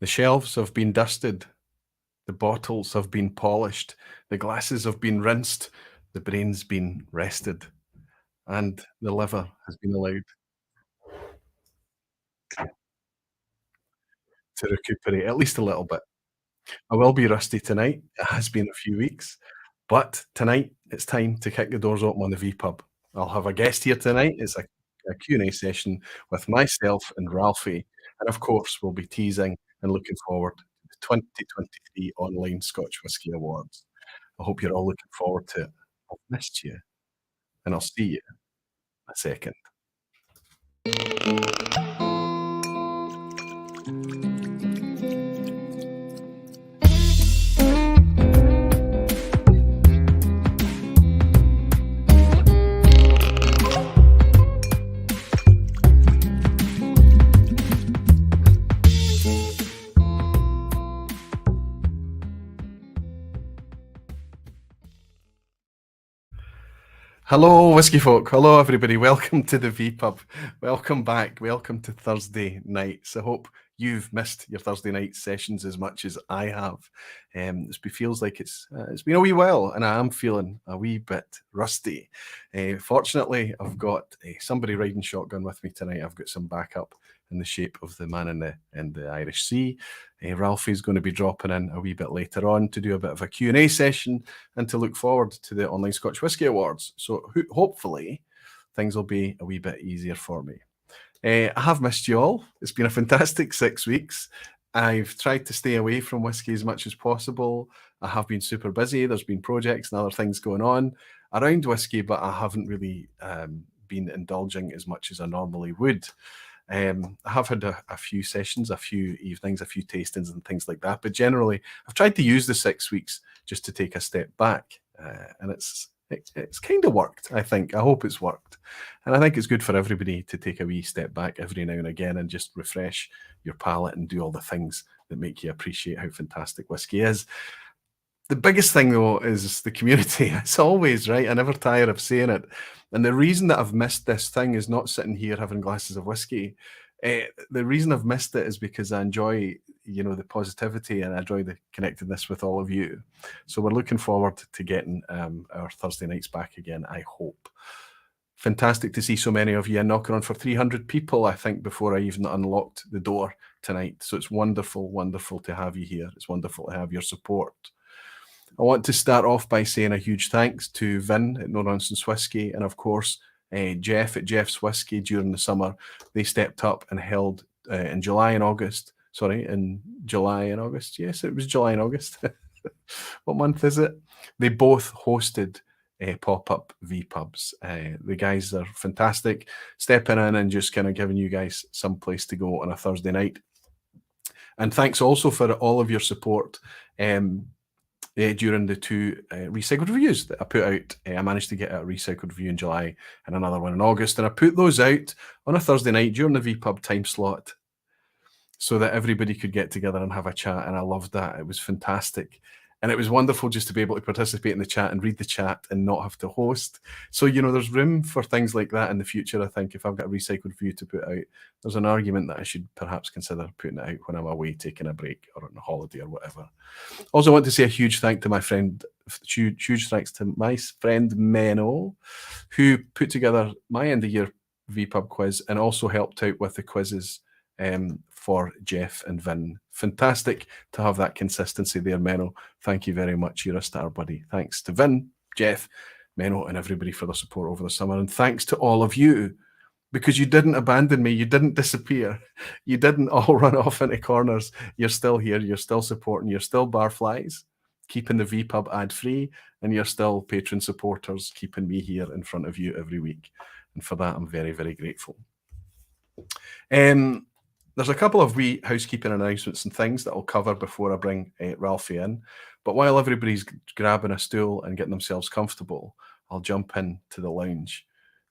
The shelves have been dusted, the bottles have been polished, the glasses have been rinsed, the brain's been rested, and the liver has been allowed to recuperate at least a little bit. I will be rusty tonight. It has been a few weeks, but tonight it's time to kick the doors open on the vPub. I'll have a guest here tonight. It's a Q&A session with myself and Ralfy, and of course, we'll be teasing and looking forward to the 2023 Online Scotch Whisky Awards. I hope you're all looking forward to it. I've missed you, and I'll see you in a second. Hello, whiskey folk. Hello, everybody. Welcome to the vPub. Welcome back. Welcome to Thursday nights. I hope you've missed your Thursday night sessions as much as I have. It feels like it's been a wee while, and I am feeling a wee bit rusty. Fortunately, I've got somebody riding shotgun with me tonight. I've got some backup in the shape of the man in the Irish Sea. Ralfy's going to be dropping in a wee bit later on to do a bit of a Q&A session and to look forward to the Online Scotch Whisky Awards. So hopefully things will be a wee bit easier for me. I have missed you all. It's been a fantastic 6 weeks. I've tried to stay away from whiskey as much as possible. I have been super busy. There's been projects and other things going on around whiskey, but I haven't really been indulging as much as I normally would. I have had a few sessions, a few evenings, a few tastings and things like that. But generally, I've tried to use the 6 weeks just to take a step back. And it's kind of worked, I think. I hope it's worked. And I think it's good for everybody to take a wee step back every now and again and just refresh your palate and do all the things that make you appreciate how fantastic whiskey is. The biggest thing, though, is the community. It's always, right? I never tire of saying it. And the reason that I've missed this thing is not sitting here having glasses of whiskey. The reason I've missed it is because I enjoy, the positivity and I enjoy the connectedness with all of you. So we're looking forward to getting our Thursday nights back again, I hope. Fantastic to see so many of you knocking on for 300 people, I think, before I even unlocked the door tonight. So it's wonderful, wonderful to have you here. It's wonderful to have your support. I want to start off by saying a huge thanks to Vin at No Nonsense Whisky and, of course, Jeff at Jeff's Whisky during the summer. They stepped up and held in July and August. Yes, it was July and August. What month is it? They both hosted pop-up vPubs. The guys are fantastic, stepping in and just kind of giving you guys some place to go on a Thursday night. And thanks also for all of your support during the two recycled reviews that I put out. I managed to get a recycled review in July and another one in August, and I put those out on a Thursday night during the vPub time slot so that everybody could get together and have a chat, and I loved that. It was fantastic. And it was wonderful just to be able to participate in the chat and read the chat and not have to host. So, there's room for things like that in the future, I think. If I've got a recycled review to put out, there's an argument that I should perhaps consider putting it out when I'm away, taking a break or on a holiday or whatever. Also, I want to say a huge thanks to my friend Menno, who put together my end-of-year vPub quiz and also helped out with the quizzes for Jeff and Vin. Fantastic to have that consistency there, Menno. Thank you very much. You're a star, buddy. Thanks to Vin, Jeff, Menno, and everybody for the support over the summer. And thanks to all of you, because you didn't abandon me. You didn't disappear. You didn't all run off into corners. You're still here. You're still supporting. You're still barflies, keeping the vPub ad-free, and you're still patron supporters, keeping me here in front of you every week. And for that, I'm very, very grateful. There's a couple of wee housekeeping announcements and things that I'll cover before I bring Ralfy in. But while everybody's grabbing a stool and getting themselves comfortable, I'll jump into the lounge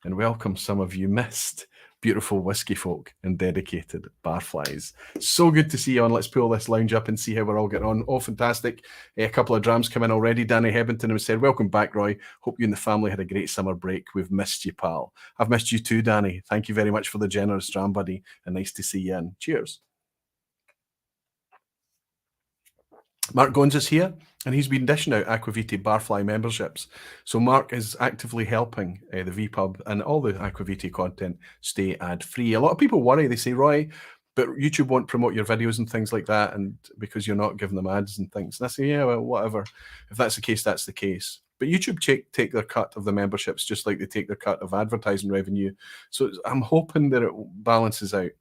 and welcome some of you missed beautiful whiskey folk and dedicated barflies. So good to see you on. Let's pull this lounge up and see how we're all getting on. Oh, fantastic. A couple of drams come in already. Danny Hebbington has said, welcome back, Roy. Hope you and the family had a great summer break. We've missed you, pal. I've missed you too, Danny. Thank you very much for the generous dram, buddy, and nice to see you in. Cheers. Mark Goins is here, and he's been dishing out Aquavitae Barfly memberships. So Mark is actively helping the vPub and all the Aquavitae content stay ad-free. A lot of people worry, they say, Roy, but YouTube won't promote your videos and things like that, and because you're not giving them ads and things. And I say, yeah, well, whatever. If that's the case, that's the case. But YouTube take their cut of the memberships just like they take their cut of advertising revenue. So I'm hoping that it balances out.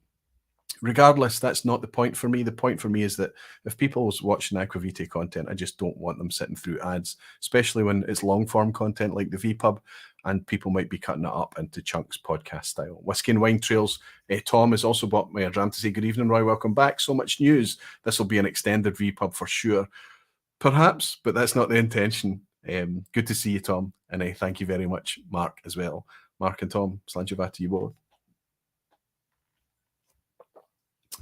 Regardless, that's not the point for me. The point for me is that if people's watching Aquavitae content, I just don't want them sitting through ads, especially when it's long form content like the vPub, and people might be cutting it up into chunks podcast style. Whiskey and Wine Trails, Tom has also bought me a dram to say good evening, Roy, welcome back. So much news. This will be an extended vPub for sure. Perhaps, but that's not the intention. Good to see you, Tom, and thank you very much, Mark, as well. Mark and Tom, Slanjava to you both.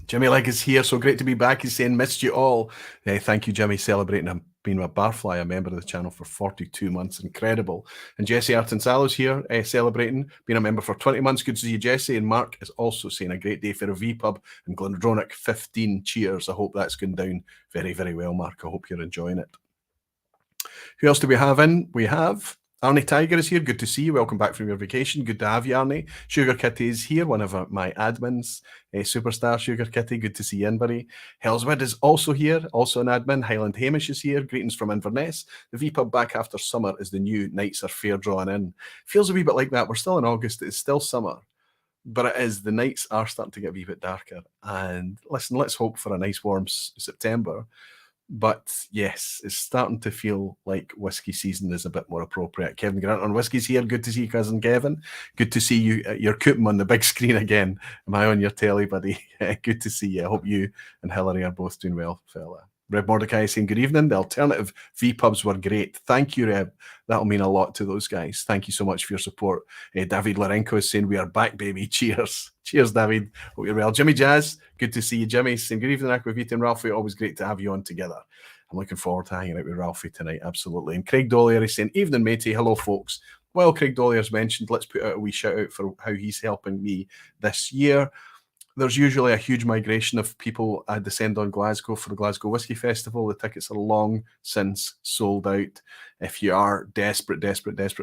Jimmy Legg is here, so great to be back. He's saying, missed you all. Thank you, Jimmy, celebrating being a Barfly, a member of the channel for 42 months. Incredible. And Jesse Artensalo's here, celebrating, being a member for 20 months. Good to see you, Jesse. And Mark is also saying a great day for a vPub and Glendronach 15. Cheers. I hope that's going down very, very well, Mark. I hope you're enjoying it. Who else do we have in? We have Arnie Tiger is here. Good to see you. Welcome back from your vacation. Good to have you, Arnie. Sugar Kitty is here, one of my admins. Superstar Sugar Kitty. Good to see you, Buddy. Hellswood is also here, also an admin. Highland Hamish is here. Greetings from Inverness. The vPub back after summer as the new nights are fair drawing in. Feels a wee bit like that. We're still in August. It's still summer. But it is. The nights are starting to get a wee bit darker. And listen, let's hope for a nice warm September. But yes, it's starting to feel like whiskey season is a bit more appropriate. Kevin Grant on Whiskey's here. Good to see you, cousin Kevin. Good to see you. You're cooking on the big screen again. Am I on your telly, buddy? Good to see you. I hope you and Hillary are both doing well, fella. Reb Mordecai saying good evening. The alternative vPubs were great. Thank you, Reb. That'll mean a lot to those guys. Thank you so much for your support. David Lorenko is saying we are back, baby. Cheers. Cheers, David. Hope you're well. Jimmy Jazz, good to see you. Jimmy saying good evening, Aquavitae and Ralfy. Always great to have you on together. I'm looking forward to hanging out with Ralfy tonight. Absolutely. And Craig Dollier is saying, evening, matey. Hello, folks. Well, Craig Dollier's mentioned, let's put out a wee shout out for how he's helping me this year. There's usually a huge migration of people descend on Glasgow for the Glasgow Whisky Festival. The tickets are long since sold out. If you are desperate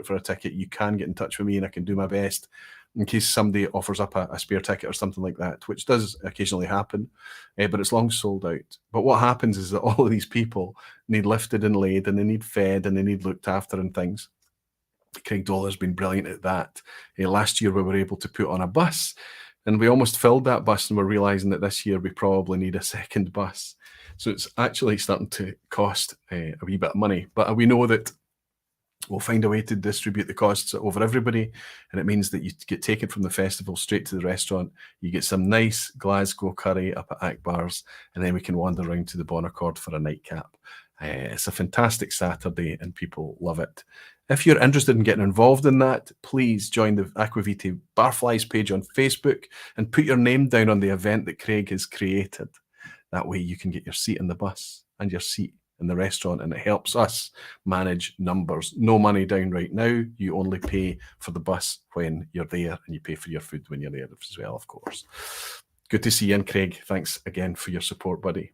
for a ticket, you can get in touch with me and I can do my best in case somebody offers up a spare ticket or something like that, which does occasionally happen, but it's long sold out. But what happens is that all of these people need lifted and laid and they need fed and they need looked after and things. Craig Dollar's been brilliant at that. Last year we were able to put on a bus and we almost filled that bus, and we're realizing that this year we probably need a second bus. So it's actually starting to cost a wee bit of money. But we know that we'll find a way to distribute the costs over everybody, and it means that you get taken from the festival straight to the restaurant. You get some nice Glasgow curry up at Akbar's, and then we can wander around to the Bon Accord for a nightcap. It's a fantastic Saturday, and people love it. If you're interested in getting involved in that, please join the Aquavitae Barflies page on Facebook and put your name down on the event that Craig has created. That way you can get your seat in the bus and your seat in the restaurant, and it helps us manage numbers. No money down right now. You only pay for the bus when you're there, and you pay for your food when you're there as well, of course. Good to see you, and Craig, thanks again for your support, buddy.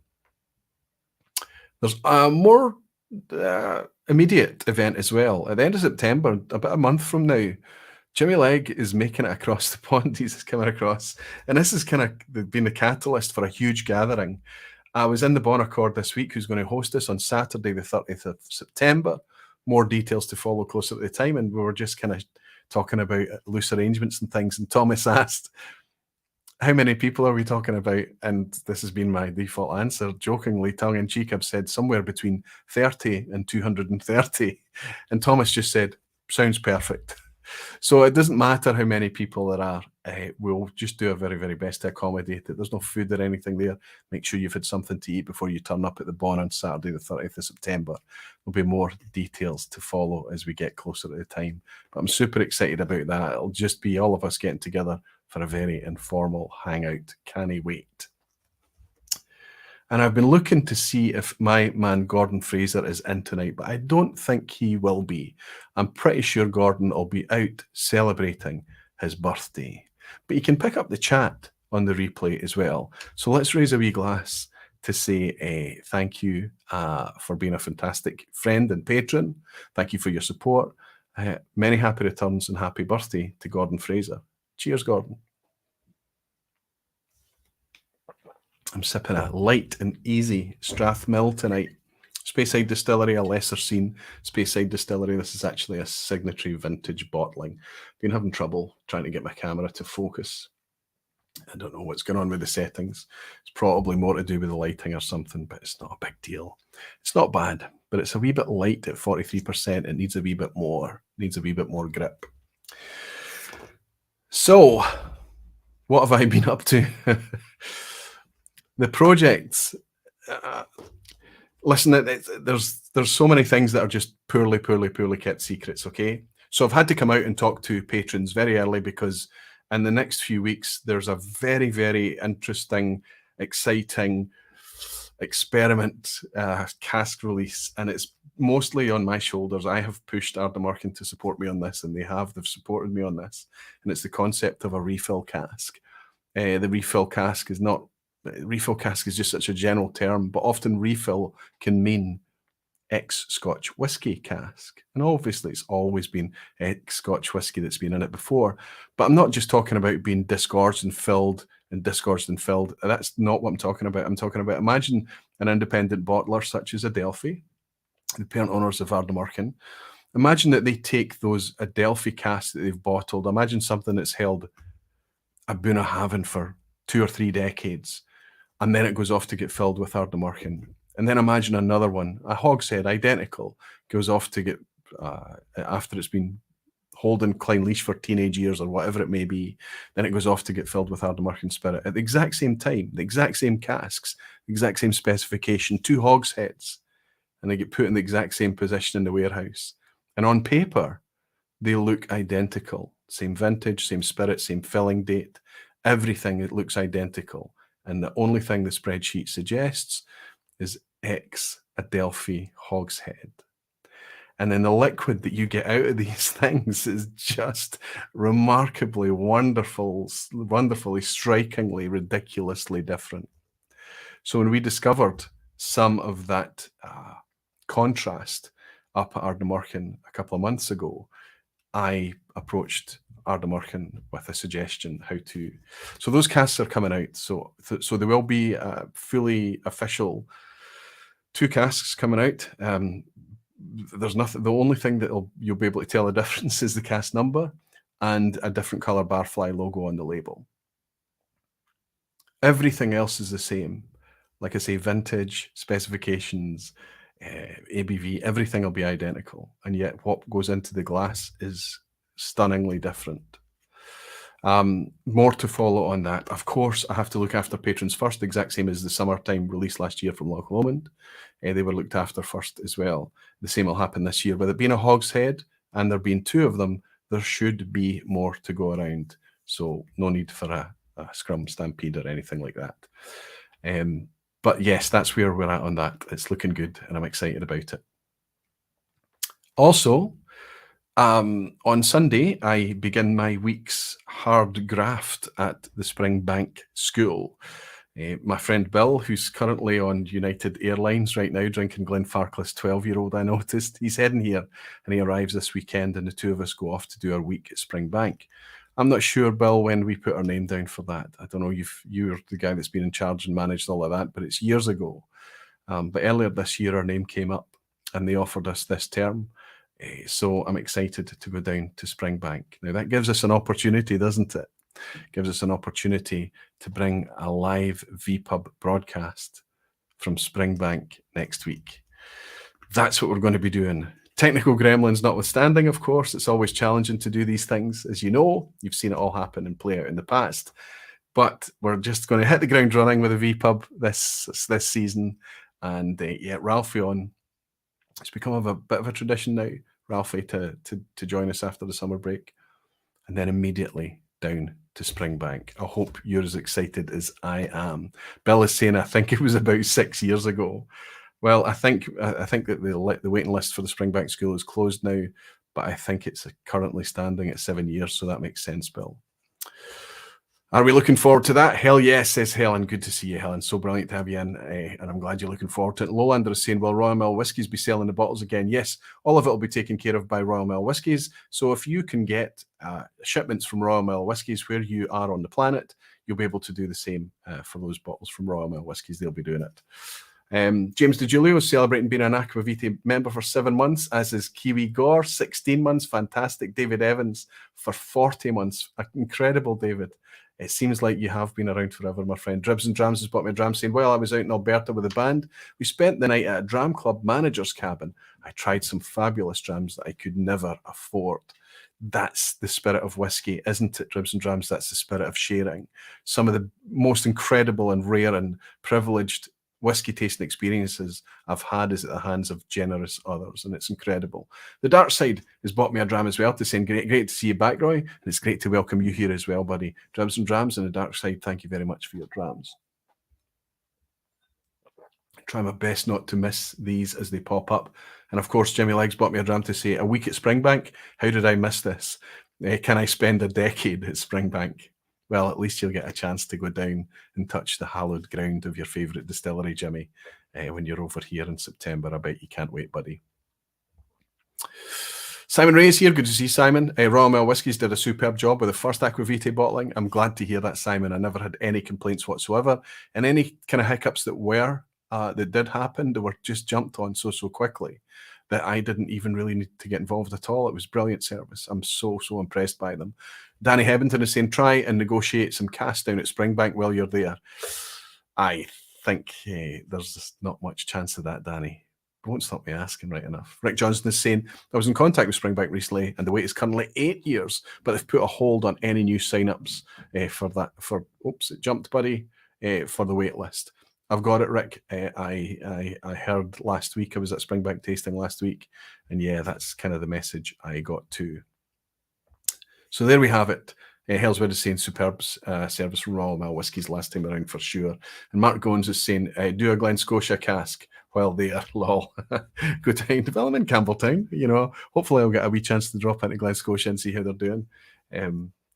There's a more immediate event as well. At the end of September, about a month from now, Jimmy Legg is making it across the pond. He's coming across, and this has kind of been the catalyst for a huge gathering. I was in the Bon Accord this week, who's going to host us on Saturday, the 30th of September. More details to follow closer at the time. And we were just kind of talking about loose arrangements and things. And Thomas asked, how many people are we talking about? And this has been my default answer. Jokingly, tongue in cheek, I've said somewhere between 30 and 230. And Thomas just said, sounds perfect. So it doesn't matter how many people there are. We'll just do our very, very best to accommodate it. There's no food or anything there. Make sure you've had something to eat before you turn up at the Bon on Saturday, the 30th of September. There'll be more details to follow as we get closer to the time. But I'm super excited about that. It'll just be all of us getting together for a very informal hangout. Can't wait. And I've been looking to see if my man Gordon Fraser is in tonight, but I don't think he will be. I'm pretty sure Gordon will be out celebrating his birthday. But you can pick up the chat on the replay as well. So let's raise a wee glass to say thank you for being a fantastic friend and patron. Thank you for your support. Many happy returns and happy birthday to Gordon Fraser. Cheers, Gordon. I'm sipping a light and easy Strathmill tonight. Speyside Distillery, a lesser seen Speyside Distillery. This is actually a signatory vintage bottling. Been having trouble trying to get my camera to focus. I don't know what's going on with the settings. It's probably more to do with the lighting or something, but it's not a big deal. It's not bad, but it's a wee bit light at 43%. It needs a wee bit more, grip. So, what have I been up to? The projects. Listen, there's so many things that are just poorly kept secrets, okay? So I've had to come out and talk to patrons very early because in the next few weeks, there's a very, very interesting, exciting experiment cask release, and it's mostly on my shoulders. I have pushed Ardnamurchan to support me on this, and they've supported me on this, and it's the concept of a refill cask. The refill cask is not... Refill cask is just such a general term, but often refill can mean ex-Scotch whisky cask. And obviously it's always been ex-Scotch whisky that's been in it before. But I'm not just talking about being disgorged and filled and disgorged and filled. That's not what I'm talking about. I'm talking about, imagine an independent bottler such as Adelphi, the parent owners of Ardnamurchan. Imagine that they take those Adelphi casks that they've bottled. Imagine something that's held a Bunnahabhain for 2 or 3 decades. And then it goes off to get filled with Ardnamurchan. And then imagine another one, a hogshead, identical, goes off to get, after it's been holding Klein Leash for teenage years or whatever it may be, then it goes off to get filled with Ardnamurchan spirit at the exact same time, the exact same casks, the exact same specification, 2 hogsheads, and they get put in the exact same position in the warehouse. And on paper, they look identical. Same vintage, same spirit, same filling date, everything, it looks identical. And the only thing the spreadsheet suggests is ex-Adelphi hogshead. And then the liquid that you get out of these things is just remarkably, wonderfully, strikingly, ridiculously different. So when we discovered some of that contrast up at Ardnamurchan a couple of months ago, I approached Ardnamurchan with a suggestion how to... So those casks are coming out. So there will be fully official 2 casks coming out. There's nothing. The only thing that you'll be able to tell the difference is the cask number and a different color Barfly logo on the label. Everything else is the same. Like I say, vintage, specifications, ABV, everything will be identical. And yet what goes into the glass is stunningly different. More to follow on that. Of course, I have to look after patrons first, the exact same as the summertime release last year from Loch Lomond. They were looked after first as well. The same will happen this year. With it being a hogshead and there being 2 of them, there should be more to go around. So no need for a scrum stampede or anything like that. But yes, that's where we're at on that. It's looking good and I'm excited about it. Also, on Sunday, I begin my week's hard graft at the Springbank School. My friend Bill, who's currently on United Airlines right now, drinking Glenfarclas 12-year-old, I noticed, he's heading here and he arrives this weekend and the 2 of us go off to do our week at Springbank. I'm not sure, Bill, when we put our name down for that. I don't know if you're the guy that's been in charge and managed all of that, but it's years ago. But earlier this year, our name came up and they offered us this term. So I'm excited to go down to Springbank. Now, that gives us an opportunity, doesn't it? Gives us an opportunity to bring a live vPub broadcast from Springbank next week. That's what we're going to be doing. Technical gremlins notwithstanding, of course, it's always challenging to do these things. As you know, you've seen it all happen and play out in the past. But we're just going to hit the ground running with a vPub this season. And yeah, Ralfy on. It's become a bit of a tradition now, Ralfy, to join us after the summer break. And then immediately down to Springbank. I hope you're as excited as I am. Bill is saying, I think it was about 6 years ago. Well, I think that the waiting list for the Springbank School is closed now, but I think it's currently standing at 7 years, so that makes sense, Bill. Are we looking forward to that? Hell yes, says Helen. Good to see you, Helen. So brilliant to have you in, and I'm glad you're looking forward to it. Lowlander is saying, will Royal Mail Whiskies be selling the bottles again? Yes, all of it will be taken care of by Royal Mail Whiskies. So if you can get shipments from Royal Mail Whiskies where you are on the planet, you'll be able to do the same for those bottles from Royal Mail Whiskies. They'll be doing it. James DeGiulio is celebrating being an Aqua Vitae member for 7 months, as is Kiwi Gore, 16 months. Fantastic. David Evans for 40 months. Incredible, David. It seems like you have been around forever, my friend. Dribs and Drams has bought me a dram saying, well, I was out in Alberta with a band. We spent the night at a dram club manager's cabin. I tried some fabulous drams that I could never afford. That's the spirit of whiskey, isn't it, Dribs and Drams? That's the spirit of sharing. Some of the most incredible and rare and privileged whiskey tasting experiences I've had is at the hands of generous others, and it's incredible. The Dark Side has bought me a dram as well to say, great to see you back, Roy, and it's great to welcome you here as well, buddy. Dribs and Drams and the Dark Side, thank you very much for your drams. Try my best not to miss these as they pop up. And of course, Jimmy Leggs bought me a dram to say, a week at Springbank, how did I miss this? Can I spend a decade at Springbank? Well, at least you'll get a chance to go down and touch the hallowed ground of your favourite distillery, Jimmy, when you're over here in September. I bet you can't wait, buddy. Simon Ray is here. Good to see Simon. Royal Mail Whiskies did a superb job with the first Aqua Vitae bottling. I'm glad to hear that, Simon. I never had any complaints whatsoever. And any kind of hiccups that did happen, they were just jumped on so quickly that I didn't even really need to get involved at all. It was brilliant service. I'm so impressed by them. Danny Hebbington is saying, try and negotiate some casks down at Springbank while you're there. I think there's not much chance of that, Danny. It won't stop me asking, right enough. Rick Johnson is saying, I was in contact with Springbank recently, and the wait is currently 8 years, but they've put a hold on any new sign-ups oops, it jumped, buddy, for the wait list. I've got it, Rick. I heard last week, I was at Springbank tasting last week, and yeah, that's kind of the message I got too. So there we have it. Hellswood is saying superb service from Royal Mail Whiskies last time around for sure. And Mark Goins is saying, do a Glen Scotia cask while there, lol. Go to development Campbelltown, you know. Hopefully I'll get a wee chance to drop into Glen Scotia and see how they're doing.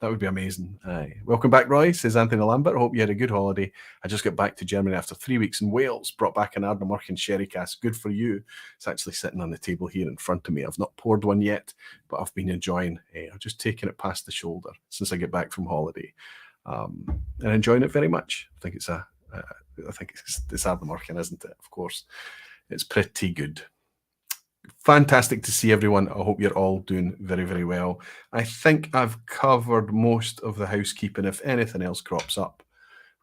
That would be amazing. Welcome back, Roy, says Anthony Lambert. I hope you had a good holiday. I just got back to Germany after 3 weeks in Wales, brought back an Ardnamurchan sherry cask. Good for you. It's actually sitting on the table here in front of me. I've not poured one yet, but I've been enjoying I've just taken it past the shoulder since I get back from holiday. And enjoying it very much. I think it's Ardnamurchan, isn't it? Of course. It's pretty good. Fantastic to see everyone. I hope you're all doing very well. I think I've covered most of the housekeeping. If anything else crops up,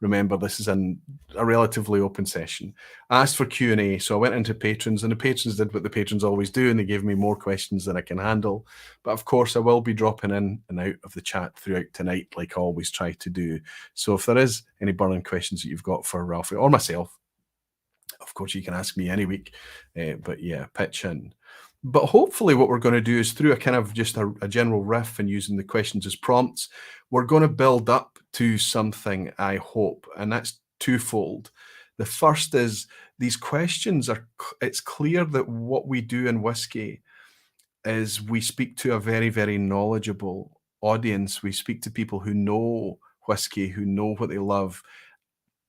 remember this is a relatively open session. I asked for Q&A, so I went into patrons, and the patrons did what the patrons always do, and they gave me more questions than I can handle. But of course, I will be dropping in and out of the chat throughout tonight, like I always try to do. So if there is any burning questions that you've got for Ralfy or myself, of course, you can ask me any week, but yeah, pitch in. But hopefully what we're going to do is through a kind of just a general riff and using the questions as prompts, we're going to build up to something, I hope, and that's twofold. The first is these questions it's clear that what we do in whiskey is we speak to a very knowledgeable audience. We speak to people who know whiskey, who know what they love.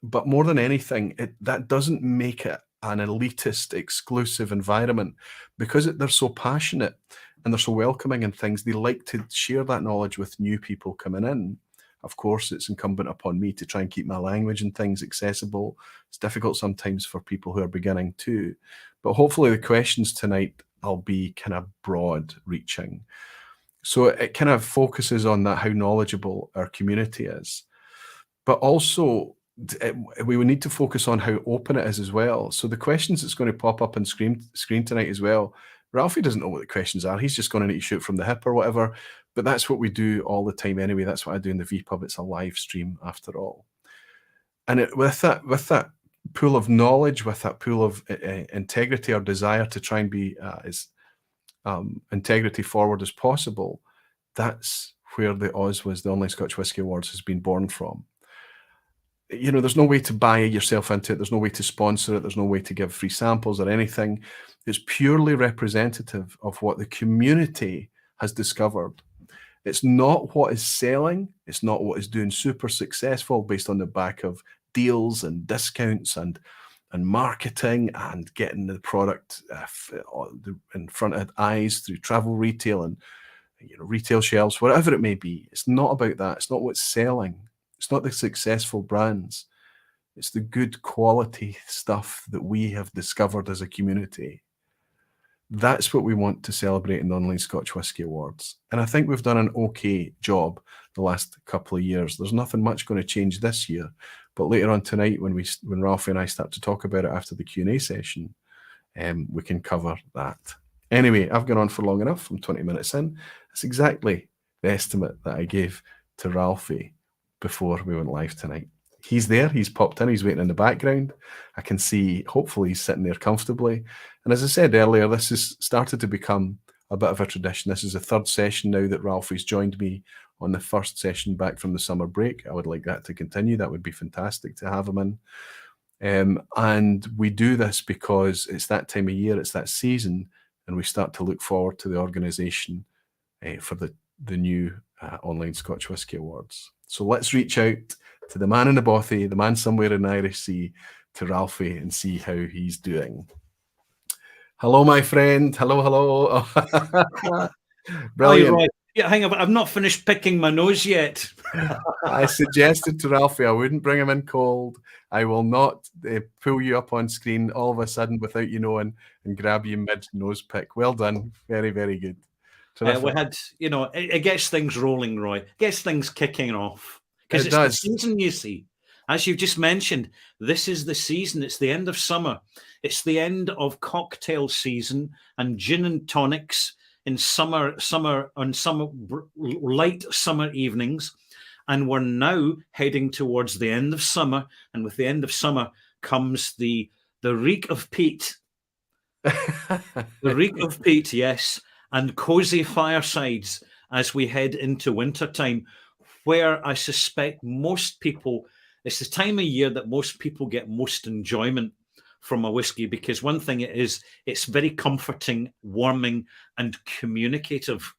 But more than anything, that doesn't make it an elitist, exclusive environment because they're so passionate and they're so welcoming and things. They like to share that knowledge with new people coming in. Of course, it's incumbent upon me to try and keep my language and things accessible. It's difficult sometimes for people who are beginning too. But hopefully the questions tonight will be kind of broad reaching. So it kind of focuses on that, how knowledgeable our community is. But also, we would need to focus on how open it is as well. So the questions that's going to pop up on screen tonight as well, Ralfy doesn't know what the questions are. He's just going to need to shoot from the hip or whatever. But that's what we do all the time anyway. That's what I do in the vPub. It's a live stream after all. And with that pool of knowledge, with that pool of integrity or desire to try and be as integrity forward as possible, that's where the OSWAs, the Online Scotch Whisky Awards, has been born from. You know, there's no way to buy yourself into it. There's no way to sponsor it. There's no way to give free samples or anything. It's purely representative of what the community has discovered. It's not what is selling. It's not what is doing super successful based on the back of deals and discounts and marketing and getting the product in front of eyes through travel retail and retail shelves, whatever it may be. It's not about that. It's not what's selling. It's not the successful brands. It's the good quality stuff that we have discovered as a community. That's what we want to celebrate in the Online Scotch Whisky Awards. And I think we've done an okay job the last couple of years. There's nothing much going to change this year. But later on tonight, when Ralfy and I start to talk about it after the Q&A session, we can cover that. Anyway, I've gone on for long enough. I'm 20 minutes in. That's exactly the estimate that I gave to Ralfy before we went live tonight. He's there. He's popped in. He's waiting in the background. I can see, hopefully, he's sitting there comfortably. And as I said earlier, this has started to become a bit of a tradition. This is the third session now that Ralfy's joined me on the first session back from the summer break. I would like that to continue. That would be fantastic to have him in. And we do this because it's that time of year, it's that season, and we start to look forward to the organisation for the new Online Scotch Whisky Awards. So let's reach out to the man in the bothy, the man somewhere in the Irish Sea, to Ralfy and see how he's doing. Hello, my friend. Hello, hello. Brilliant. Right. Yeah, hang on, I've not finished picking my nose yet. I suggested to Ralfy I wouldn't bring him in cold. I will not pull you up on screen all of a sudden without you knowing and grab you mid-nose pick. Well done. Very, very good. We had, it gets things rolling, Roy. It gets things kicking off. Because it's does. The season, you see. As you've just mentioned, this is the season. It's the end of summer. It's the end of cocktail season and gin and tonics in summer light summer evenings. And we're now heading towards the end of summer. And with the end of summer comes the reek of peat. The reek of peat, yes. And cozy firesides as we head into wintertime, where I suspect most people, it's the time of year that most people get most enjoyment from a whiskey, because one thing it is, it's very comforting, warming, and communicative.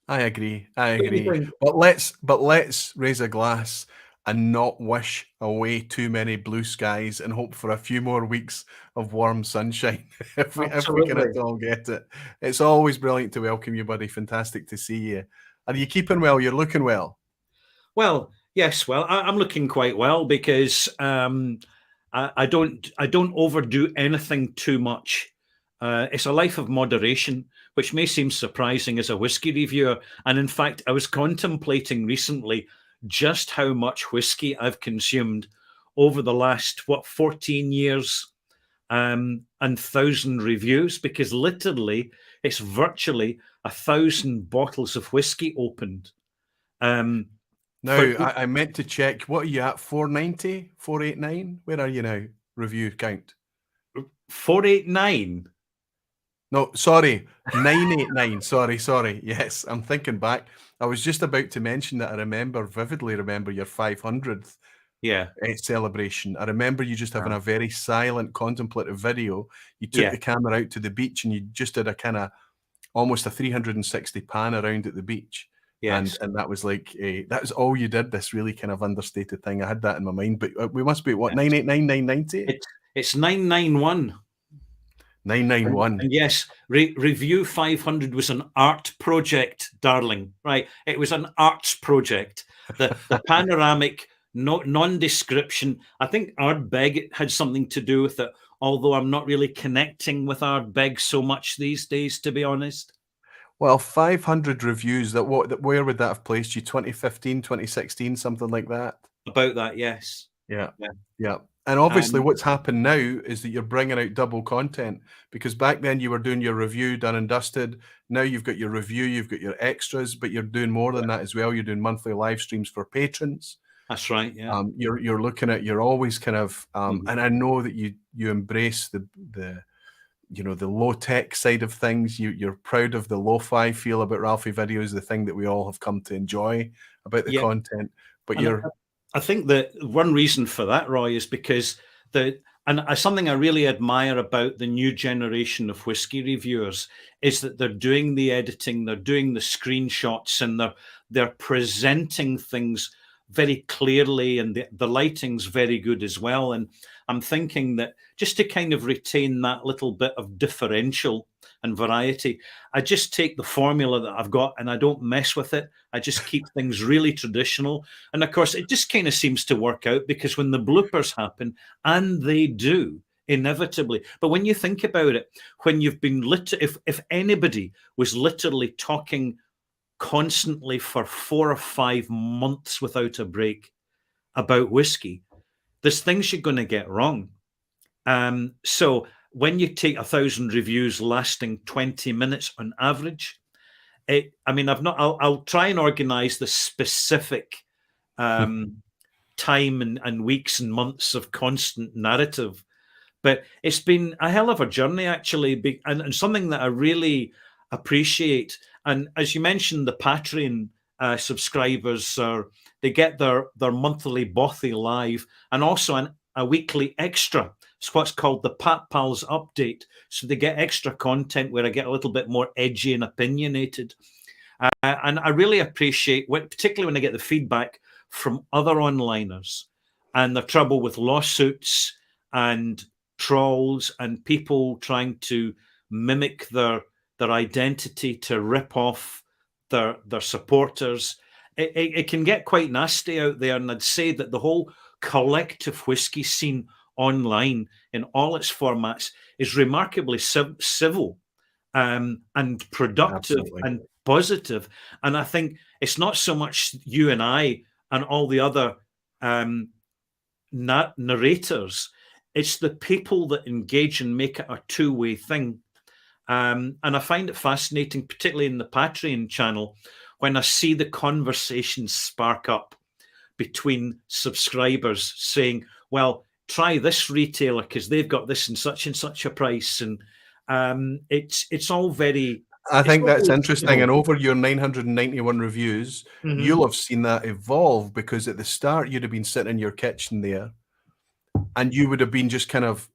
I agree. But let's raise a glass and not wish away too many blue skies and hope for a few more weeks of warm sunshine if we can at all get it. It's always brilliant to welcome you, buddy. Fantastic to see you. Are you keeping well? You're looking well. Well, yes. Well, I'm looking quite well because I don't overdo anything too much. It's a life of moderation, which may seem surprising as a whiskey reviewer. And in fact, I was contemplating recently just how much whiskey I've consumed over the last 14 years and 1,000 reviews, because literally it's virtually 1,000 bottles of whiskey opened. Now, I meant to check. What are you at? 490? 489? Where are you now? Review count. 489? No, sorry. 989. Sorry. Yes, I'm thinking back. I was just about to mention that I vividly remember your 500th celebration. I remember you just having a very silent, contemplative video. You took the camera out to the beach and you just did a kind of almost a 360 pan around at the beach. Yes. And that was like, that was all you did, this really kind of understated thing. I had that in my mind, but we must be, what, 989, 990? It's 991. 991. And yes, Review 500 was an art project, darling. Right. It was an arts project. The panoramic non-description. I think Ardbeg had something to do with it, although I'm not really connecting with Ardbeg so much these days, to be honest. Well, 500 reviews, where would that have placed you? 2015, 2016, something like that? About that, yes. Yeah. And obviously what's happened now is that you're bringing out double content, because back then you were doing your review done and dusted. Now you've got your review, you've got your extras, but you're doing more than that as well. You're doing monthly live streams for patrons. That's right, yeah. You're looking at, you're always kind of, and I know that you embrace the low tech side of things. You're proud of the lo-fi feel about Ralfy videos, the thing that we all have come to enjoy about the content. But I think that one reason for that, Roy, is because And something I really admire about the new generation of whiskey reviewers is that they're doing the editing, they're doing the screenshots, and they're presenting things very clearly, and the lighting's very good as well. And I'm thinking that just to kind of retain that little bit of differential and variety, I just take the formula that I've got and I don't mess with it. I just keep things really traditional. And of course, it just kind of seems to work out, because when the bloopers happen, and they do inevitably, but when you think about it, when you've been if anybody was literally talking constantly for 4 or 5 months without a break about whiskey, there's things you're going to get wrong. So when you take 1,000 reviews lasting 20 minutes on average, I'll try and organize the specific time and weeks and months of constant narrative, but it's been a hell of a journey, actually, and something that I really appreciate. And as you mentioned, the Patreon subscribers they get their monthly bothy live, and also a weekly extra. It's what's called the Pat Pals update. So they get extra content where I get a little bit more edgy and opinionated. And I really appreciate, particularly when I get the feedback from other onliners and the trouble with lawsuits and trolls and people trying to mimic their identity to rip off their supporters. It can get quite nasty out there, and I'd say that the whole collective whiskey scene online in all its formats is remarkably civil and productive. Absolutely. And positive. And I think it's not so much you and I and all the other narrators, it's the people that engage and make it a two-way thing. And I find it fascinating, particularly in the Patreon channel, when I see the conversations spark up between subscribers saying, well, try this retailer because they've got this and such a price. And it's all very... I think that's interesting. And over your 991 reviews, you'll have seen that evolve, because at the start you'd have been sitting in your kitchen there and you would have been just kind of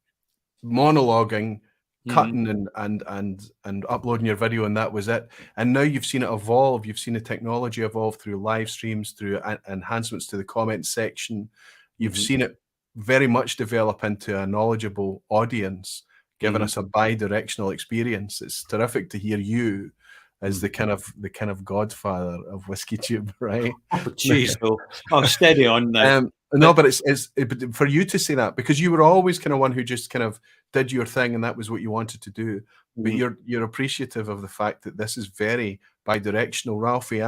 monologuing, cutting and uploading your video, and that was it. And now you've seen it evolve. You've seen the technology evolve through live streams, through enhancements to the comment section. You've seen it very much develop into a knowledgeable audience, giving us a bi-directional experience. It's terrific to hear you as the kind of godfather of whiskey tube, right? Oh, jeez, oh, steady on now. No, but it's for you to say that, because you were always kind of one who just kind of did your thing and that was what you wanted to do. But you're appreciative of the fact that this is very bi-directional. Ralfy,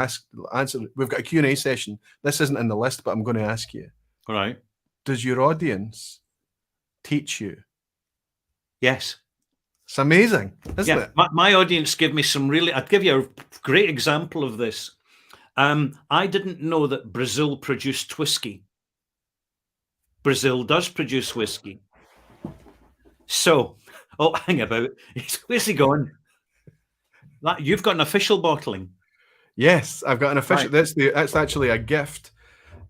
answer. We've got a Q&A session. This isn't in the list, but I'm going to ask you. All right. Does your audience teach you? Yes. It's amazing, isn't it? My audience give me some really... I'd give you a great example of this. I didn't know that Brazil produced whiskey. Brazil does produce whiskey. So, hang about. Where's he going? You've got an official bottling. Yes, I've got an official... Right. That's actually a gift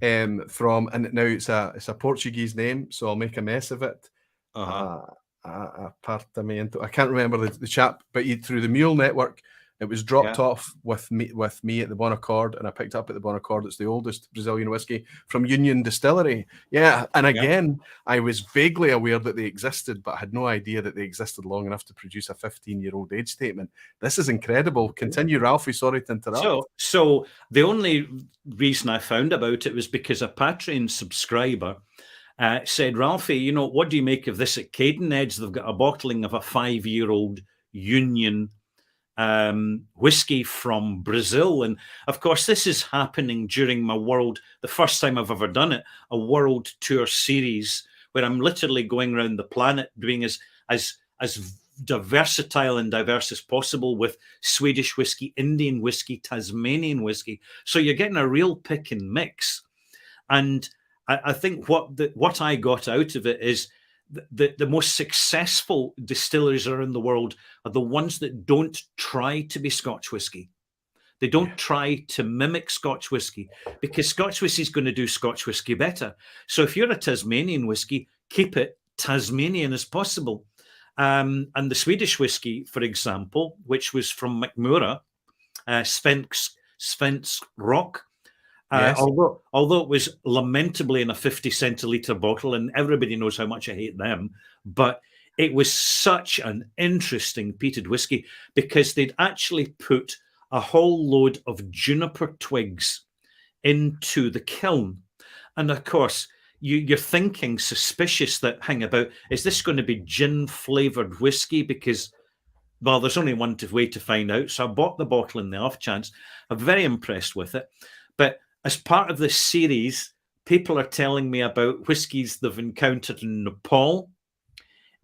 from... And now it's a Portuguese name, so I'll make a mess of it. I can't remember the chap, but through the Mule Network, it was dropped off with me at the Bon Accord, and I picked up at the Bon Accord. It's the oldest Brazilian whiskey from Union Distillery. Yeah, and again, I was vaguely aware that they existed, but I had no idea that they existed long enough to produce a 15-year-old age statement. This is incredible. Continue, Ralfy. Sorry to interrupt. So the only reason I found about it was because a Patreon subscriber said, Ralfy, what do you make of this at Cadenheads? They've got a bottling of a 5-year-old Union whiskey from Brazil. And of course, this is happening during my the first time I've ever done it, a world tour series where I'm literally going around the planet doing as versatile and diverse as possible with Swedish whiskey, Indian whiskey, Tasmanian whiskey. So you're getting a real pick and mix. And I think what I got out of it is the most successful distilleries around the world are the ones that don't try to be Scotch whiskey. They don't try to mimic Scotch whiskey, because Scotch whiskey is going to do Scotch whiskey better. So if you're a Tasmanian whiskey, keep it Tasmanian as possible. And the Swedish whiskey, for example, which was from Madeira, Sphinx Rock, Yes. although it was lamentably in a 50 centilitre bottle, and everybody knows how much I hate them, but it was such an interesting peated whiskey because they'd actually put a whole load of juniper twigs into the kiln. And of course, you're thinking suspicious that, hang about, is this going to be gin flavoured whiskey? Because, well, there's only one way to find out. So I bought the bottle in the off chance. I'm very impressed with it. But as part of this series, people are telling me about whiskies they've encountered in Nepal,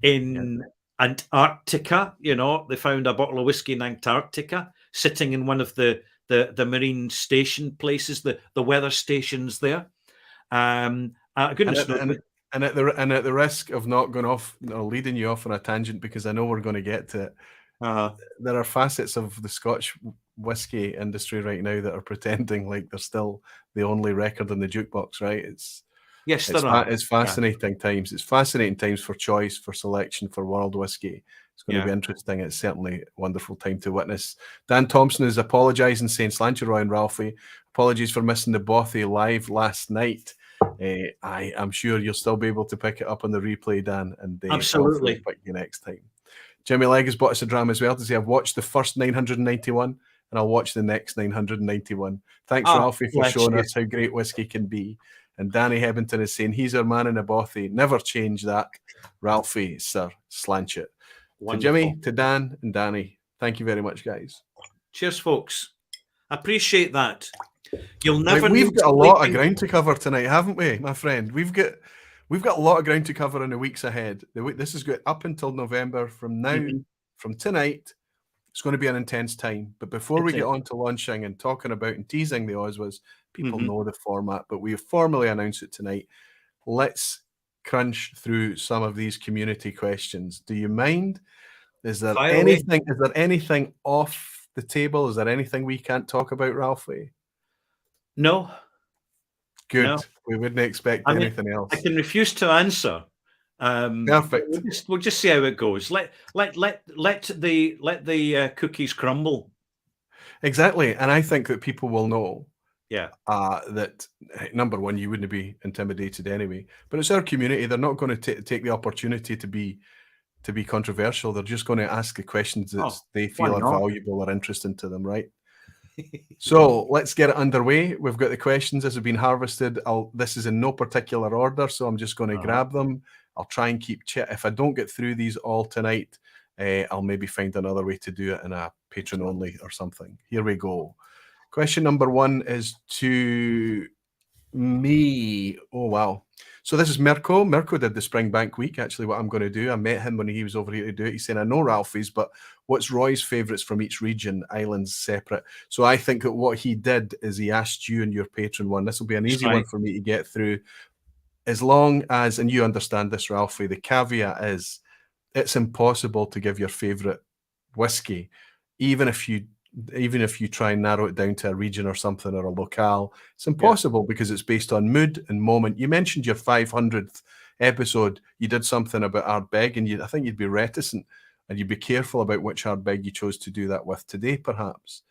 in Antarctica. You know, they found a bottle of whiskey in Antarctica sitting in one of the marine station places, the weather stations there. Goodness knows. And at the risk of not going off or leading you off on a tangent, because I know we're going to get to it, there are facets of the Scotch whiskey industry right now that are pretending like they're still the only record in the jukebox, right? It's fascinating times. It's fascinating times for choice, for selection, for world whiskey. It's going to be interesting. It's certainly a wonderful time to witness. Dan Thompson is apologising, saying, Slancher and Ralfy, apologies for missing the Bothy live last night. I am sure you'll still be able to pick it up on the replay, Dan, and absolutely pick you next time. Jimmy Legg has bought us a drama as well to say, I've watched the first 991 and I'll watch the next 991. Thanks, Ralfy, for showing us how great whiskey can be. And Danny Hebbington is saying, he's our man in a Bothy. Never change that. Ralfy, sir, slanch it. To Jimmy, to Dan, and Danny, thank you very much, guys. Cheers, folks. Appreciate that. You'll never. We've got a lot of ground to cover tonight, haven't we, my friend? We've got a lot of ground to cover in the weeks ahead. This is good up until November. From now, from tonight, it's going to be an intense time. But before we get on to launching and talking about and teasing the OSWAs, people know the format, but we have formally announced it tonight. Let's crunch through some of these community questions. Do you mind? Is there anything off the table? Is there anything we can't talk about, Ralfy? No. Good. No. We wouldn't expect anything else. I can refuse to answer. Perfect. We'll just see how it goes. Let the cookies crumble. Exactly, and I think that people will know. Yeah. That number one, you wouldn't be intimidated anyway. But it's our community; they're not going to take the opportunity to be controversial. They're just going to ask the questions that they feel are valuable or interesting to them, right? So let's get it underway. We've got the questions as have been harvested. This is in no particular order, so I'm just going to grab them. I'll try and keep if I don't get through these all tonight, I'll maybe find another way to do it in a patron only or something. Here we go. Question number one is to me. Oh, wow. So this is Mirko. Mirko did the Springbank week. Actually, what I'm going to do, I met him when he was over here to do it. He's saying, I know Ralphie's, but what's Roy's favourites from each region? Islands separate. So I think that what he did is he asked you and your patron one. This will be an easy one for me to get through. As long as, and you understand this, Ralfy, the caveat is it's impossible to give your favourite whiskey, even if you try and narrow it down to a region or something or a locale. It's impossible because it's based on mood and moment. You mentioned your 500th episode. You did something about Ardbeg, and I think you'd be reticent and you'd be careful about which Ardbeg you chose to do that with today, perhaps.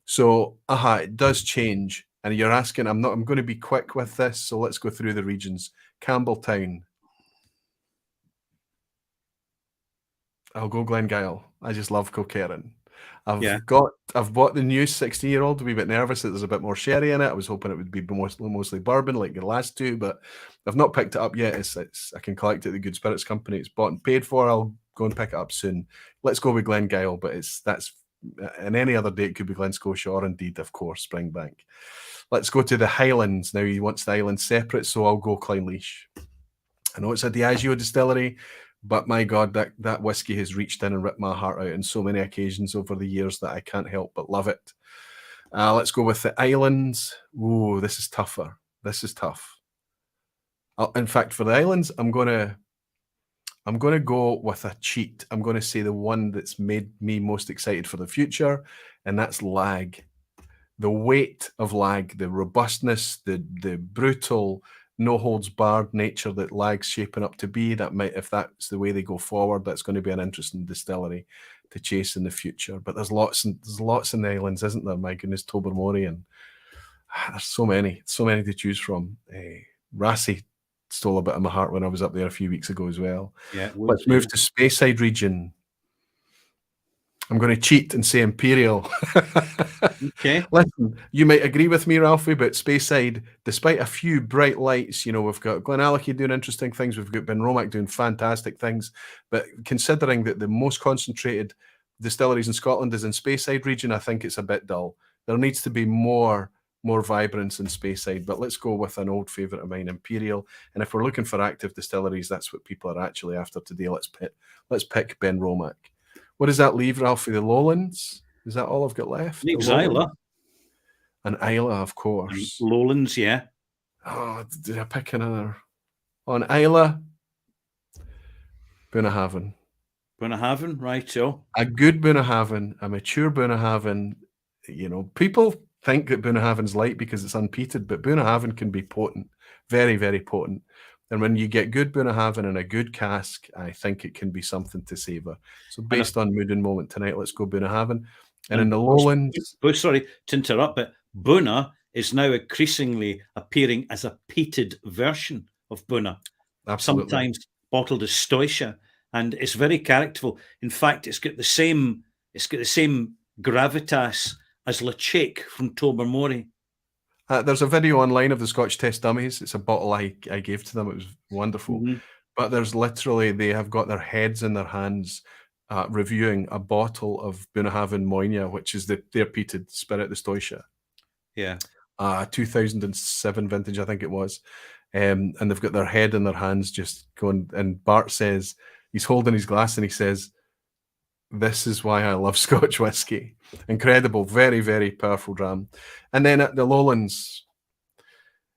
So, it does change. And you're asking, I'm going to be quick with this, so let's go through the regions. Campbelltown. I'll go Glengyle. I just love Coquerrin. I've bought the new 16-year-old. A wee bit nervous that there's a bit more sherry in it. I was hoping it would be mostly bourbon like your last two, but I've not picked it up yet. I can collect it at the Good Spirits Company. It's bought and paid for. I'll go and pick it up soon. Let's go with Glengyle, but that's and any other day it could be Glen Scotia or indeed, of course, Springbank. Let's go to the Highlands. Now he wants the Highlands separate, so I'll go Clynelish. I know it's a Diageo distillery, but my God, that whiskey has reached in and ripped my heart out on so many occasions over the years that I can't help but love it. Let's go with the Islands. Ooh, this is tougher. This is tough. In fact, for the Islands, I'm gonna go with a cheat. I'm going to say the one that's made me most excited for the future, and that's Lag. The weight of Lag, the robustness, the brutal, no holds barred nature that Lag's shaping up to be. That might, if that's the way they go forward, that's going to be an interesting distillery to chase in the future. But there's lots in the islands, isn't there? My goodness, Tobermory, and there's so many to choose from. Rassie stole a bit of my heart when I was up there a few weeks ago as well. Yeah, let's move to Speyside region. I'm going to cheat and say Imperial. Okay. Listen, you might agree with me, Ralfy, but Speyside, despite a few bright lights, you know, we've got Glenallachie doing interesting things, we've got Benromac doing fantastic things, but considering that the most concentrated distilleries in Scotland is in Speyside region, I think it's a bit dull. There needs to be more vibrance in Speyside, but let's go with an old favourite of mine, Imperial. And if we're looking for active distilleries, that's what people are actually after today. Let's pick Benromac. What does that leave, Ralph, for the Lowlands? Is that all I've got left? Leaves Islay. And Islay, of course. And Lowlands, yeah. Oh, did I pick another? On Islay, Bunnahabhain. Bunnahabhain, right, so. A good Bunnahabhain, a mature Bunnahabhain. You know, people think that Bunnahabhain's light because it's unpeated, but Bunnahabhain can be potent, very, very potent. And when you get good Bunnahabhain and a good cask, I think it can be something to savour. So based on mood and moment tonight, let's go Bunnahabhain. And in the Lowlands... Sorry to interrupt, but Bunna is now increasingly appearing as a peated version of Bunna. Absolutely. Sometimes bottled as Stoisha, and it's very characterful. In fact, it's got the same gravitas as Lechake from Tobermory. There's a video online of the Scotch Test Dummies. It's a bottle I gave to them. It was wonderful. Mm-hmm. But there's literally, they have got their heads in their hands reviewing a bottle of Bunnahabhain Moynia, which is their peated spirit, the Stoisha. Yeah. 2007 vintage, I think it was. And they've got their head in their hands just going, and Bart says, he's holding his glass and he says, "This is why I love Scotch whisky." Incredible, very, very powerful dram. And then at the Lowlands,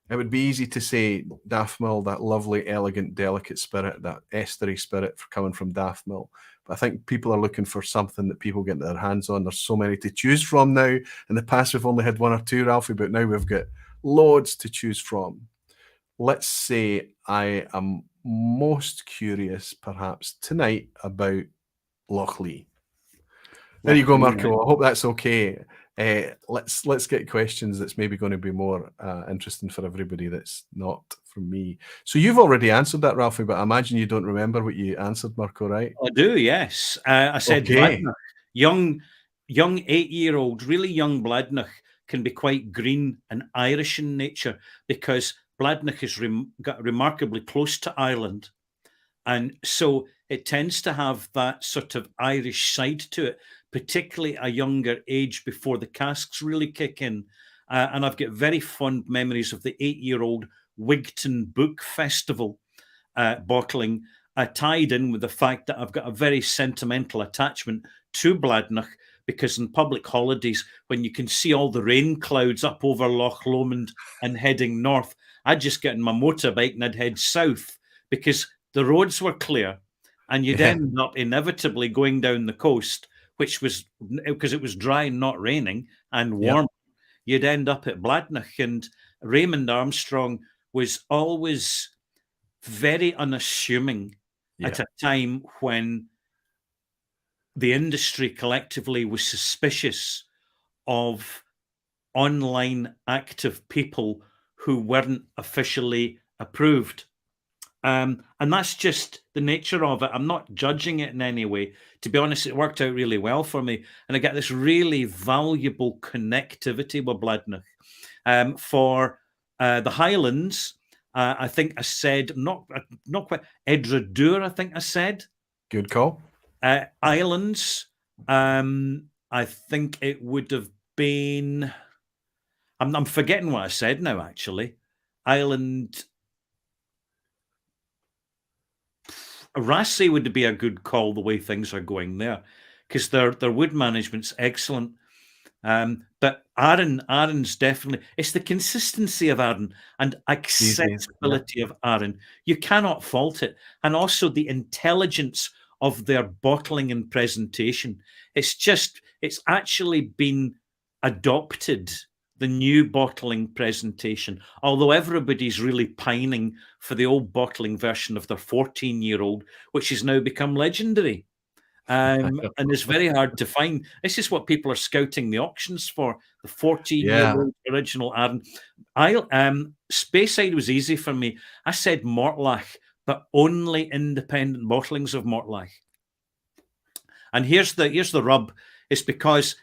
it would be easy to say Daffmill, that lovely, elegant, delicate spirit, that estery spirit coming from Daffmill. But I think people are looking for something that people get their hands on. There's so many to choose from now. In the past, we've only had one or two, Ralphie, but now we've got loads to choose from. Let's say I am most curious, perhaps, tonight about Lochlee. There you go, Marco. I hope that's okay. Let's get questions that's maybe going to be more interesting for everybody that's not from me. So you've already answered that, Ralphie, but I imagine you don't remember what you answered, Marco, right? I do, yes. I said Bladnoch. Young 8-year-old, really young Bladnoch can be quite green and Irish in nature because Bladnoch is got remarkably close to Ireland. And so it tends to have that sort of Irish side to it, particularly a younger age before the casks really kick in. And I've got very fond memories of the 8-year-old Wigton Book Festival bottling, tied in with the fact that I've got a very sentimental attachment to Bladnoch, because in public holidays, when you can see all the rain clouds up over Loch Lomond and heading north, I'd just get in my motorbike and I'd head south because the roads were clear, and you'd end up inevitably going down the coast, which was because it was dry and not raining and warm. Yep. You'd end up at Bladnoch, and Raymond Armstrong was always very unassuming at a time when the industry collectively was suspicious of online active people who weren't officially approved. And that's just the nature of it. I'm not judging it in any way. To be honest, it worked out really well for me. And I get this really valuable connectivity with Bladnoch. For the Highlands, I think I said, not quite, Edradour, I think I said. Good call. Islands, I think it would have been, I'm forgetting what I said now, actually. Island... Rassie would be a good call the way things are going there, because their wood management's excellent. But Arran's definitely, it's the consistency of Arran and accessibility of Arran. You cannot fault it. And also the intelligence of their bottling and presentation. It's actually been adopted the new bottling presentation, although everybody's really pining for the old bottling version of their 14-year-old, which has now become legendary. And it's very hard to find. This is what people are scouting the auctions for, the 14-year-old original Arden. Speyside was easy for me. I said Mortlach, but only independent bottlings of Mortlach. And here's the rub. It's because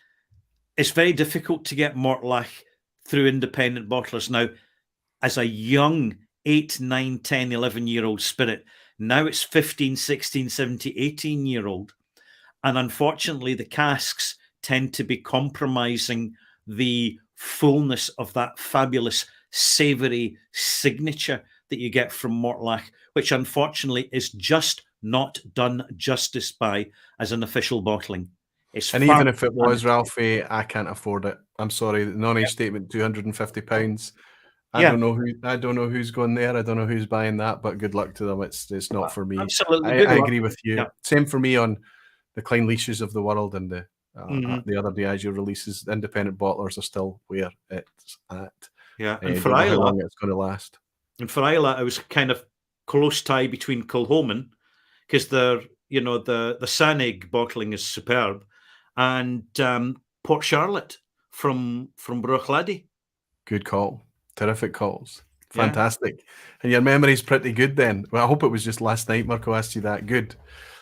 it's very difficult to get Mortlach through independent bottlers. Now, as a young 8, 9, 10, 11-year-old spirit, now it's 15, 16, 17, 18-year-old. And unfortunately, the casks tend to be compromising the fullness of that fabulous savoury signature that you get from Mortlach, which unfortunately is just not done justice by as an official bottling. And even if it was, Ralfy, I can't afford it. I'm sorry. The non-age statement, £250. I don't know who's going there. I don't know who's buying that, but good luck to them. It's not for me. Absolutely. I agree with you. Yeah. Same for me on the Klein Leashes of the world and the other Diageo releases. Independent bottlers are still where it's at. Yeah, and for Islay, how long it's going to last. And for Islay, I was kind of close tie between Kilhoman, because the Sanig bottling is superb, and Port Charlotte from Bruichladdich. Good call. Terrific calls. Fantastic. Yeah. And your memory's pretty good then. Well, I hope it was just last night Mirko asked you that. Good.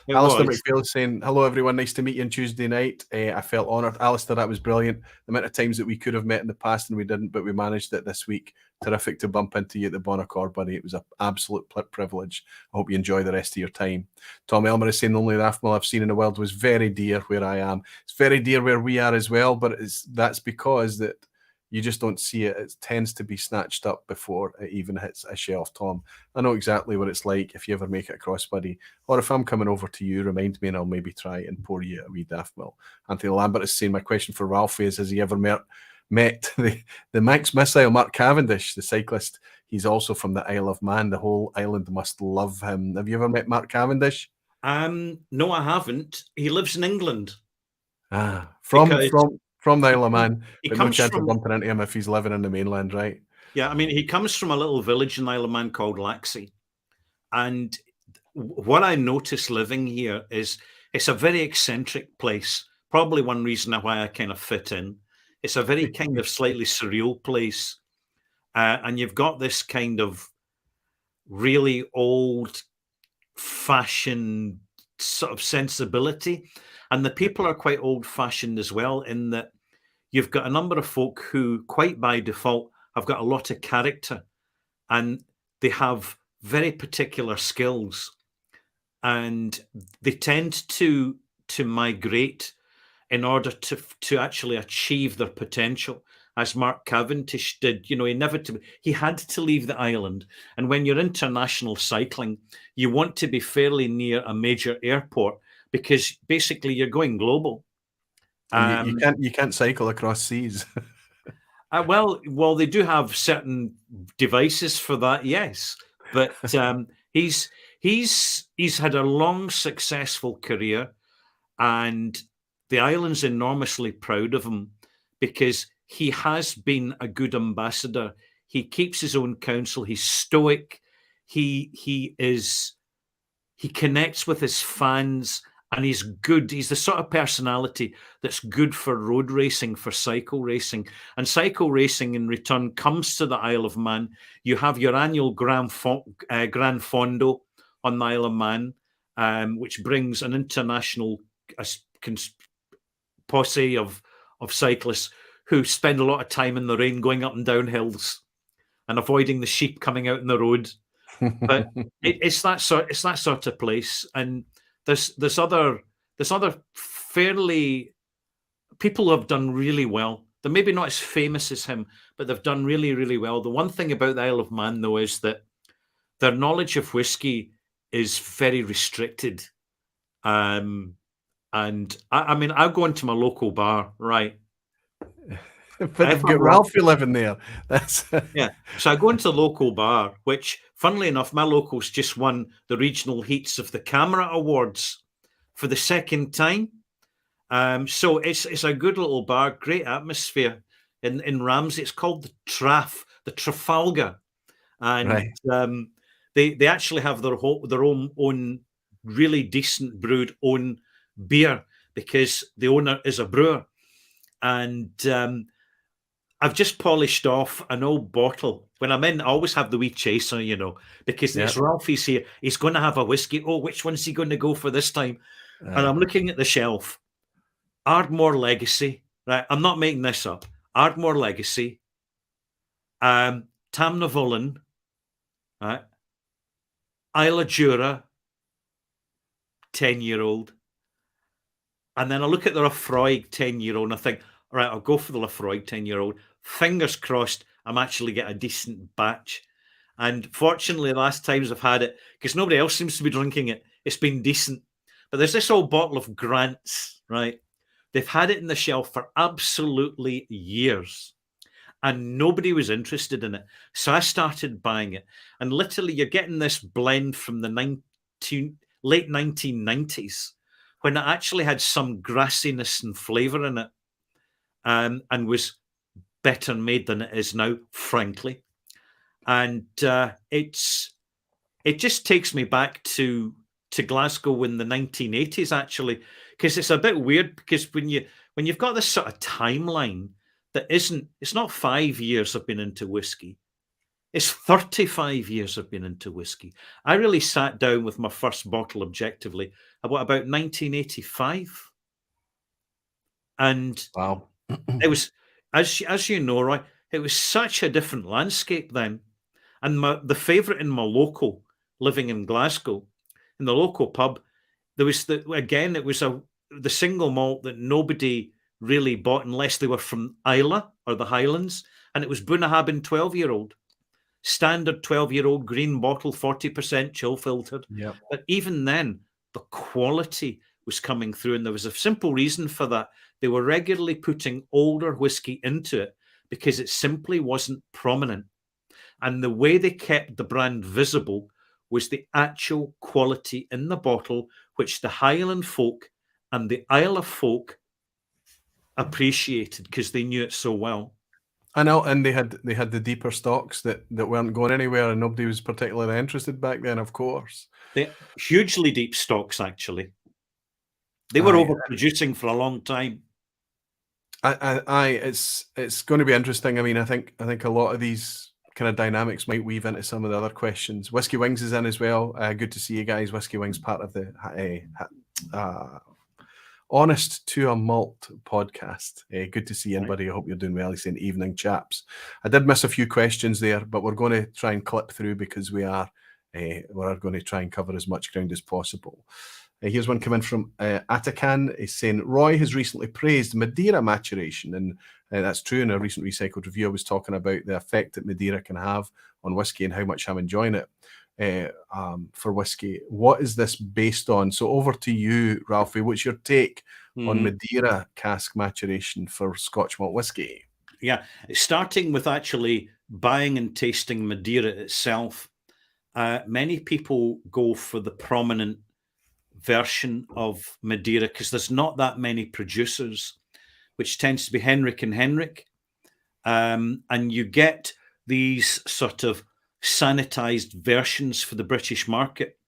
Alistair McPhail saying, hello everyone, nice to meet you on Tuesday night. I felt honoured. Alistair, that was brilliant. The amount of times that we could have met in the past and we didn't, but we managed it this week. Terrific to bump into you at the Bon Accord, buddy. It was an absolute privilege. I hope you enjoy the rest of your time. Tom Elmer is saying, the only Rathmel I've seen in the world was very dear where I am. It's very dear where we are as well, but that's because that you just don't see it. It tends to be snatched up before it even hits a shelf, Tom. I know exactly what it's like if you ever make it across, buddy. Or if I'm coming over to you, remind me and I'll maybe try and pour you a wee Daftmill. Anthony Lambert is saying, my question for Ralfy is, has he ever met the Manx missile, Mark Cavendish, the cyclist? He's also from the Isle of Man. The whole island must love him. Have you ever met Mark Cavendish? No, I haven't. He lives in England. From the Isle of Man, but no chance of bumping into him if he's living in the mainland, right? Yeah, I mean, he comes from a little village in the Isle of Man called Laxey. And what I notice living here is it's a very eccentric place. Probably one reason why I kind of fit in. It's a very kind of slightly surreal place. And you've got this kind of really old-fashioned sort of sensibility. And the people are quite old-fashioned as well, in that you've got a number of folk who, quite by default, have got a lot of character, and they have very particular skills, and they tend to migrate in order to actually achieve their potential, as Mark Cavendish did. You know, he had to leave the island, and when you're international cycling, you want to be fairly near a major airport, because basically you're going global. You can't cycle across seas. Well, they do have certain devices for that, yes. But he's had a long, successful career, and the island's enormously proud of him because he has been a good ambassador. He keeps his own counsel. He's stoic. He connects with his fans. And he's good. He's the sort of personality that's good for road racing, for cycle racing. And cycle racing, in return, comes to the Isle of Man. You have your annual Gran Fondo on the Isle of Man, which brings an international posse of cyclists who spend a lot of time in the rain going up and down hills and avoiding the sheep coming out in the road. But it's that sort of place. And There's other fairly people who have done really well. They're maybe not as famous as him, but they've done really, really well. The one thing about the Isle of Man, though, is that their knowledge of whiskey is very restricted. And I mean, I'll go into my local bar, right? But they've got Ralfy living there. Yeah. So I go into the local bar, which, funnily enough, my locals just won the regional heats of the Camera Awards for the second time. So it's a good little bar, great atmosphere. in Ramsey. It's called the Trafalgar, and Right. they actually have their own really decent brewed own beer because the owner is a brewer, and I've just polished off an old bottle. When I'm in, I always have the wee chaser, because Yeah. it's Ralfy's here. He's going to have a whiskey. Oh, which one's he going to go for this time? And I'm looking at the shelf. Ardmore Legacy. Right, I'm not making this up. Ardmore Legacy. Tamnavolan. Right. Isla Jura. 10-year-old. And then I look at the Lafroig 10-year-old and I think, all right, I'll go for the Lafroig 10-year-old. Fingers crossed, I'm actually get a decent batch. And fortunately, the last times I've had it, because nobody else seems to be drinking it, it's been decent. But there's this old bottle of Grant's, right? They've had it in the shelf for absolutely years, and nobody was interested in it. So I started buying it. And literally, you're getting this blend from the late 1990s, when it actually had some grassiness and flavour in it, and was better made than it is now, frankly. And it just takes me back to Glasgow in the 1980s, actually, because it's a bit weird, because when you've got this sort of timeline that it's not 5 years I've been into whiskey, it's 35 years I've been into whiskey. I really sat down with my first bottle objectively about 1985, and Wow. it was, as you know, Roy, it was such a different landscape then. And the favourite in my local, living in Glasgow, in the local pub, there was it was the single malt that nobody really bought unless they were from Isla or the Highlands, and it was Bunnahabhain 12-year-old. Standard 12-year-old green bottle, 40% chill filtered. Yeah. But even then, the quality was coming through, and there was a simple reason for that. They were regularly putting older whiskey into it because it simply wasn't prominent. And the way they kept the brand visible was the actual quality in the bottle, which the Highland folk and the Isle of folk appreciated because they knew it so well. I know, and they had the deeper stocks that weren't going anywhere, and nobody was particularly interested back then, of course. They hugely deep stocks, actually. They were Aye. overproducing for a long time. It's going to be interesting. I mean, I think a lot of these kind of dynamics might weave into some of the other questions. Whiskey Wings is in as well. Good to see you guys. Whiskey Wings, part of the Honest to a Malt podcast. Good to see anybody. I hope you're doing well. He's saying evening, chaps. I did miss a few questions there, but we're going to try and clip through because we're going to try and cover as much ground as possible. Here's one coming from Atakan. He's saying, Roy has recently praised Madeira maturation, and that's true. In a recent recycled review, I was talking about the effect that Madeira can have on whiskey and how much I'm enjoying it for whiskey. What is this based on? So over to you, Ralfy. What's your take on Madeira cask maturation for Scotch malt whiskey? Yeah, starting with actually buying and tasting Madeira itself, many people go for the prominent version of Madeira because there's not that many producers, which tends to be Henrik and Henrik. And you get these sort of sanitized versions for the British market,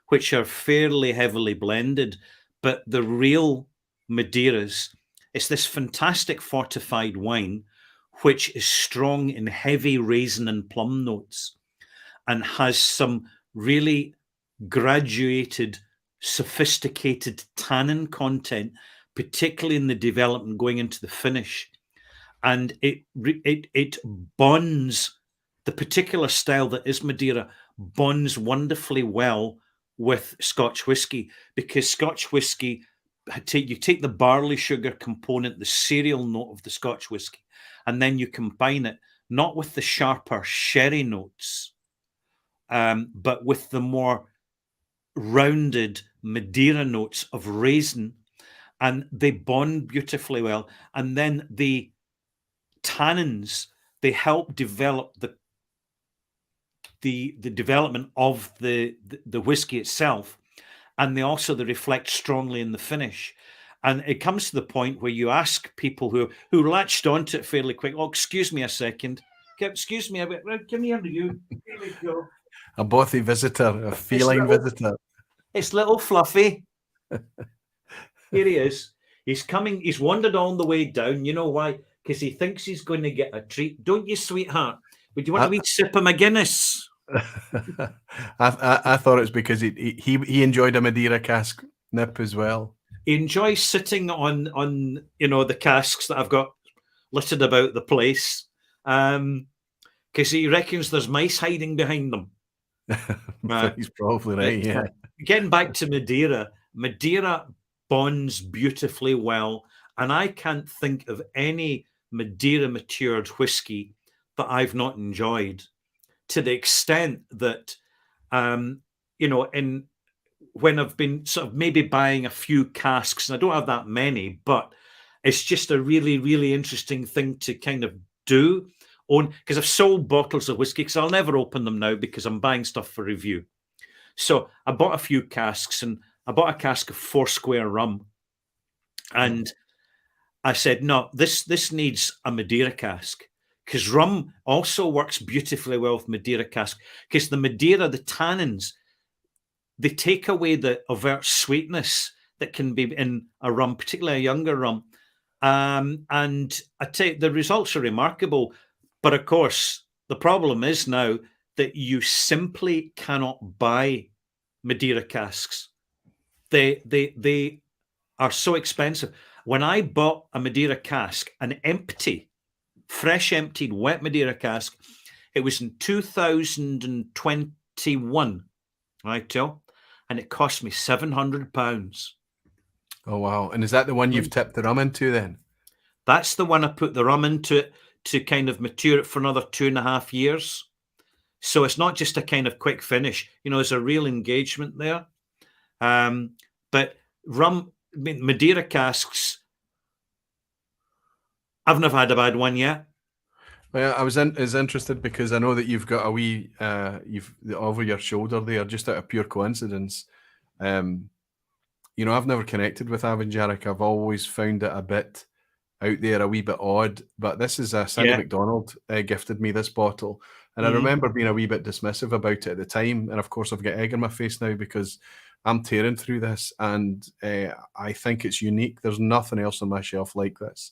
which are fairly heavily blended. But the real Madeiras, it's this fantastic fortified wine, which is strong in heavy raisin and plum notes and has some really graduated, sophisticated tannin content, particularly in the development going into the finish. And it bonds, the particular style that is Madeira bonds wonderfully well with Scotch whisky, because Scotch whisky, you take the barley sugar component, the cereal note of the Scotch whisky, and then you combine it not with the sharper sherry notes, but with the more rounded Madeira notes of raisin, and they bond beautifully well. And then the tannins, they help develop the development of the whiskey itself, and they reflect strongly in the finish. And it comes to the point where you ask people who latched onto it fairly quick, oh, excuse me a second. Excuse me, come here, you. Here we go. A bothy visitor, a feline visitor. It's little Fluffy. Here he is. He's coming. He's wandered on the way down. You know why? Because he thinks he's going to get a treat. Don't you, sweetheart? Would you want a wee sip of my Guinness? I thought it's because he enjoyed a Madeira cask nip as well. He enjoys sitting on the casks that I've got littered about the place, because he reckons there's mice hiding behind them. He's probably right. Yeah. Getting back to Madeira, Madeira bonds beautifully well, and I can't think of any Madeira matured whiskey that I've not enjoyed, to the extent that when I've been sort of maybe buying a few casks, and I don't have that many, but it's just a really, really interesting thing to kind of do. Because I've sold bottles of whiskey, because I'll never open them now because I'm buying stuff for review. So I bought a few casks, and I bought a cask of Foursquare rum. And I said, no, this needs a Madeira cask, because rum also works beautifully well with Madeira cask, because the Madeira, the tannins, they take away the overt sweetness that can be in a rum, particularly a younger rum. And I tell you, the results are remarkable. But of course, the problem is now that you simply cannot buy Madeira casks. They are so expensive. When I bought a Madeira cask, an fresh emptied wet Madeira cask, it was in 2021, right, Joe? And it cost me £700. Oh, wow. And is that the one you've tipped the rum into then? That's the one I put the rum into it to kind of mature it for another 2.5 years. So it's not just a kind of quick finish. There's a real engagement there. But rum, Madeira casks, I've never had a bad one yet. Well, I was interested because I know that you've got a wee, you've over your shoulder there, just out of pure coincidence. I've never connected with Avonjarrick. I've always found it a bit out there, a wee bit odd. But this is Sandy McDonald gifted me this bottle, and I remember being a wee bit dismissive about it at the time. And of course, I've got egg in my face now because I'm tearing through this, and I think it's unique. There's nothing else on my shelf like this.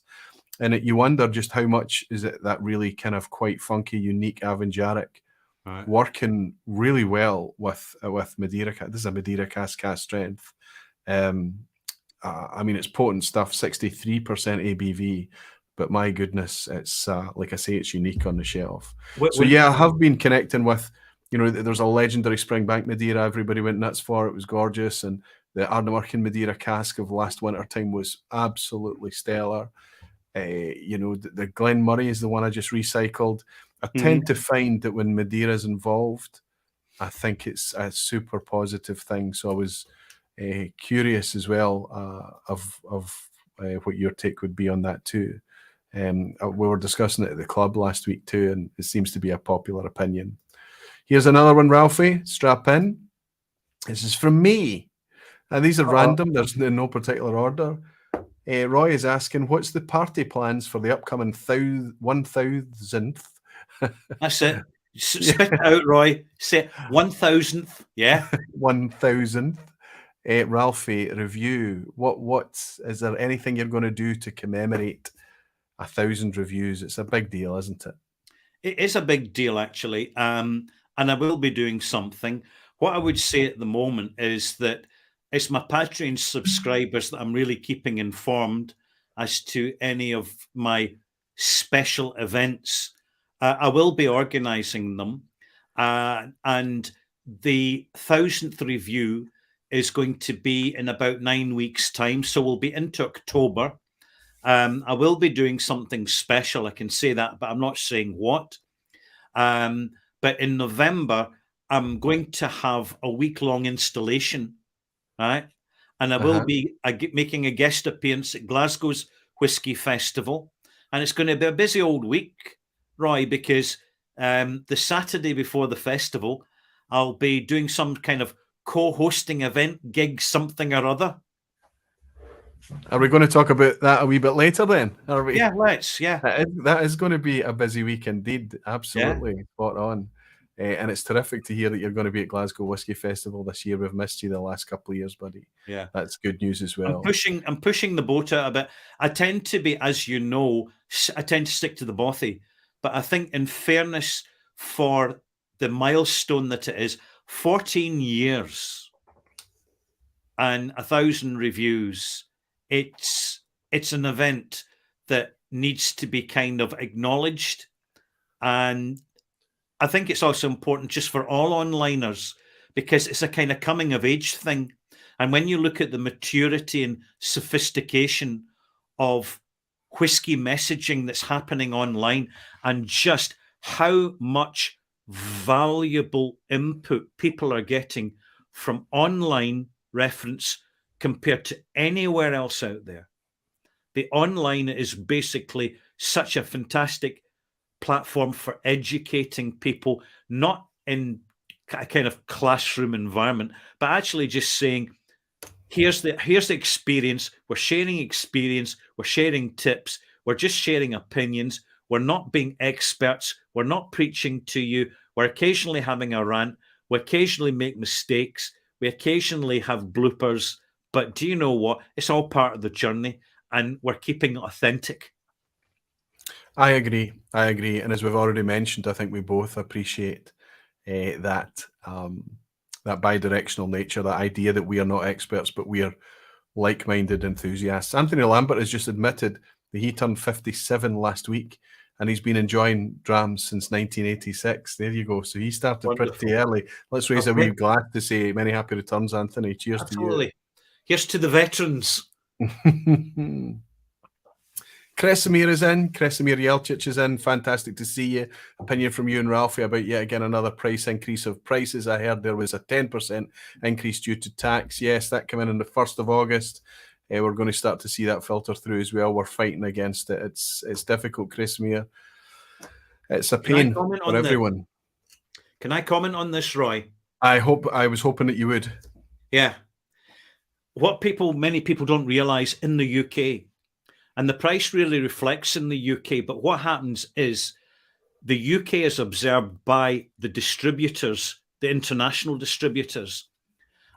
And you wonder just how much is it that really kind of quite funky, unique Avonjarrick working really well with Madeira. This is a Madeira cask strength. It's potent stuff, 63% ABV, but my goodness, it's like I say, it's unique on the shelf. I have been connecting with, there's a legendary Springbank Madeira everybody went nuts for. It was gorgeous, and the Ardnamurchan Madeira cask of last winter time was absolutely stellar. The Glen Murray is the one I just recycled. I tend to find that when Madeira is involved, I think it's a super positive thing. So I was curious as well of what your take would be on that too. We were discussing it at the club last week too, and it seems to be a popular opinion. Here's another one, Ralfy. Strap in. This is from me. And these are random. There's in no particular order. Roy is asking, what's the party plans for the upcoming 1000th? That's it. Spit it out, Roy. Say 1000th. Yeah. 1000th. Ralfy, review. What is there anything you're going to do to commemorate 1,000 reviews? It's a big deal, isn't it? It is a big deal, actually. And I will be doing something. What I would say at the moment is that it's my Patreon subscribers that I'm really keeping informed as to any of my special events. I will be organising them. And the 1000th review is going to be in about 9 weeks' time. So we'll be into October. I will be doing something special. I can say that, but I'm not saying what. But in November, I'm going to have a week-long installation, right? And I will be making a guest appearance at Glasgow's Whisky Festival. And it's going to be a busy old week, Roy, because the Saturday before the festival, I'll be doing some kind of co-hosting event, gig, something or other. Are we going to talk about that a wee bit later then? Are we? Yeah, let's. Yeah. That is going to be a busy week indeed. Absolutely. Spot on. And it's terrific to hear that you're going to be at Glasgow Whisky Festival this year. We've missed you the last couple of years, buddy. Yeah. That's good news as well. I'm pushing the boat out a bit. I tend to be, as you know, I tend to stick to the bothy. But I think in fairness for the milestone that it is, 14 years and 1,000 reviews, it's an event that needs to be kind of acknowledged. And I think it's also important just for all onliners, because it's a kind of coming of age thing. And when you look at the maturity and sophistication of whiskey messaging that's happening online, and just how much valuable input people are getting from online reference compared to anywhere else out there. The online is basically such a fantastic platform for educating people, not in a kind of classroom environment, but actually just saying, here's the experience. We're sharing tips, we're just sharing opinions. We're not being experts. We're not preaching to you. We're occasionally having a rant. We occasionally make mistakes. We occasionally have bloopers. But do you know what? It's all part of the journey, and we're keeping it authentic. I agree. And as we've already mentioned, I think we both appreciate that bi-directional nature, that idea that we are not experts, but we are like-minded enthusiasts. Anthony Lambert has just admitted that he turned 57 last week, and he's been enjoying drams since 1986. There you go. So he started pretty early. Let's raise a wee glass to say many happy returns, Anthony. Cheers to you. Here's to the veterans. Kresimir is in. Kresimir Jelcic is in. Fantastic to see you. Opinion from you and Ralfy about yet again another price increase of prices. I heard there was a 10% increase due to tax. Yes, that came in on the 1st of August. We're going to start to see that filter through as well. We're fighting against it. It's difficult, Kresimir. It's a pain for everyone. Can I comment on this, Roy? I was hoping that you would. Yeah. What many people don't realise in the UK, and the price really reflects in the UK, but what happens is the UK is observed by the distributors, the international distributors,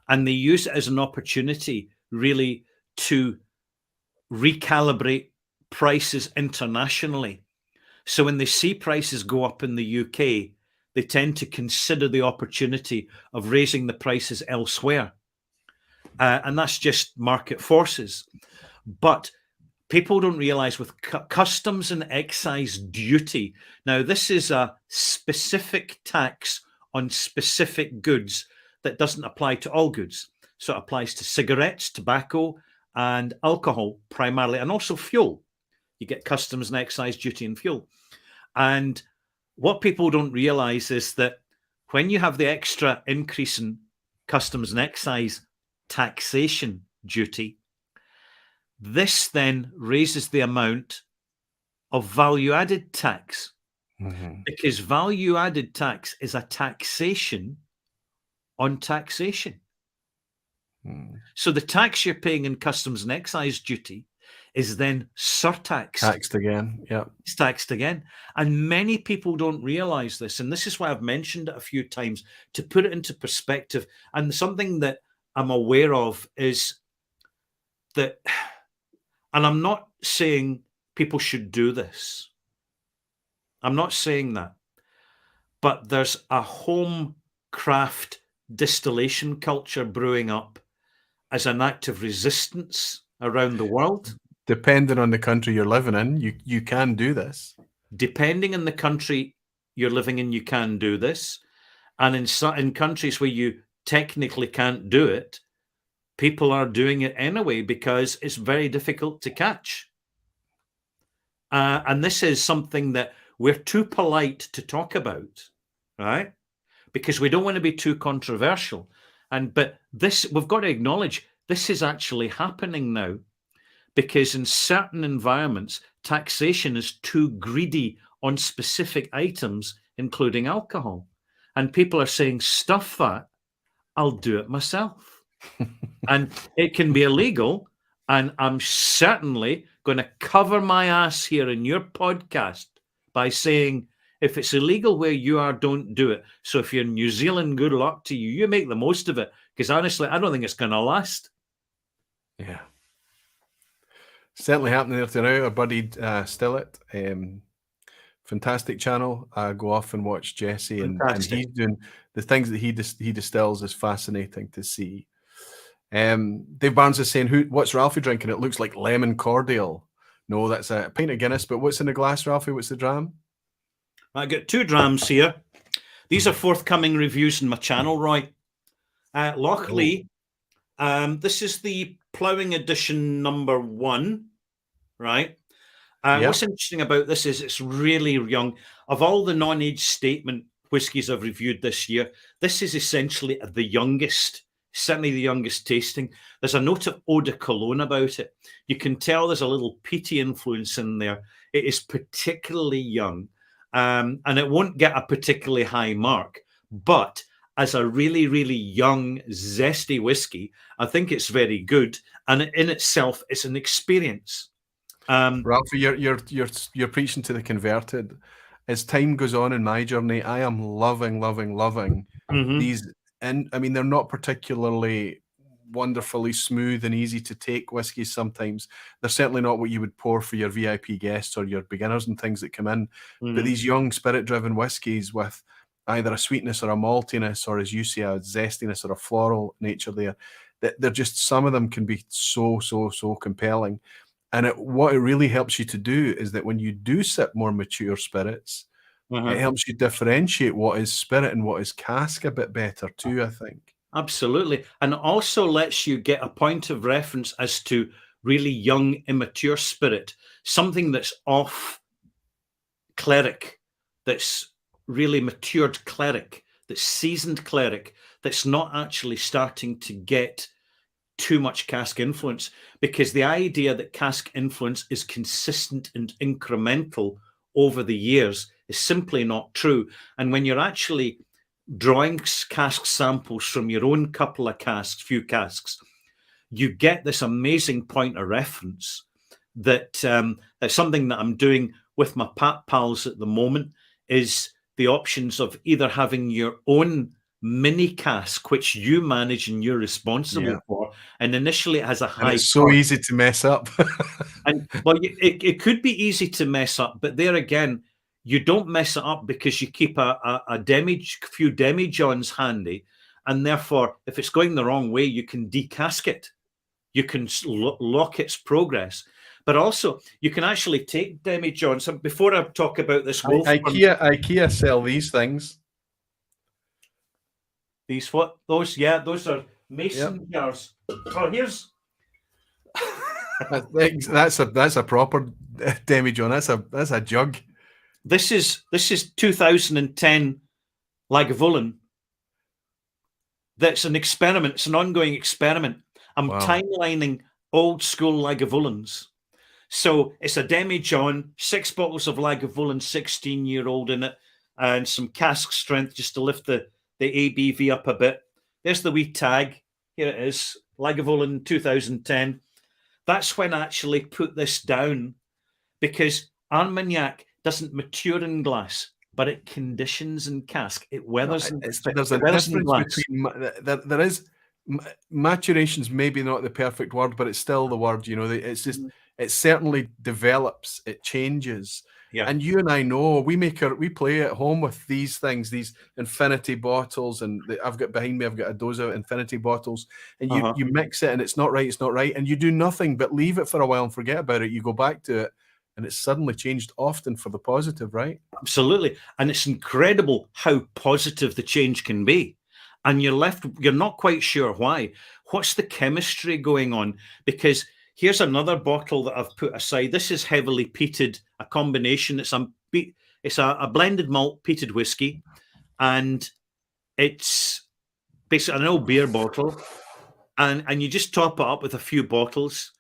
and they use it as an opportunity really to recalibrate prices internationally. So when they see prices go up in the UK, they tend to consider the opportunity of raising the prices elsewhere. And that's just market forces. But people don't realize with customs and excise duty, now this is a specific tax on specific goods that doesn't apply to all goods. So it applies to cigarettes, tobacco, and alcohol primarily, and also fuel. You get customs and excise duty and fuel. And what people don't realize is that when you have the extra increase in customs and excise taxation duty, this then raises the amount of value-added tax, because value-added tax is a taxation on taxation. So the tax you're paying in customs and excise duty is then surtaxed. Taxed again, yeah. It's taxed again. And many people don't realize this. And this is why I've mentioned it a few times, to put it into perspective. And something that I'm aware of is that, and I'm not saying people should do this. I'm not saying that. But there's a home craft distillation culture brewing up as an act of resistance around the world. Depending on the country you're living in, you can do this. Depending on the country you're living in, you can do this. And in countries where you technically can't do it, people are doing it anyway because it's very difficult to catch. And this is something that we're too polite to talk about, right? Because we don't want to be too controversial. But this, we've got to acknowledge, this is actually happening now, because in certain environments, taxation is too greedy on specific items, including alcohol. And people are saying, stuff that, I'll do it myself. And it can be illegal, And I'm certainly going to cover my ass here in your podcast by saying, if it's illegal where you are, don't do it. So if you're in New Zealand, good luck to you. You make the most of it. Because honestly, I don't think it's going to last. Yeah. Certainly happening there tonight. Our buddy Stillet. Fantastic channel. I go off and watch Jesse, and he's doing the things that he distills is fascinating to see. Dave Barnes is saying, what's Ralfy drinking? It looks like lemon cordial. No, that's a pint of Guinness, but what's in the glass, Ralfy? What's the dram? I got 2 drams here. These are forthcoming reviews on my channel, Roy. Lochley, this is the Ploughing Edition #1, right? What's interesting about this is it's really young. Of all the non-age statement whiskies I've reviewed this year, this is essentially the youngest, certainly the youngest tasting. There's a note of eau de cologne about it. You can tell there's a little peaty influence in there. It is particularly young, and it won't get a particularly high mark, but as a really, really young, zesty whiskey, I think it's very good. And in itself, it's an experience. Ralfy, you're preaching to the converted. As time goes on in my journey, I am loving these. And I mean, they're not particularly wonderfully smooth and easy to take whiskies sometimes. They're certainly not what you would pour for your VIP guests or your beginners and things that come in. But these young spirit-driven whiskies with either a sweetness or a maltiness, or as you say, a zestiness or a floral nature there, they're just, some of them can be so compelling. And what it really helps you to do is that when you do sip more mature spirits, it helps you differentiate what is spirit and what is cask a bit better too, I think. Absolutely. And also lets you get a point of reference as to really young, immature spirit, something that's off cleric, that's really matured cleric, that's seasoned cleric, that's not actually starting to get too much cask influence, because the idea that cask influence is consistent and incremental over the years is simply not true. And when you're actually drawing cask samples from your own couple of casks, few casks, you get this amazing point of reference that that's something that I'm doing with my pals at the moment, is the options of either having your own mini cask, which you manage and you're responsible for, and initially it has a high. And it's so easy to mess up. And well, it could be easy to mess up, but there again, you don't mess it up because you keep a few demijohns handy, and therefore, if it's going the wrong way, you can decask it, you can lock its progress. But also, you can actually take demijohns. So before I talk about this, IKEA sell these things. These what? Those? Yeah, those are mason jars. Oh, here's. That's a proper demijohn. That's a jug. This is 2010 Lagavulin. That's an experiment. It's an ongoing experiment. I'm timelining old school Lagavulins. So it's a demijohn, 6 bottles of Lagavulin, 16-year-old in it, and some cask strength just to lift the ABV up a bit. There's the wee tag. Here it is, Lagavulin 2010. That's when I actually put this down, because Armagnac doesn't mature in glass, but it conditions in cask. It weathers in glass. There's a difference between there is maturation's maybe not the perfect word, but it's still the word. You know, it's just it certainly develops, it changes. Yeah. And you and I know we play at home with these things, these infinity bottles, and I've got a dose of infinity bottles, and you mix it and it's not right, and you do nothing but leave it for a while and forget about it. You go back to it, and it's suddenly changed, often for the positive, right? Absolutely. And it's incredible how positive the change can be. And you're not quite sure why. What's the chemistry going on? Because here's another bottle that I've put aside. This is heavily peated, a combination. It's a blended malt peated whiskey, and it's basically an old beer bottle. And you just top it up with a few bottles,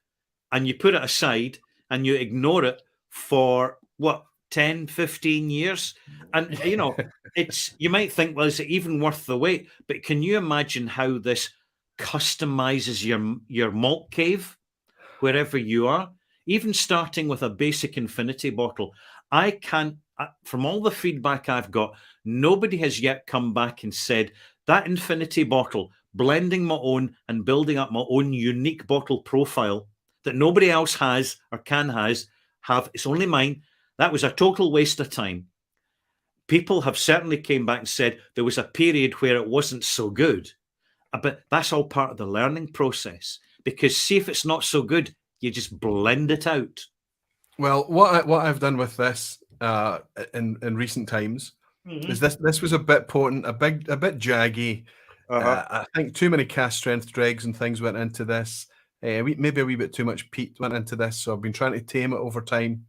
and you put it aside, and you ignore it for 10, 15 years. And you know, you might think, well, is it even worth the wait? But can you imagine how this customizes your malt cave? wherever you are, even starting with a basic infinity bottle. I can't, from all the feedback I've got, nobody has yet come back and said that infinity bottle, blending my own and building up my own unique bottle profile that nobody else has or can have, it's only mine. That was a total waste of time. People have certainly came back and said there was a period where it wasn't so good, but that's all part of the learning process, because see if it's not so good, you just blend it out. Well, what I've done with this in recent times is this was a bit potent, a bit jaggy. I think too many cast strength dregs and things went into this. Maybe a wee bit too much peat went into this, so I've been trying to tame it over time.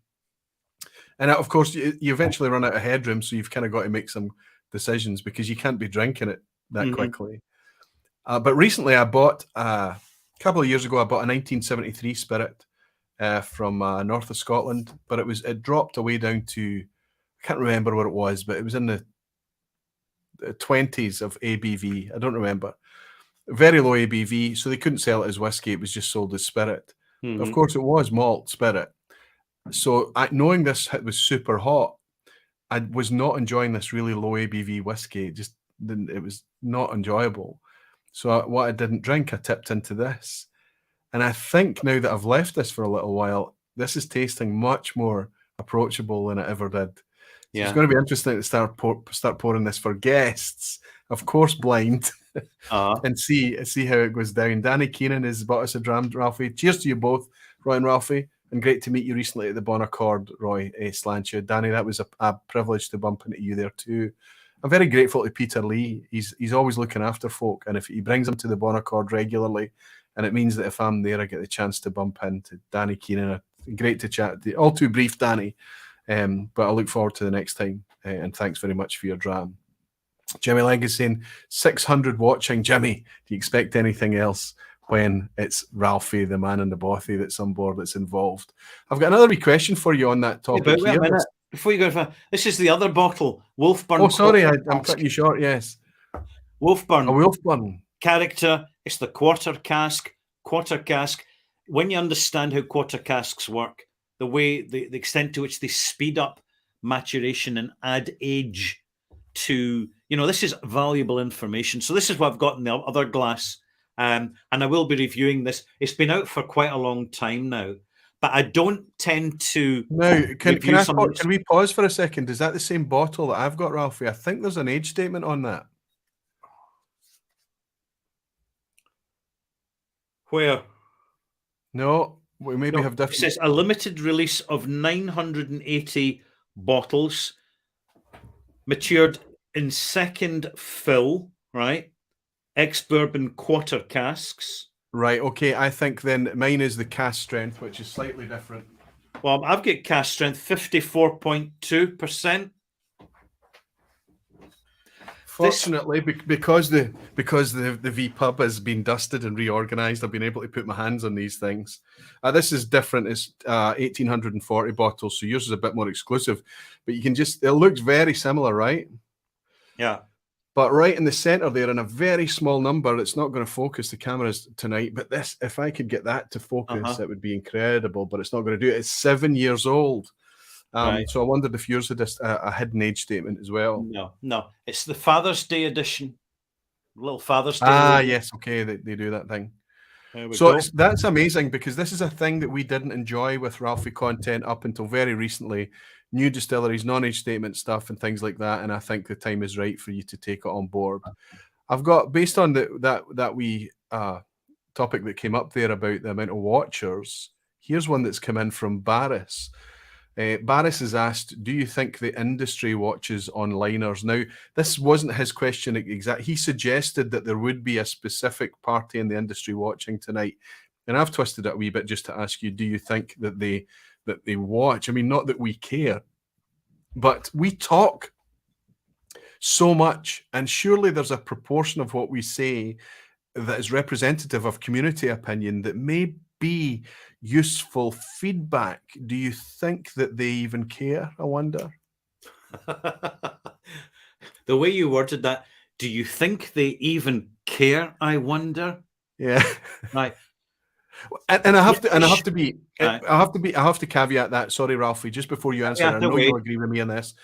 And of course, you eventually run out of headroom, so you've kind of got to make some decisions because you can't be drinking it that quickly. But recently, I bought a couple of years ago. I bought a 1973 spirit from north of Scotland, but it dropped away down to, I can't remember what it was, but it was in the 20s of ABV. I don't remember. Very low ABV, so they couldn't sell it as whiskey. It was just sold as spirit. Of course, it was malt spirit. So knowing this was super hot, I was not enjoying this really low ABV whiskey. It was not enjoyable. So what I didn't drink, I tipped into this. And I think now that I've left this for a little while, this is tasting much more approachable than it ever did. So it's going to be interesting to start pouring this for guests, of course, blind, and see how it goes down. Danny Keenan has bought us a dram, Ralfy. Cheers to you both, Roy and Ralfy, and great to meet you recently at the Bon Accord, Roy Slantia. Danny, that was a privilege to bump into you there too. I'm very grateful to Peter Lee. He's always looking after folk, and if he brings them to the Bon Accord regularly, and it means that if I'm there, I get the chance to bump into Danny Keenan. Great to chat. All too brief, Danny, but I look forward to the next time. And thanks very much for your dram. Jimmy Leg is saying 600 watching. Jimmy, do you expect anything else when it's Ralfy, the man in the bothy, that's on board, that's involved? I've got another wee question for you on that topic. Wait a minute. Before you go, this is the other bottle, Wolfburn. Oh, sorry, I'm cutting you short. Yes, Wolfburn. A Wolfburn Character. It's the quarter cask. When you understand how quarter casks work, the way, the extent to which they speed up maturation and add age to, this is valuable information. So this is what I've got in the other glass, and I will be reviewing this. It's been out for quite a long time now, but I don't tend to. Now, can we pause for a second? Is that the same bottle that I've got, Ralfy? I think there's an age statement on that. Where? No, we maybe have different. It says a limited release of 980 bottles, matured in second fill, right? Ex-bourbon quarter casks. Right, okay. I think then mine is the cask strength, which is slightly different. Well, I've got cask strength 54.2%. Fortunately, because the vPub has been dusted and reorganized, I've been able to put my hands on these things. This is different. It's 1,840 bottles, so yours is a bit more exclusive. But you can it looks very similar, right? Yeah. But right in the center there, in a very small number, it's not going to focus the cameras tonight. But this, if I could get that to focus, it would be incredible. But it's not going to do it. It's 7 years old. Right. So I wondered if yours had a hidden age statement as well. No. It's the Father's Day edition. Little Father's Day. Yes. Okay, they do that thing. So that's amazing, because this is a thing that we didn't enjoy with Ralfy content up until very recently. New distilleries, non-age statement stuff and things like that. And I think the time is right for you to take it on board. I've got, based on that wee topic that came up there about the amount of watchers, here's one that's come in from Barris. Barris has asked, do you think the industry watches onliners? Now, this wasn't his question exactly. He suggested that there would be a specific party in the industry watching tonight. And I've twisted it a wee bit just to ask you, do you think that they watch? I mean, not that we care, but we talk so much. And surely there's a proportion of what we say that is representative of community opinion that may be useful feedback. Do you think that they even care? I wonder. The way you worded that, do you think they even care? I wonder. Yeah. Right. And I have to, and I have to caveat that. Sorry, Ralfy, just before you answer, I know you'll agree with me on this.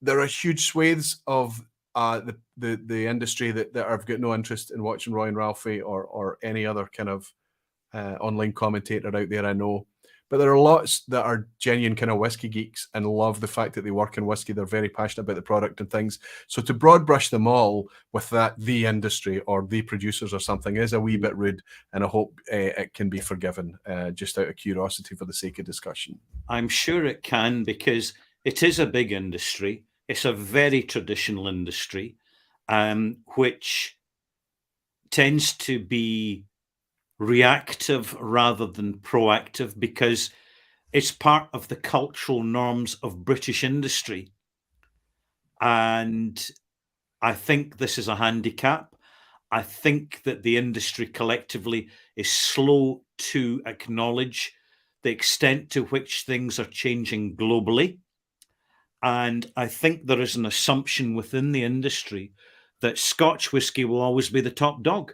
There are huge swathes of the industry that have got no interest in watching Roy and Ralfy or any other kind of online commentator out there, I know. But there are lots that are genuine kind of whiskey geeks and love the fact that they work in whiskey. They're very passionate about the product and things. So to broad brush them all with that, the industry or the producers or something, is a wee bit rude. And I hope it can be forgiven just out of curiosity for the sake of discussion. I'm sure it can, because it is a big industry. It's a very traditional industry, which tends to be reactive rather than proactive, because it's part of the cultural norms of British industry. And I think this is a handicap. I think that the industry collectively is slow to acknowledge the extent to which things are changing globally. And I think there is an assumption within the industry that Scotch whisky will always be the top dog.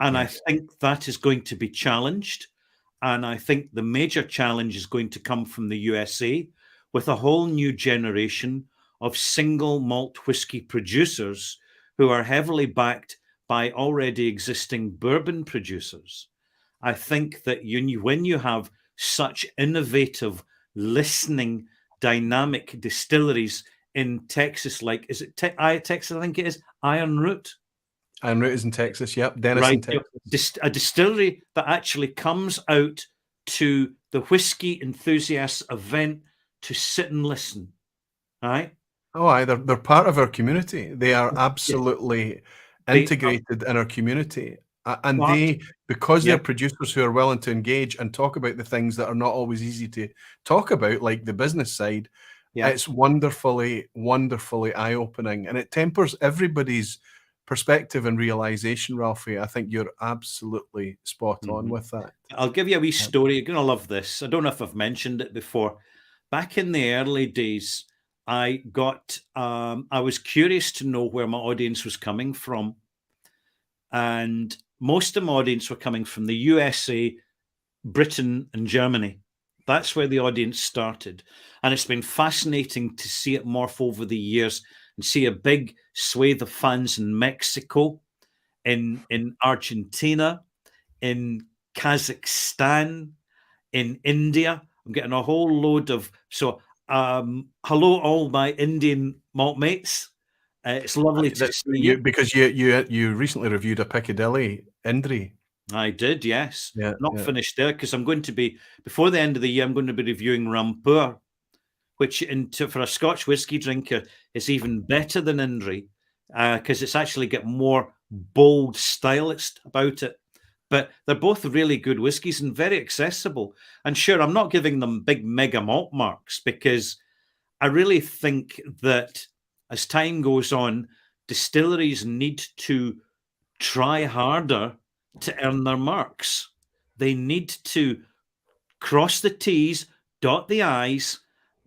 And yes. I think that is going to be challenged. And I think the major challenge is going to come from the USA, with a whole new generation of single malt whisky producers who are heavily backed by already existing bourbon producers. I think that when you have such innovative, listening, dynamic distilleries in Texas, like, is it Texas? I think it is Iron Root. Iron Root is in Texas, yep. Denison, Texas. A distillery that actually comes out to the whiskey enthusiasts event to sit and listen, right? Oh, aye, they're part of our community. They are absolutely integrated in our community. And because they're producers who are willing to engage and talk about the things that are not always easy to talk about, like the business side, it's wonderfully, wonderfully eye-opening. And it tempers everybody's perspective and realization, Ralfy. I think you're absolutely spot on with that. I'll give you a wee story. You're going to love this. I don't know if I've mentioned it before. Back in the early days, I was curious to know where my audience was coming from. And most of my audience were coming from the USA, Britain, and Germany. That's where the audience started. And it's been fascinating to see it morph over the years and see a big swathe of fans in Mexico, in Argentina, in Kazakhstan, in India. I'm getting a whole load of... So, hello, all my Indian malt mates. It's lovely to see you. Because you recently reviewed a Piccadilly Indri. I did, yes. Not finished there, because I'm going to be, before the end of the year, I'm going to be reviewing Rampur, which for a Scotch whisky drinker is even better than Indri, because it's actually got more bold stylist about it. But they're both really good whiskies and very accessible. And sure, I'm not giving them big mega malt marks, because I really think that as time goes on, distilleries need to try harder to earn their marks. They need to cross the T's, dot the I's,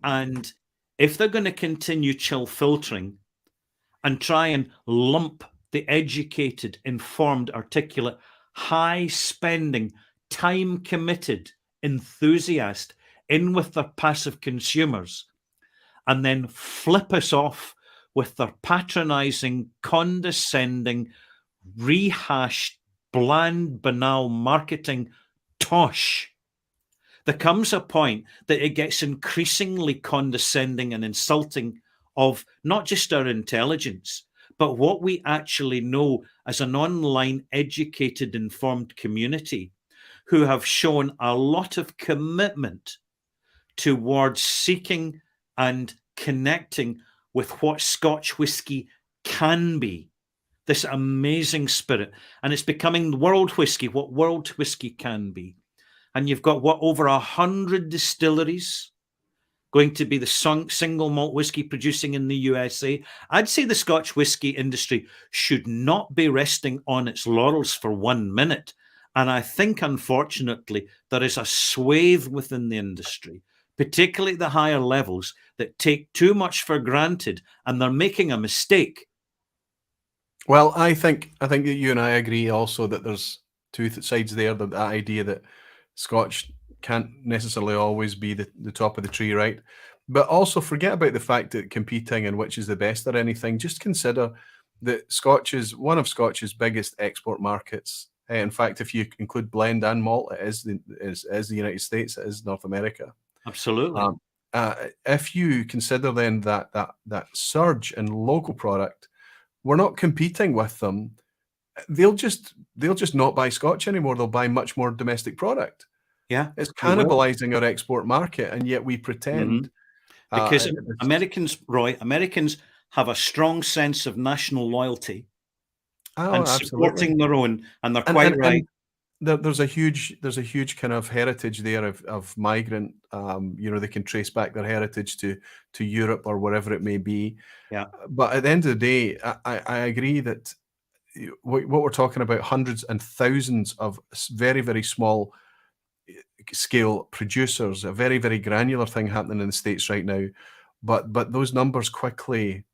and if they're going to continue chill filtering and try and lump the educated, informed, articulate, high-spending, time-committed enthusiast in with their passive consumers, and then flip us off with their patronizing, condescending, rehashed, bland, banal marketing tosh, there comes a point that it gets increasingly condescending and insulting of not just our intelligence, but what we actually know as an online educated, informed community who have shown a lot of commitment towards seeking and connecting with what Scotch whisky can be, this amazing spirit. And it's becoming world whisky, what world whisky can be. And you've got over 100 distilleries going to be the single malt whisky producing in the USA. I'd say the Scotch whisky industry should not be resting on its laurels for 1 minute. And I think, unfortunately, there is a swathe within the industry, particularly at the higher levels, that take too much for granted, and they're making a mistake. Well, I think that you and I agree also that there's two sides there. That idea that Scotch can't necessarily always be the top of the tree, right? But also forget about the fact that competing and which is the best or anything. Just consider that Scotch is one of Scotch's biggest export markets. In fact, if you include blend and malt, it is the United States, it is North America. Absolutely. If you consider then that surge in local product, we're not competing with them. They'll just not buy Scotch anymore. They'll buy much more domestic product. Yeah, it's cannibalizing our export market, and yet we pretend because Americans have a strong sense of national loyalty and supporting their own, and they're quite right. There's a huge kind of heritage there of migrant. They can trace back their heritage to Europe or wherever it may be. Yeah. But at the end of the day, I agree that what we're talking about, hundreds and thousands of very, very small scale producers, a very, very granular thing happening in the States right now. But those numbers quickly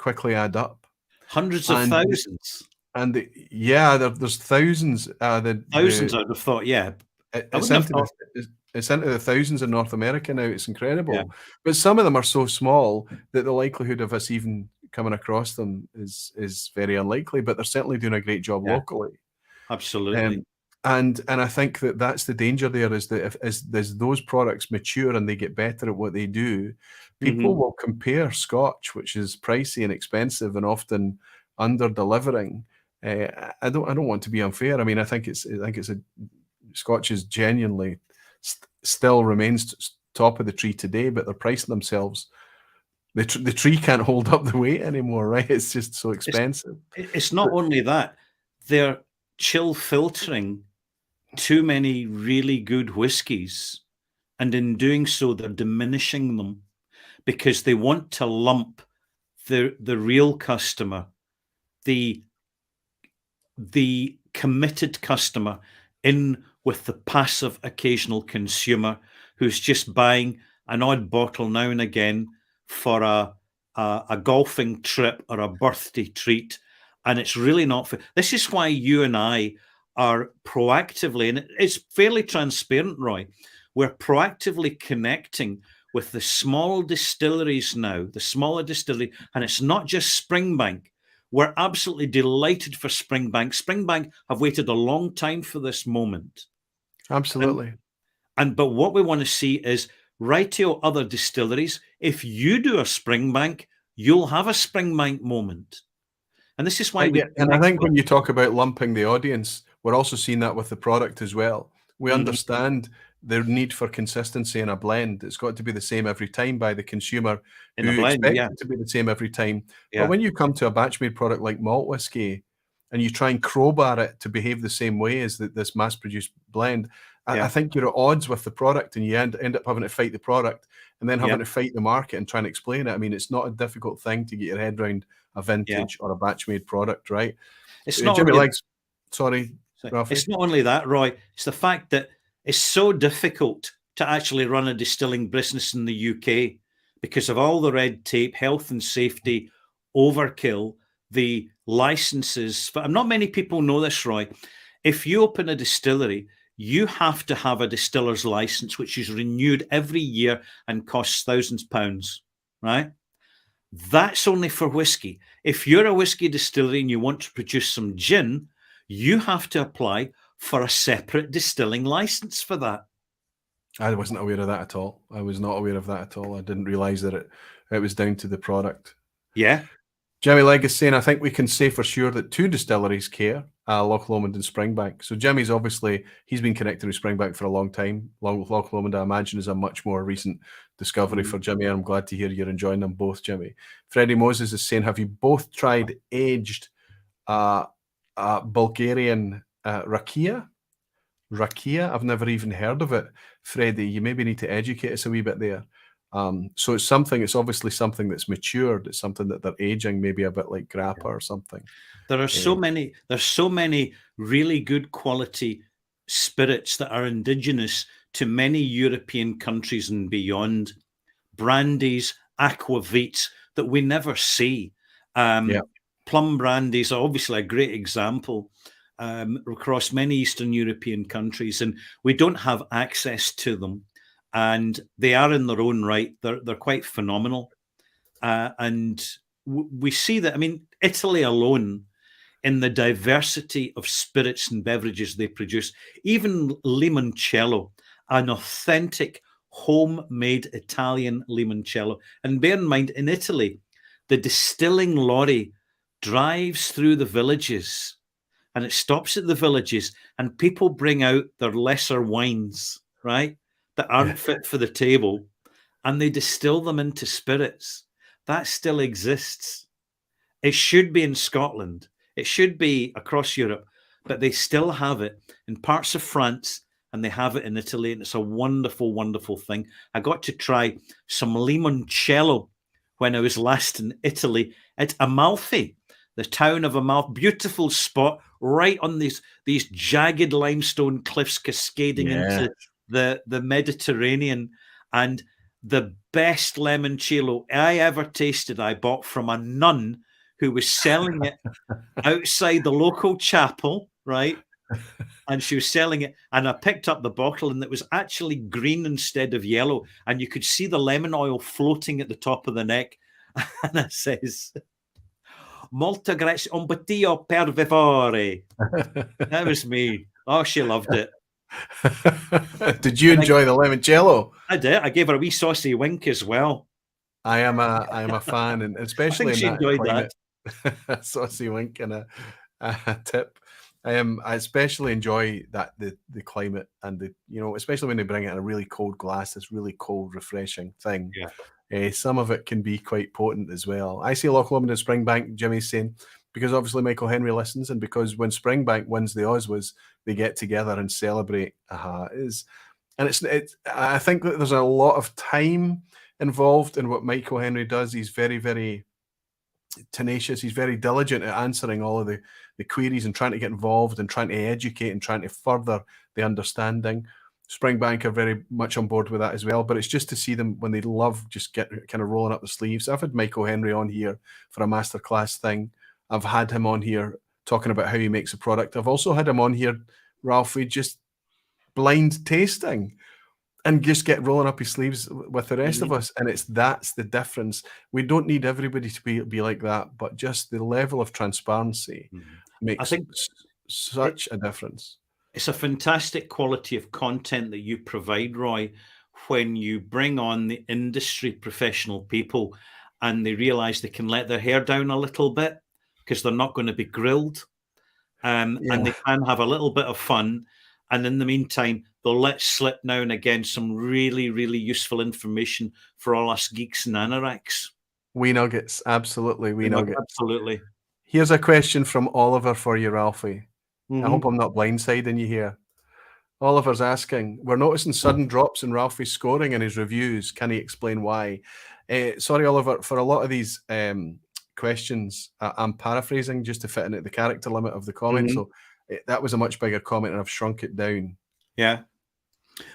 add up. Hundreds of thousands. And there's thousands. Thousands, I'd have thought, yeah. It's into the thousands in North America now. It's incredible. Yeah. But some of them are so small that the likelihood of us even coming across them is very unlikely. But they're certainly doing a great job locally. Absolutely. And I think that's the danger there, is that as those products mature and they get better at what they do, people will compare Scotch, which is pricey and expensive and often under-delivering. I don't want to be unfair. I mean, I think Scotch is genuinely still remains top of the tree today, but they're pricing themselves. The tree can't hold up the weight anymore, right? It's just so expensive. It's not only that, they're chill filtering too many really good whiskies, and in doing so, they're diminishing them because they want to lump the real customer, the committed customer, in with the passive occasional consumer who's just buying an odd bottle now and again for a golfing trip or a birthday treat. And it's really not fair. This is why you and I are proactively, and it's fairly transparent, Roy, we're proactively connecting with the small distilleries now, the smaller distillery, and it's not just Springbank. We're absolutely delighted for Springbank. Springbank have waited a long time for this moment. Absolutely. But what we want to see is, rightio other distilleries, if you do a Springbank, you'll have a Springbank moment. And this is why and I think when you talk about lumping the audience, we're also seeing that with the product as well. We understand the need for consistency in a blend. It's got to be the same every time by the consumer who expects it to be the same every time. But when you come to a batch-made product like malt whiskey and you try and crowbar it to behave the same way as this mass-produced blend, I think you're at odds with the product, and you end up having to fight the product and then having to fight the market and trying to explain it. I mean, it's not a difficult thing to get your head around a vintage or a batch-made product, right? It's not Jimmy only, Legs. Sorry, Ralfy. It's not only that, Roy. It's the fact that it's so difficult to actually run a distilling business in the UK because of all the red tape, health and safety, overkill, the licenses. Not many people know this, Roy. If you open a distillery, you have to have a distiller's license, which is renewed every year and costs £thousands, right? That's only for whiskey. If you're a whiskey distillery and you want to produce some gin, you have to apply for a separate distilling license for that. I wasn't aware of that at all. I was not aware of that at all. I didn't realise that it was down to the product. Yeah. Jimmy Legg is saying, I think we can say for sure that two distilleries care, Loch Lomond and Springbank. So Jimmy's obviously, he's been connected with Springbank for a long time. Loch Lomond, I imagine, is a much more recent discovery for Jimmy. I'm glad to hear you're enjoying them both, Jimmy. Freddie Moses is saying, have you both tried aged Bulgarian rakia? Rakia? I've never even heard of it. Freddie, you maybe need to educate us a wee bit there. So it's obviously something that's matured. It's something that they're aging, maybe a bit like grappa or something. There's so many really good quality spirits that are indigenous to many European countries and beyond. Brandies, aquavits that we never see. Plum brandies are obviously a great example. across many Eastern European countries, and we don't have access to them. And they are in their own right. They're quite phenomenal. And we see that, I mean, Italy alone, in the diversity of spirits and beverages they produce, even limoncello, an authentic homemade Italian limoncello. And bear in mind, in Italy, the distilling lorry drives through the villages, and it stops at the villages, and people bring out their lesser wines, right, that aren't fit for the table, and they distill them into spirits. That still exists. It should be in Scotland. It should be across Europe, but they still have it in parts of France, and they have it in Italy, and it's a wonderful, wonderful thing. I got to try some limoncello when I was last in Italy at Amalfi, the town of Amalfi. Beautiful spot right on these jagged limestone cliffs cascading into the Mediterranean. And the best limoncello I ever tasted, I bought from a nun who was selling it outside the local chapel, right? And she was selling it, and I picked up the bottle, and it was actually green instead of yellow, and you could see the lemon oil floating at the top of the neck. And it says, "Molto grazie, un bottillo per favore." That was me. Oh, she loved it. Did you enjoy the limoncello? I did. I gave her a wee saucy wink as well. I am a fan, and especially I think she enjoyed that. Saucy wink and a tip. I especially enjoy that the climate and especially when they bring it in a really cold glass, this really cold, refreshing thing. Yeah. Some of it can be quite potent as well. I see Loch Lomond and Springbank, Jimmy's saying, because obviously Michael Henry listens, and because when Springbank wins the OSWAs, they get together and celebrate. I think that there's a lot of time involved in what Michael Henry does. He's very, very tenacious. He's very diligent at answering all of the queries and trying to get involved and trying to educate and trying to further the understanding. Springbank are very much on board with that as well, but it's just to see them when they love just get kind of rolling up the sleeves. I've had Michael Henry on here for a masterclass thing. I've had him on here talking about how he makes a product. I've also had him on here, Ralfy, just blind tasting and just get rolling up his sleeves with the rest of us. And that's the difference. We don't need everybody to be like that, but just the level of transparency makes such a difference. It's a fantastic quality of content that you provide, Roy, when you bring on the industry professional people and they realize they can let their hair down a little bit because they're not going to be grilled, and they can have a little bit of fun. And in the meantime, they'll let slip now and again some really, really useful information for all us geeks and anoraks. Wee nuggets, absolutely. Wee nuggets. Absolutely. Here's a question from Oliver for you, Ralfy. I hope I'm not blindsiding you here. Oliver's asking, we're noticing sudden drops in Ralfy's scoring in his reviews. Can he explain why? Sorry, Oliver, for a lot of these questions, I'm paraphrasing just to fit into the character limit of the comment. So that was a much bigger comment, and I've shrunk it down. Yeah.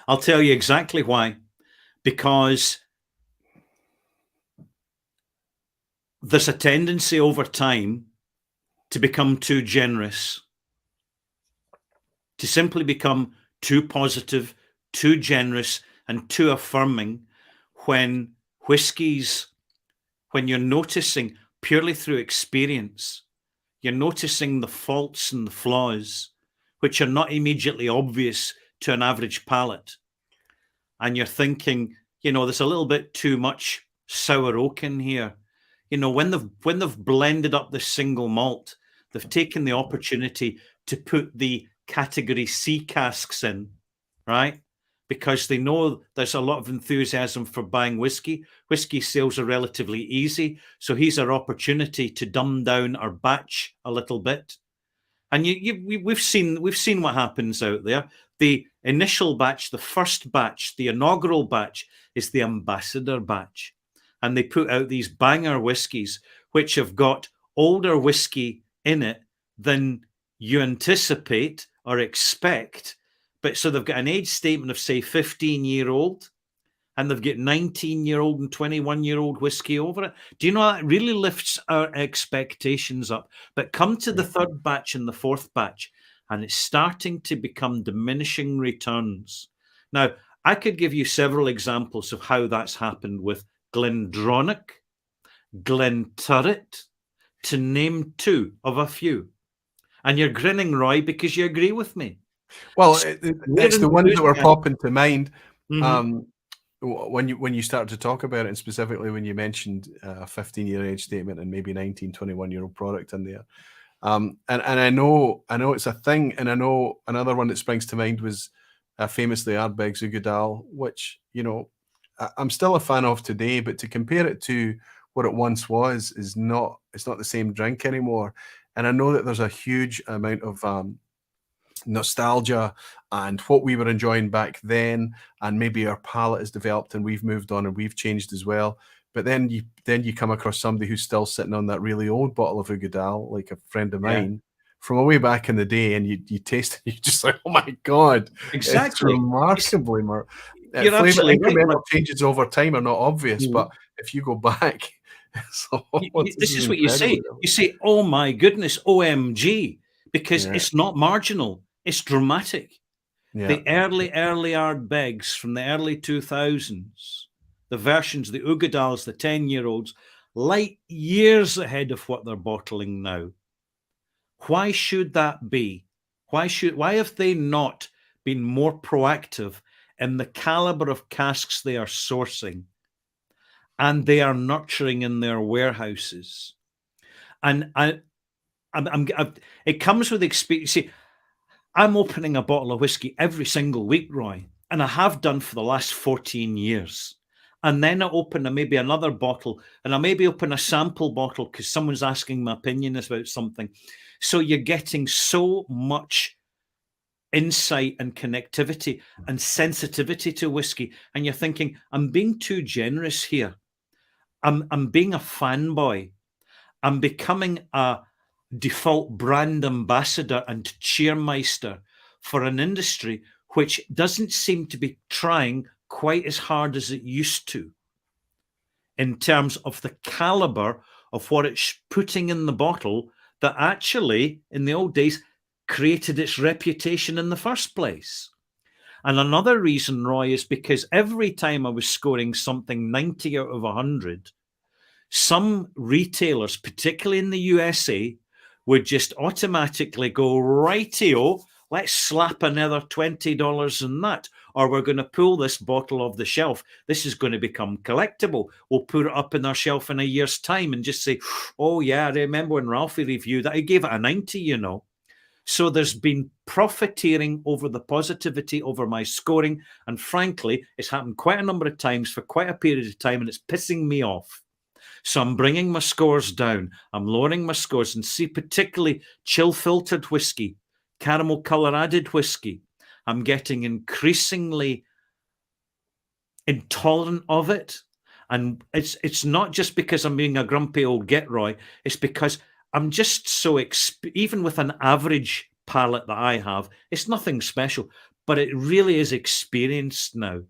I'll tell you exactly why. Because there's a tendency over time to become too generous, to simply become too positive, too generous, and too affirming when whiskies, when you're noticing purely through experience, you're noticing the faults and the flaws, which are not immediately obvious to an average palate. And you're thinking, there's a little bit too much sour oak in here. When they've blended up this single malt, they've taken the opportunity to put the category C casks in, right? Because they know there's a lot of enthusiasm for buying whiskey. Whiskey sales are relatively easy. So here's our opportunity to dumb down our batch a little bit. And we've seen what happens out there. The initial batch, the first batch, the inaugural batch is the ambassador batch. And they put out these banger whiskies, which have got older whiskey in it than you anticipate or expect. But so they've got an age statement of, say, 15-year-old, and they've got 19-year-old and 21-year-old whiskey over it. Do you know that really lifts our expectations up? But come to the third batch and the fourth batch, and it's starting to become diminishing returns. Now, I could give you several examples of how that's happened with Glendronach, Glenturret, to name two of a few. And you're grinning, Roy, because you agree with me. Well, it's the ones that were popping to mind. Mm-hmm. When you start to talk about it, and specifically when you mentioned a 15-year age statement and maybe 19, 21-year-old product in there. And I know it's a thing, and I know another one that springs to mind was famously Ardbeg's Ugadal, which, you know, I'm still a fan of today, but to compare it to what it once was it's not the same drink anymore. And I know that there's a huge amount of nostalgia and what we were enjoying back then, and maybe our palate has developed and we've moved on and we've changed as well. But then you come across somebody who's still sitting on that really old bottle of Ugadal, like a friend of mine from way back in the day, and you taste it, you're just like, oh my god, exactly, it's remarkably more. You're absolutely right. Changes over time are not obvious, but if you go back, this is what you say. You say, oh my goodness, OMG, because it's not marginal. It's dramatic. Yeah. The early Ardbegs from the early 2000s, the versions, the Ugadals, the 10-year-olds, light years ahead of what they're bottling now. Why should that be? Why have they not been more proactive in the caliber of casks they are sourcing and they are nurturing in their warehouses? And it comes with experience. See, I'm opening a bottle of whiskey every single week, Roy, and I have done for the last 14 years. And then I open maybe another bottle, and I maybe open a sample bottle because someone's asking my opinion about something. So you're getting so much insight and connectivity and sensitivity to whiskey, and you're thinking, I'm being too generous here. I'm being a fanboy. I'm becoming a default brand ambassador and cheermeister for an industry which doesn't seem to be trying quite as hard as it used to in terms of the caliber of what it's putting in the bottle that actually in the old days created its reputation in the first place. And another reason, Roy, is because every time I was scoring something 90 out of 100, some retailers, particularly in the USA, would just automatically go, rightio, let's slap another $20 in that, or we're going to pull this bottle off the shelf. This is going to become collectible. We'll put it up in our shelf in a year's time and just say, oh yeah, I remember when Ralfy reviewed that, he gave it a 90, you know. So there's been profiteering over the positivity over my scoring. And frankly, it's happened quite a number of times for quite a period of time, and it's pissing me off. So I'm bringing my scores down. I'm lowering my scores, and see particularly chill filtered whiskey, caramel color added whiskey. I'm getting increasingly intolerant of it. And it's not just because I'm being a grumpy old git, Roy. It's because I'm just so, even with an average palate that I have, it's nothing special, but it really is experienced now.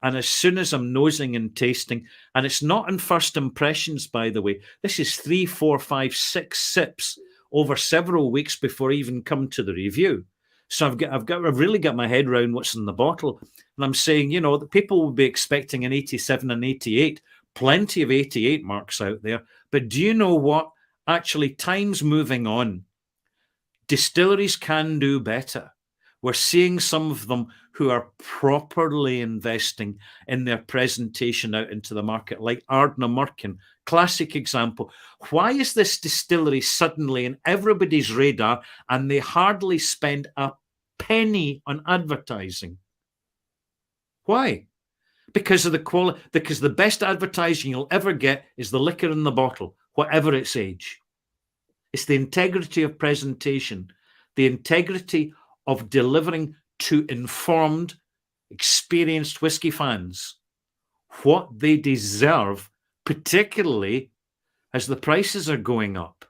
And as soon as I'm nosing and tasting, and it's not in first impressions, by the way, this is 3, 4, 5, 6 sips over several weeks before I even come to the review. So I've really got my head around what's in the bottle. And I'm saying, you know, that people will be expecting an 87 and 88, plenty of 88 marks out there. But do you know what? Actually, time's moving on. Distilleries can do better. We're seeing some of them who are properly investing in their presentation out into the market, like Ardnamurchan, classic example. Why is this distillery suddenly in everybody's radar and they hardly spend a penny on advertising? Why? Because of the quality, because the best advertising you'll ever get is the liquor in the bottle, whatever its age. It's the integrity of presentation, the integrity of delivering to informed, experienced whiskey fans what they deserve, particularly as the prices are going up.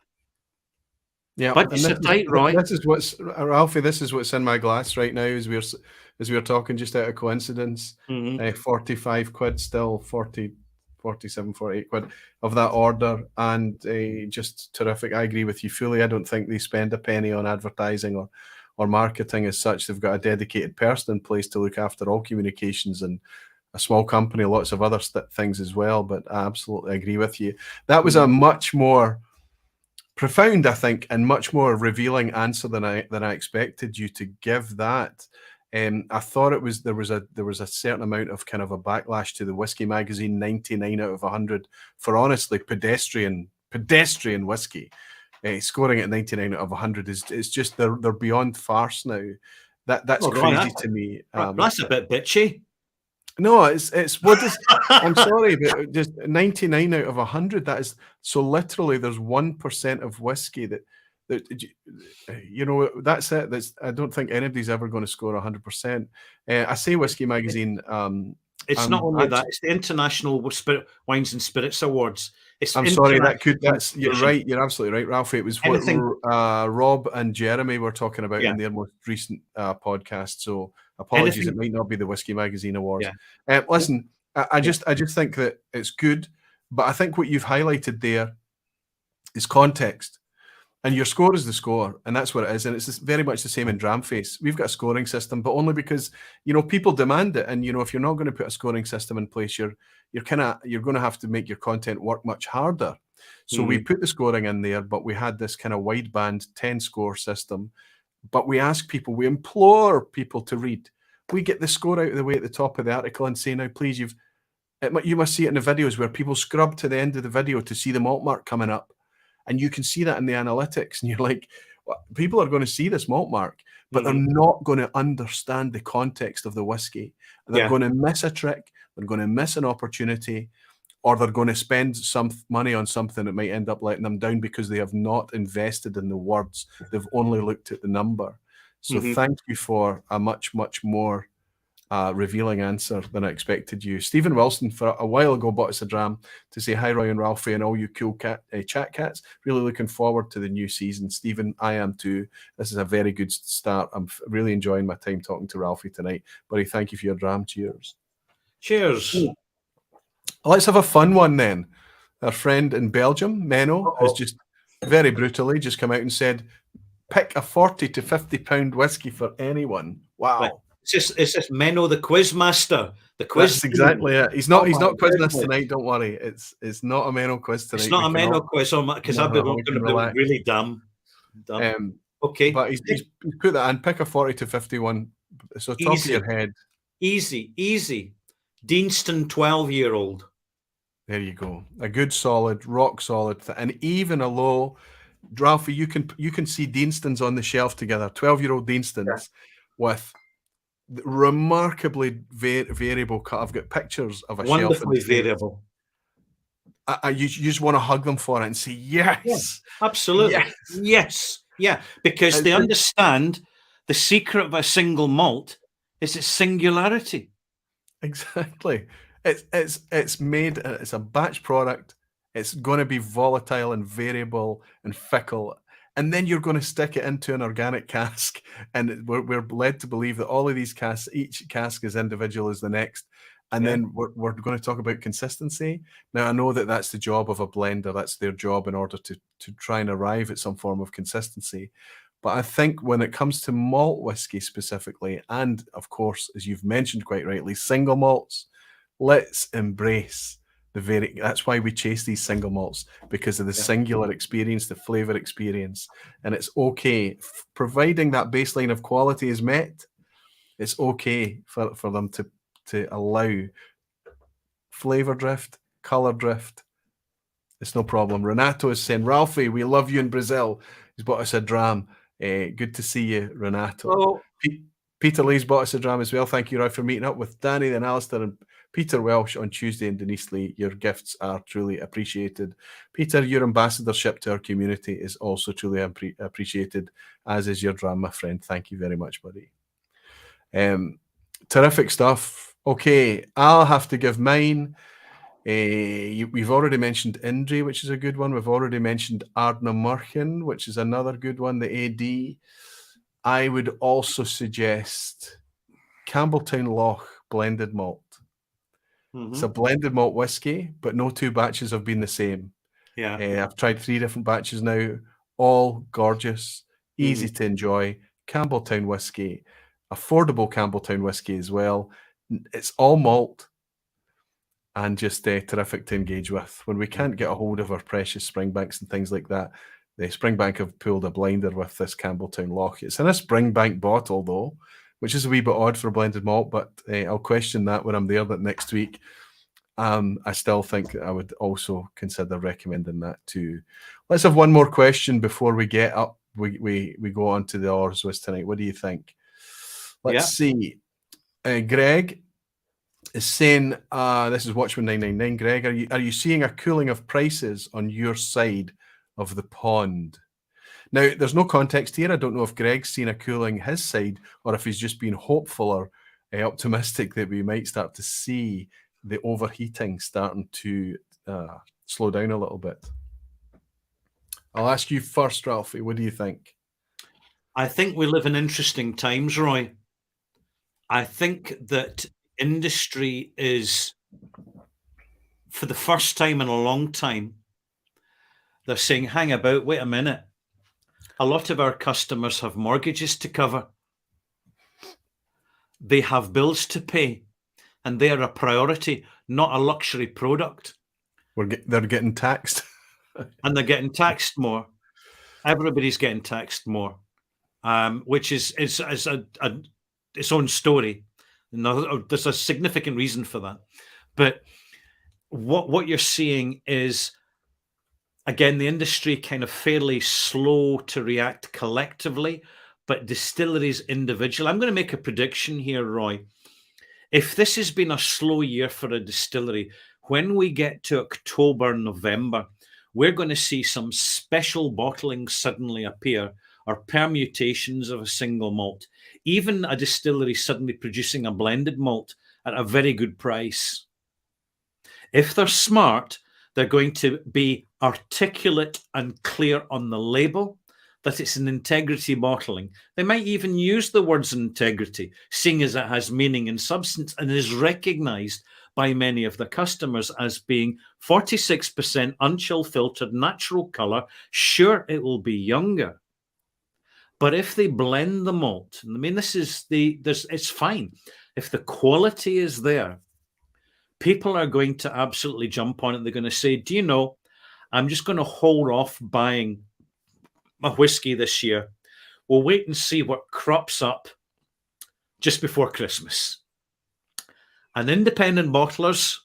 Yeah, but it's tight, Roy. This is what's Ralfy. This is what's in my glass right now. As we're talking, just out of coincidence, 45 quid, still 47, 48 quid of that order, and just terrific. I agree with you fully. I don't think they spend a penny on advertising or marketing as such. They've got a dedicated person in place to look after all communications, and a small company, lots of other things as well. But I absolutely agree with you. That was a much more profound, I think, and much more revealing answer than I expected you to give that. I thought there was a certain amount of kind of a backlash to the Whiskey Magazine 99 out of 100 for honestly pedestrian whiskey. Scoring at 99 out of 100 is just they're beyond farce now. That's crazy to me. That's a bit bitchy. No, it's what is. I'm sorry, but just 99 out of 100. That is so literally. There's 1% of whiskey that that's it. I don't think anybody's ever going to score 100%. I say Whiskey Magazine. It's not only that; it's the International Wines and Spirits Awards. I'm sorry. You're right. You're absolutely right, Ralfy. It was what Rob and Jeremy were talking about in their most recent podcast. So apologies, it might not be the Whiskey Magazine Awards. Listen, I just think that it's good, but I think what you've highlighted there is context. And your score is the score, and that's what it is. And it's very much the same in Dramface. We've got a scoring system, but only because people demand it. And if you're not going to put a scoring system in place, you're going to have to make your content work much harder. So we put the scoring in there, but we had this kind of wideband 10 score system. But we implore people to read. We get the score out of the way at the top of the article and say, now please, you must see it in the videos where people scrub to the end of the video to see the malt mark coming up. And you can see that in the analytics, and you're like, well, people are going to see this malt mark, but they're not going to understand the context of the whiskey. They're going to miss a trick, they're going to miss an opportunity, or they're going to spend some money on something that might end up letting them down because they have not invested in the words. They've only looked at the number. So thank you for a much, much more revealing answer than I expected you. Stephen Wilson, for a while ago, bought us a dram to say hi, Roy and Ralfy, and all you cool chat cats. Really looking forward to the new season. Stephen, I am too. This is a very good start. I'm really enjoying my time talking to Ralfy tonight. Buddy, thank you for your dram. Cheers. Cheers. Let's have a fun one then. Our friend in Belgium, Menno, has just very brutally just come out and said, pick a 40 to 50 pound whiskey for anyone. Wow. Right. It's just Menno, the quiz master. The quiz. That's exactly it. He's not quizzing us tonight. Don't worry. It's not a Menno quiz tonight. It's not a Menno quiz because I've been going to be really dumb. Okay, but he's put that in. Pick a 40 to 51. So top of your head. Easy. Deanston 12-year-old. There you go. A good solid, rock solid, and even a low. Ralfy, you can see Deanstons on the shelf together. 12-year-old Deanstons with remarkably variable cut. I've got pictures of a shelf. Wonderfully variable. You just want to hug them for it and say, yes. Yeah, absolutely. Yes. Yeah, because they understand the secret of a single malt is its singularity. Exactly. It's made, it's a batch product. It's going to be volatile and variable and fickle. And then you're going to stick it into an organic cask. And we're led to believe that all of these casks, each cask is individual as the next. And then we're going to talk about consistency. Now, I know that that's the job of a blender. That's their job in order to try and arrive at some form of consistency. But I think when it comes to malt whiskey specifically, and of course, as you've mentioned quite rightly, single malts, let's embrace that's why we chase these single malts, because of the singular experience, the flavor experience. And it's okay, providing that baseline of quality is met, it's okay for them to allow flavor drift, color drift. It's no problem. Renato is saying, Ralfy, we love you in Brazil. He's bought us a dram. Good to see you, Renato. Oh. Peter Lee's bought us a dram as well. Thank you, Roy, for meeting up with Danny and Alistair and Peter Welsh on Tuesday and Denise Lee. Your gifts are truly appreciated. Peter, your ambassadorship to our community is also truly appreciated, as is your dram, my friend. Thank you very much, buddy. Terrific stuff. Okay, I'll have to give mine. We've already mentioned Indre, which is a good one. We've already mentioned Ardnamurchan, which is another good one, the AD. I would also suggest Campbelltown Loch blended malt. It's a blended malt whiskey, but no two batches have been the same. Yeah, I've tried 3 different batches now, all gorgeous, easy to enjoy, Campbelltown whiskey, affordable Campbelltown whiskey as well. It's all malt and just terrific to engage with. When we can't get a hold of our precious Springbanks and things like that, the Springbank have pulled a blinder with this Campbelltown lock. It's in a Springbank bottle though, which is a wee bit odd for a blended malt, but I'll question that when I'm there next week. I still think I would also consider recommending that too. Let's have one more question before we get up. We go on to the OSWAs tonight. What do you think? Let's see. Greg is saying, this is Watchman 999. Greg, are you seeing a cooling of prices on your side of the pond? Now, there's no context here. I don't know if Greg's seen a cooling his side or if he's just been hopeful or optimistic that we might start to see the overheating starting to slow down a little bit. I'll ask you first, Ralfy. What do you think? I think we live in interesting times, Roy. I think that industry is, for the first time in a long time, they're saying, hang about, wait a minute. A lot of our customers have mortgages to cover. They have bills to pay, and they're a priority, not a luxury product. They're getting taxed. And they're getting taxed more. Everybody's getting taxed more, which is its own story. There's a significant reason for that. But what you're seeing is, again, the industry kind of fairly slow to react collectively, but distilleries individually. I'm going to make a prediction here, Roy. If this has been a slow year for a distillery, when we get to October, November, we're going to see some special bottling suddenly appear, or permutations of a single malt. Even a distillery suddenly producing a blended malt at a very good price. If they're smart, they're going to be articulate and clear on the label that it's an integrity bottling. They might even use the words integrity, seeing as it has meaning and substance and is recognized by many of the customers as being 46% unchill filtered natural color. Sure, it will be younger. But if they blend the malt, I mean, it's fine. If the quality is there, people are going to absolutely jump on it. They're going to say, do you know, I'm just going to hold off buying a whiskey this year. We'll wait and see what crops up just before Christmas. And independent bottlers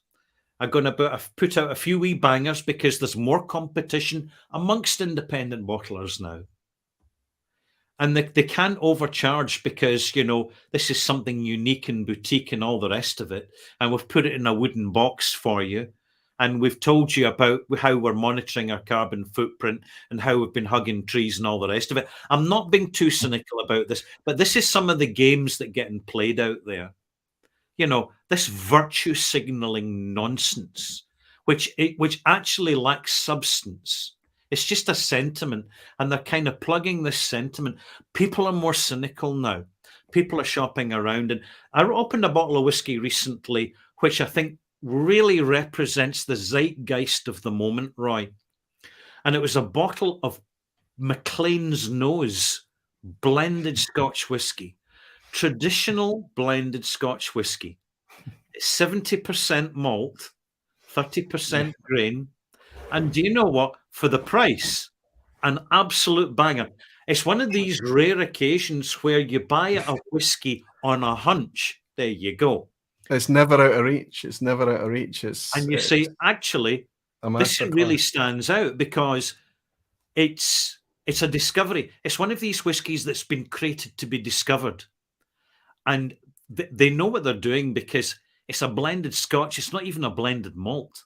are going to put out a few wee bangers because there's more competition amongst independent bottlers now. And they can't overcharge because, you know, this is something unique and boutique and all the rest of it. And we've put it in a wooden box for you. And we've told you about how we're monitoring our carbon footprint and how we've been hugging trees and all the rest of it. I'm not being too cynical about this, but this is some of the games that are getting played out there. You know, this virtue signaling nonsense, which actually lacks substance. It's just a sentiment, and they're kind of plugging this sentiment. People are more cynical now. People are shopping around. And I opened a bottle of whiskey recently, which I think really represents the zeitgeist of the moment, Roy. And it was a bottle of McLean's Nose blended Scotch whisky. Traditional blended Scotch whisky. 70% malt, 30% grain. And do you know what? For the price, an absolute banger. It's one of these rare occasions where you buy a whiskey on a hunch. There you go. It's never out of reach. It's never out of reach. And you say, actually, this really stands out because it's a discovery. It's one of these whiskies that's been created to be discovered. And they know what they're doing because it's a blended Scotch. It's not even a blended malt.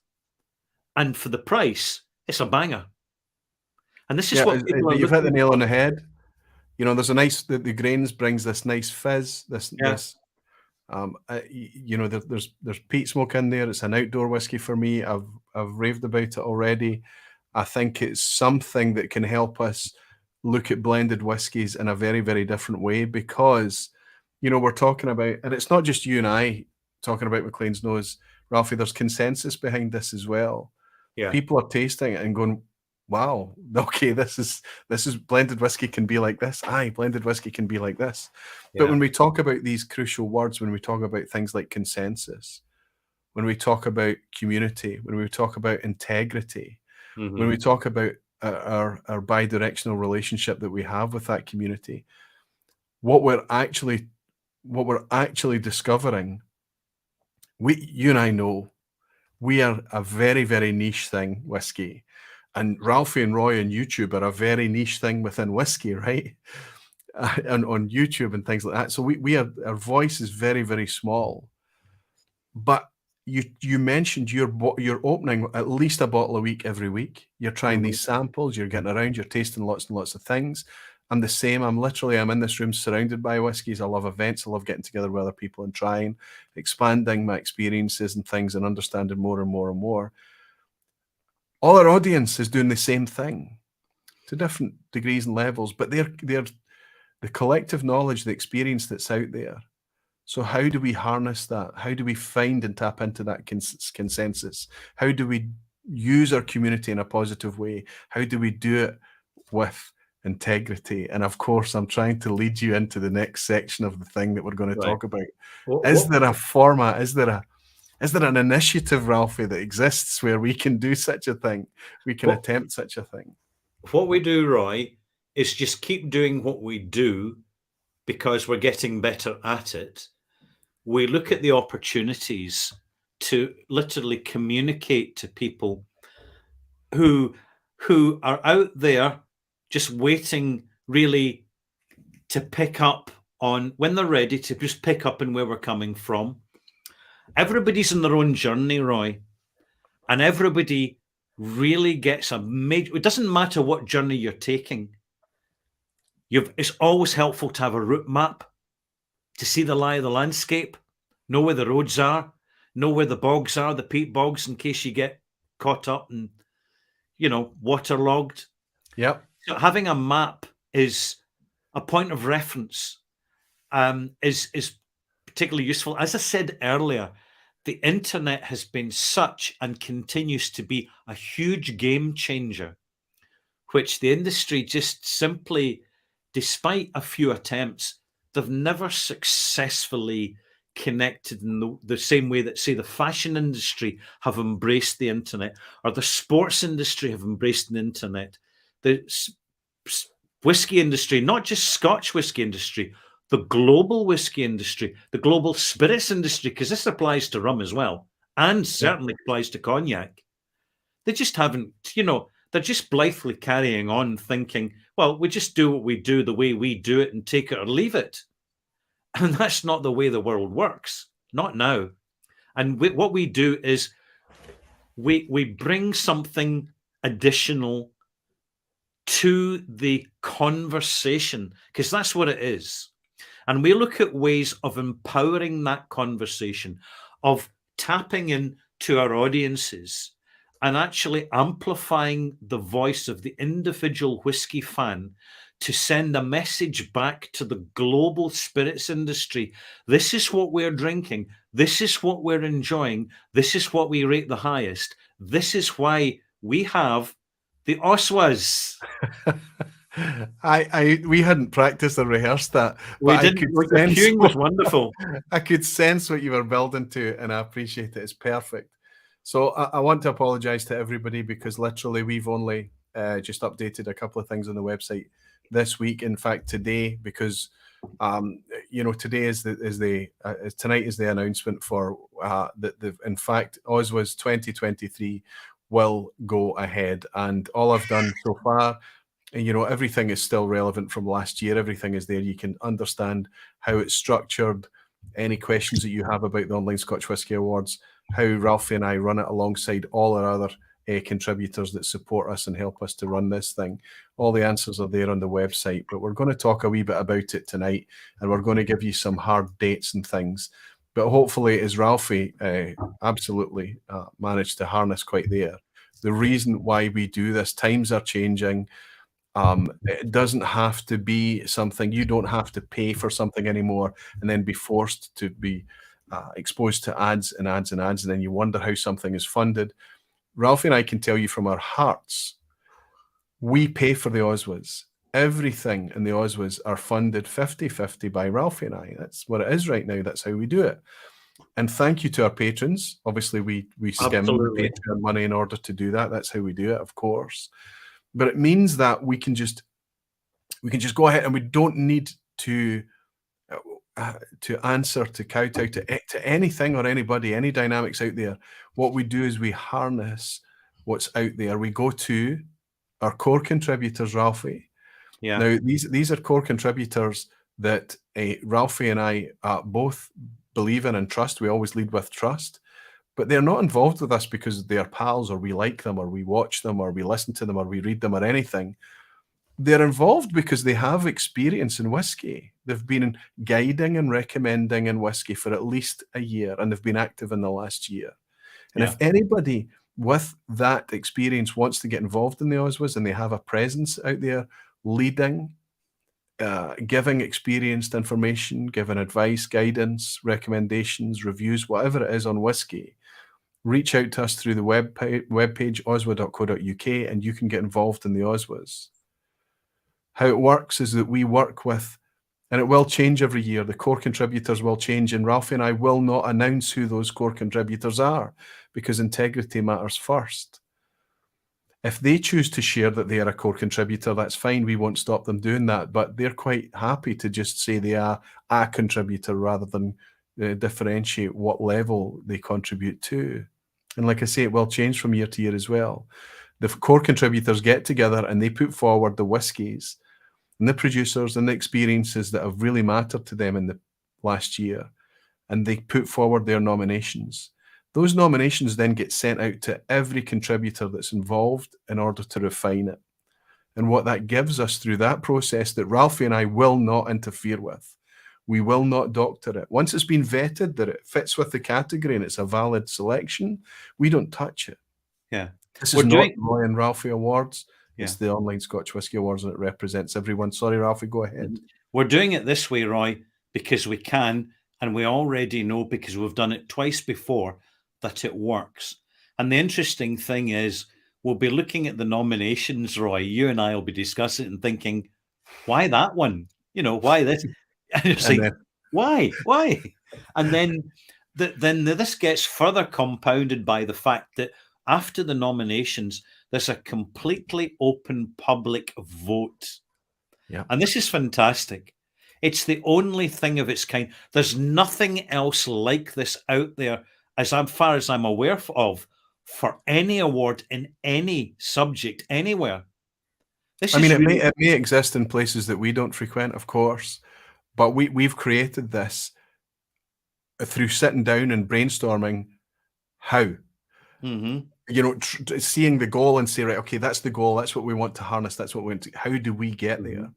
And for the price, it's a banger. And this is what people are. You've hit the nail on the head. You know, there's a nice, the grains brings this nice fizz. You know, there's peat smoke in there. It's an outdoor whiskey for me. I've raved about it already. I think it's something that can help us look at blended whiskies in a very, very different way because, you know, we're talking about, and it's not just you and I talking about McLean's Nose, Ralfy, there's consensus behind this as well. Yeah. People are tasting it and going, Wow. Okay, this is blended whiskey can be like this. Aye, blended whiskey can be like this. But Yeah. when we talk about these crucial words, when we talk about things like consensus, when we talk about community, when we talk about integrity, when we talk about our bi-directional relationship that we have with that community, what we're actually discovering, you and I know, we are a very, very niche thing, whiskey. And Ralfy and Roy on YouTube are a very niche thing within whiskey, right? And on YouTube and things like that. So we are, our voice is very, very small. But you mentioned you're opening at least a bottle a week every week. You're trying these samples, you're getting around, you're tasting lots and lots of things. I'm the same. I'm in this room surrounded by whiskies. I love events. I love getting together with other people and trying, expanding my experiences and things and understanding more and more and more. All our audience is doing the same thing to different degrees and levels, but they're the collective knowledge, the experience that's out there. So how do we harness that? How do we find and tap into that consensus? How do we use our community in a positive way? How do we do it with integrity? And of course, I'm trying to lead you into the next section of the thing that we're going to talk about. Is there a format? Is there an initiative, Ralfy, that exists where we can do such a thing? We can attempt such a thing. What we do, Roy, is just keep doing what we do because we're getting better at it. We look at the opportunities to literally communicate to people who are out there just waiting really to pick up on when they're ready to just pick up on where we're coming from. Everybody's in their own journey, Roy, and everybody really gets a major. It doesn't matter what journey you're taking. It's always helpful to have a route map to see the lie of the landscape, know where the roads are, know where the bogs are, the peat bogs, in case you get caught up and, waterlogged. Yep. So having a map is a point of reference, is particularly useful. As I said earlier, the internet has been such and continues to be a huge game changer, which the industry just simply, despite a few attempts, they've never successfully connected in the same way that, say, the fashion industry have embraced the internet, or the sports industry have embraced the internet. The whiskey industry, not just Scotch whiskey industry, the global whiskey industry, the global spirits industry, because this applies to rum as well, and certainly applies to cognac. They just haven't, they're just blithely carrying on thinking, well, we just do what we do the way we do it and take it or leave it. And that's not the way the world works, not now. And what we do is we bring something additional to the conversation, because that's what it is. And we look at ways of empowering that conversation, of tapping into our audiences and actually amplifying the voice of the individual whiskey fan to send a message back to the global spirits industry. This is what we're drinking. This is what we're enjoying. This is what we rate the highest. This is why we have the OSWAs. We hadn't practiced or rehearsed that. We didn't. The cueing was wonderful. I could sense what you were building to, and I appreciate it. It's perfect. So I want to apologize to everybody because literally we've only just updated a couple of things on the website this week. In fact, today, because today tonight is the announcement for that. In fact, OSWA's 2023 will go ahead, and all I've done so far. Everything is still relevant from last year. Everything is there. You can understand how it's structured. Any questions that you have about the Online Scotch Whisky Awards, how Ralfy and I run it alongside all our other contributors that support us and help us to run this thing. All the answers are there on the website, but we're going to talk a wee bit about it tonight, and we're going to give you some hard dates and things. But hopefully, as Ralfy absolutely managed to harness quite there, the reason why we do this, times are changing. It doesn't have to be something, you don't have to pay for something anymore and then be forced to be exposed to ads and ads and ads, and then you wonder how something is funded. Ralfy and I can tell you from our hearts we pay for the OSWAs. Everything in the OSWAs are funded 50-50 by Ralfy and I. That's what it is right now. That's how we do it. And thank you to our patrons. Obviously, we skim the Patreon money in order to do that. That's how we do it, of course. But it means that we can just go ahead, and we don't need to answer, to kowtow to anything or anybody, any dynamics out there. What we do is we harness what's out there. We go to our core contributors, Ralfy. Yeah. Now, these are core contributors that Ralfy and I both believe in and trust. We always lead with trust. But they're not involved with us because they're pals, or we like them, or we watch them, or we listen to them, or we read them, or anything. They're involved because they have experience in whiskey. They've been guiding and recommending in whiskey for at least a year, and they've been active in the last year. And if anybody with that experience wants to get involved in the OSWAs, and they have a presence out there leading, giving experienced information, giving advice, guidance, recommendations, reviews, whatever it is on whiskey, reach out to us through the webpage oswa.co.uk, and you can get involved in the OSWAs. How it works is that we work with, and it will change every year, the core contributors will change, and Ralfy and I will not announce who those core contributors are, because integrity matters first. If they choose to share that they are a core contributor, that's fine. We won't stop them doing that, but they're quite happy to just say they are a contributor rather than differentiate what level they contribute to. And like I say, it will change from year to year as well. The core contributors get together and they put forward the whiskies and the producers and the experiences that have really mattered to them in the last year, and they put forward their nominations. Those nominations then get sent out to every contributor that's involved in order to refine it. And what that gives us through that process, that Ralfy and I will not interfere with, we will not doctor it. Once it's been vetted that it fits with the category and it's a valid selection, we don't touch it. Yeah. This is not the Roy and Ralfy Awards. It's the Online Scotch Whisky Awards, and it represents everyone. Sorry, Ralfy, go ahead. We're doing it this way, Roy, because we can, and we already know, because we've done it twice before, that it works. And the interesting thing is, we'll be looking at the nominations, Roy. You and I will be discussing it and thinking, why that one? You know, why this? And it's like, why? And then this gets further compounded by the fact that after the nominations, there's a completely open public vote. Yeah. And this is fantastic. It's the only thing of its kind. There's nothing else like this out there, as far as I'm aware of, for any award in any subject anywhere. It may exist in places that we don't frequent, of course, but we've created this through sitting down and brainstorming how. Mm-hmm. You know, seeing the goal and say, right, okay, that's the goal. That's what we want to harness. That's what we want to. How do we get there?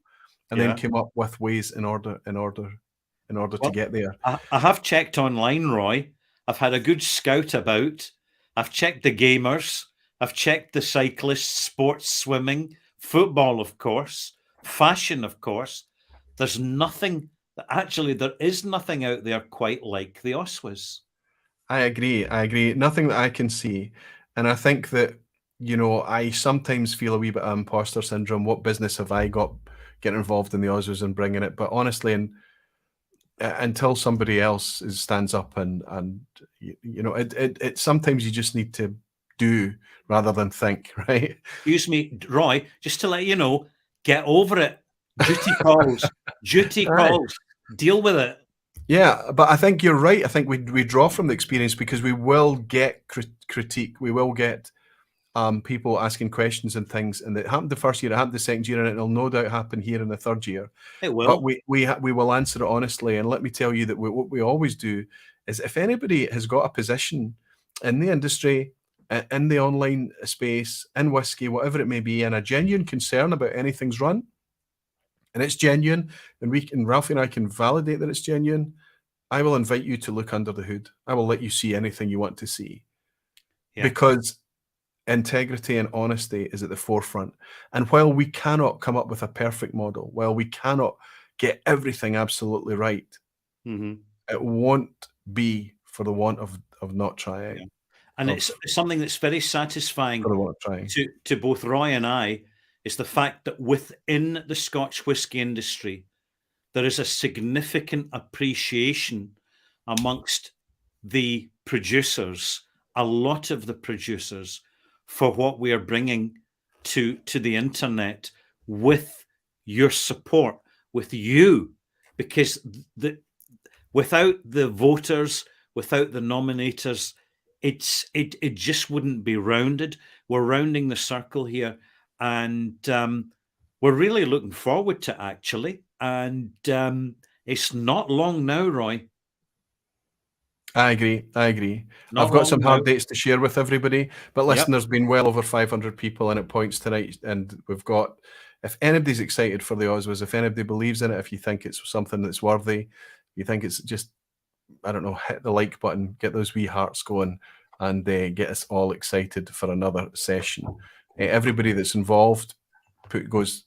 And then came up with ways in order to get there. I have checked online, Roy. I've had a good scout about. I've checked the gamers. I've checked the cyclists, sports, swimming, football, of course, fashion, of course. There's nothing. Actually, there is nothing out there quite like the OSWAs. I agree. Nothing that I can see. And I think that, you know, I sometimes feel a wee bit of imposter syndrome. What business have I got getting involved in the OSWAs and bringing it? But honestly, until somebody else stands up and you know, it sometimes you just need to do rather than think, right? Excuse me, Roy, just to let you know, get over it. Duty calls. Duty calls. Deal with it. Yeah, but I think you're right. I think we draw from the experience, because we will get critique. We will get people asking questions and things, and it happened the first year, it happened the second year, and it'll no doubt happen here in the third year. It will. But we will answer it honestly. And let me tell you that what we always do is, if anybody has got a position in the industry, in the online space, in whiskey, whatever it may be, and a genuine concern about anything's run, and it's genuine, and Ralfy and I can validate that it's genuine, I will invite you to look under the hood. I will let you see anything you want to see. Yeah. Because integrity and honesty is at the forefront. And while we cannot come up with a perfect model, while we cannot get everything absolutely right, it won't be for the want of not trying. Yeah. And it's something that's very satisfying to both Roy and I, is the fact that within the Scotch whisky industry, there is a significant appreciation amongst the producers, a lot of the producers, for what we are bringing to the internet with your support, with you, because without the voters, without the nominators, it just wouldn't be rounded. We're rounding the circle here, and we're really looking forward to it, actually. And it's not long now, Roy. I agree. Not I've got long some now. hard dates to share with everybody, but listen, Yep. there's been well over 500 people in at points tonight, and we've got, if anybody's excited for the OSWAs, if anybody believes in it, if you think it's something that's worthy, you think it's just, I don't know, hit the like button, get those wee hearts going, and get us all excited for another session. Everybody that's involved goes,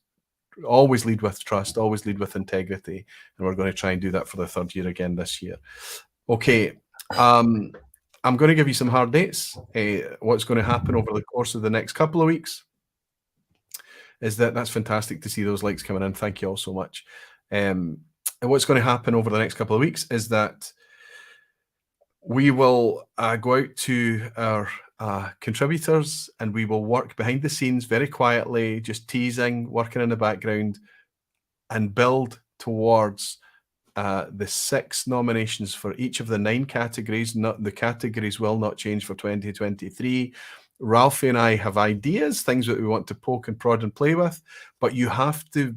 always lead with trust, always lead with integrity, and we're going to try and do that for the third year again this year. Okay, I'm going to give you some hard dates. What's going to happen over the course of the next couple of weeks is that's fantastic to see those likes coming in. Thank you all so much. And what's going to happen over the next couple of weeks is that we will go out to our contributors, and we will work behind the scenes very quietly, just teasing, working in the background, and build towards the 6 nominations for each of the 9 categories. The categories will not change for 2023. Ralfy and I have ideas, things that we want to poke and prod and play with, but you have to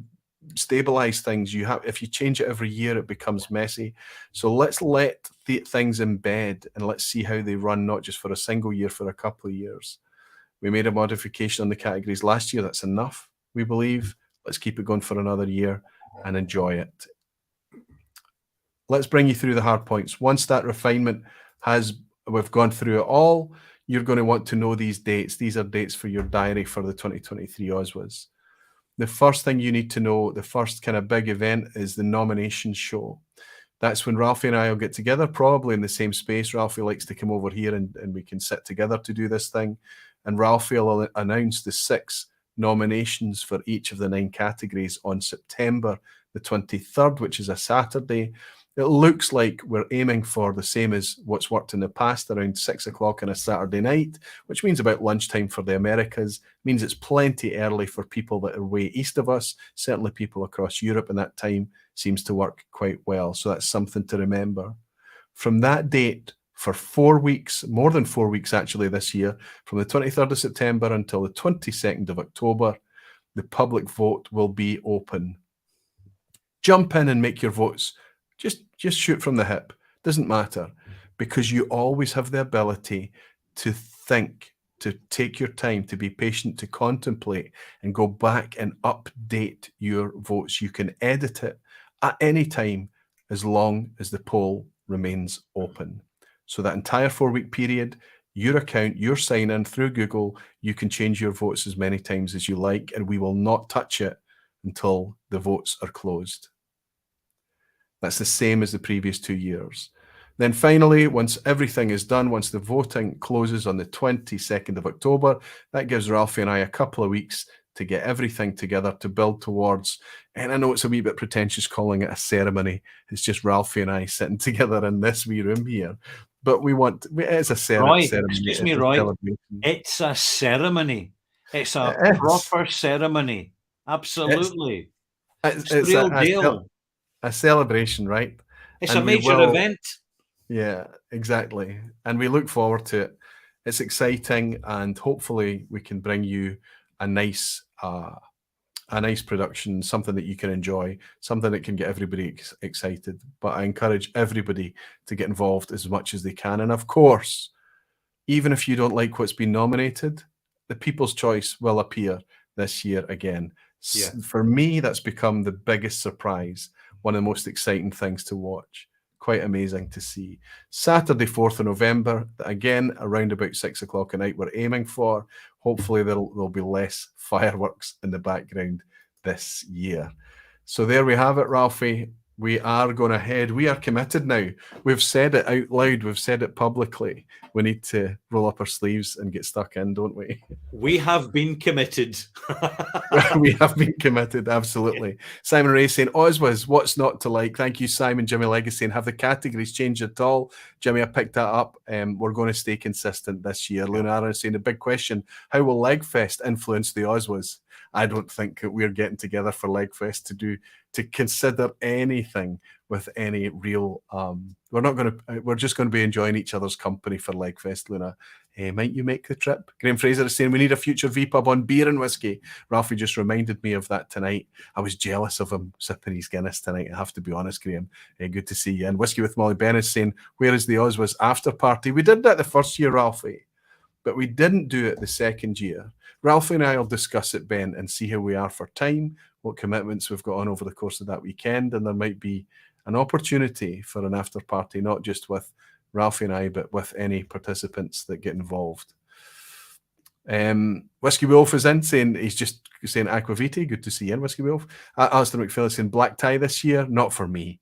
stabilize things. If you change it every year, it becomes messy. So let's let the things embed, and let's see how they run, not just for a single year, for a couple of years. We made a modification on the categories last year. That's enough, we believe. Let's keep it going for another year and enjoy it. Let's bring you through the hard points. Once that refinement we've gone through it all, you're going to want to know these dates. These are dates for your diary for the 2023 OSWAs. The first thing you need to know, the first kind of big event, is the nomination show. That's when Ralfy and I will get together, probably in the same space. Ralfy likes to come over here, and we can sit together to do this thing. And Ralfy will announce the 6 nominations for each of the 9 categories on September the 23rd, which is a Saturday. It looks like we're aiming for the same as what's worked in the past, around 6 o'clock on a Saturday night, which means about lunchtime for the Americas. Means it's plenty early for people that are way east of us, certainly people across Europe, and that time seems to work quite well. So that's something to remember. From that date, for 4 weeks, more than 4 weeks actually this year, from the 23rd of September until the 22nd of October, the public vote will be open. Jump in and make your votes. Just shoot from the hip. Doesn't matter, because you always have the ability to think, to take your time, to be patient, to contemplate, and go back and update your votes. You can edit it at any time as long as the poll remains open. So that entire 4-week period, your account, your sign-in through Google, you can change your votes as many times as you like, and we will not touch it until the votes are closed. That's the same as the previous 2 years. Then finally, once everything is done, once the voting closes on the 22nd of October, that gives Ralfy and I a couple of weeks to get everything together to build towards, and I know it's a wee bit pretentious calling it a ceremony. It's just Ralfy and I sitting together in this wee room here. But it's a ceremony. Excuse me, Roy. It's a ceremony. It's a proper ceremony. Absolutely. It's the real deal. A celebration, right? It's a major event. Yeah, exactly. And we look forward to it. It's exciting, and hopefully we can bring you a nice production, something that you can enjoy, something that can get everybody excited. But I encourage everybody to get involved as much as they can. And of course, even if you don't like what's been nominated, the People's Choice will appear this year again. Yeah. For me, that's become the biggest surprise, one of the most exciting things to watch. Quite amazing to see. Saturday, 4th of November, again, around about 6 o'clock at night, we're aiming for. Hopefully there'll be less fireworks in the background this year. So there we have it, Ralfy. We are going ahead. We are committed now. We've said it out loud. We've said it publicly. We need to roll up our sleeves and get stuck in, don't we? We have been committed. We have been committed, absolutely. Yeah. Simon Ray saying, OSWAs, what's not to like? Thank you, Simon. Jimmy Legacy saying, have the categories changed at all? Jimmy, I picked that up. We're going to stay consistent this year. Lunara saying, a big question, how will LegFest influence the OSWAs? I don't think that we're getting together for LegFest to consider anything with any real. We're just going to be enjoying each other's company for LegFest, Luna. Might you make the trip? Graham Fraser is saying we need a future vPub on beer and whiskey. Ralfy just reminded me of that tonight. I was jealous of him sipping his Guinness tonight. I have to be honest, Graham. Good to see you. And Whiskey with Molly Ben is saying, where is the OSWAs after party? We did that the first year, Ralfy, but we didn't do it the second year. Ralfy and I will discuss it, Ben, and see how we are for time, what commitments we've got on over the course of that weekend, and there might be an opportunity for an after party, not just with Ralfy and I, but with any participants that get involved. Whiskey Wolf is in, saying he's just saying Aquaviti. Good to see you in, Whiskey Wolf. Alistair McPhail saying black tie this year, not for me.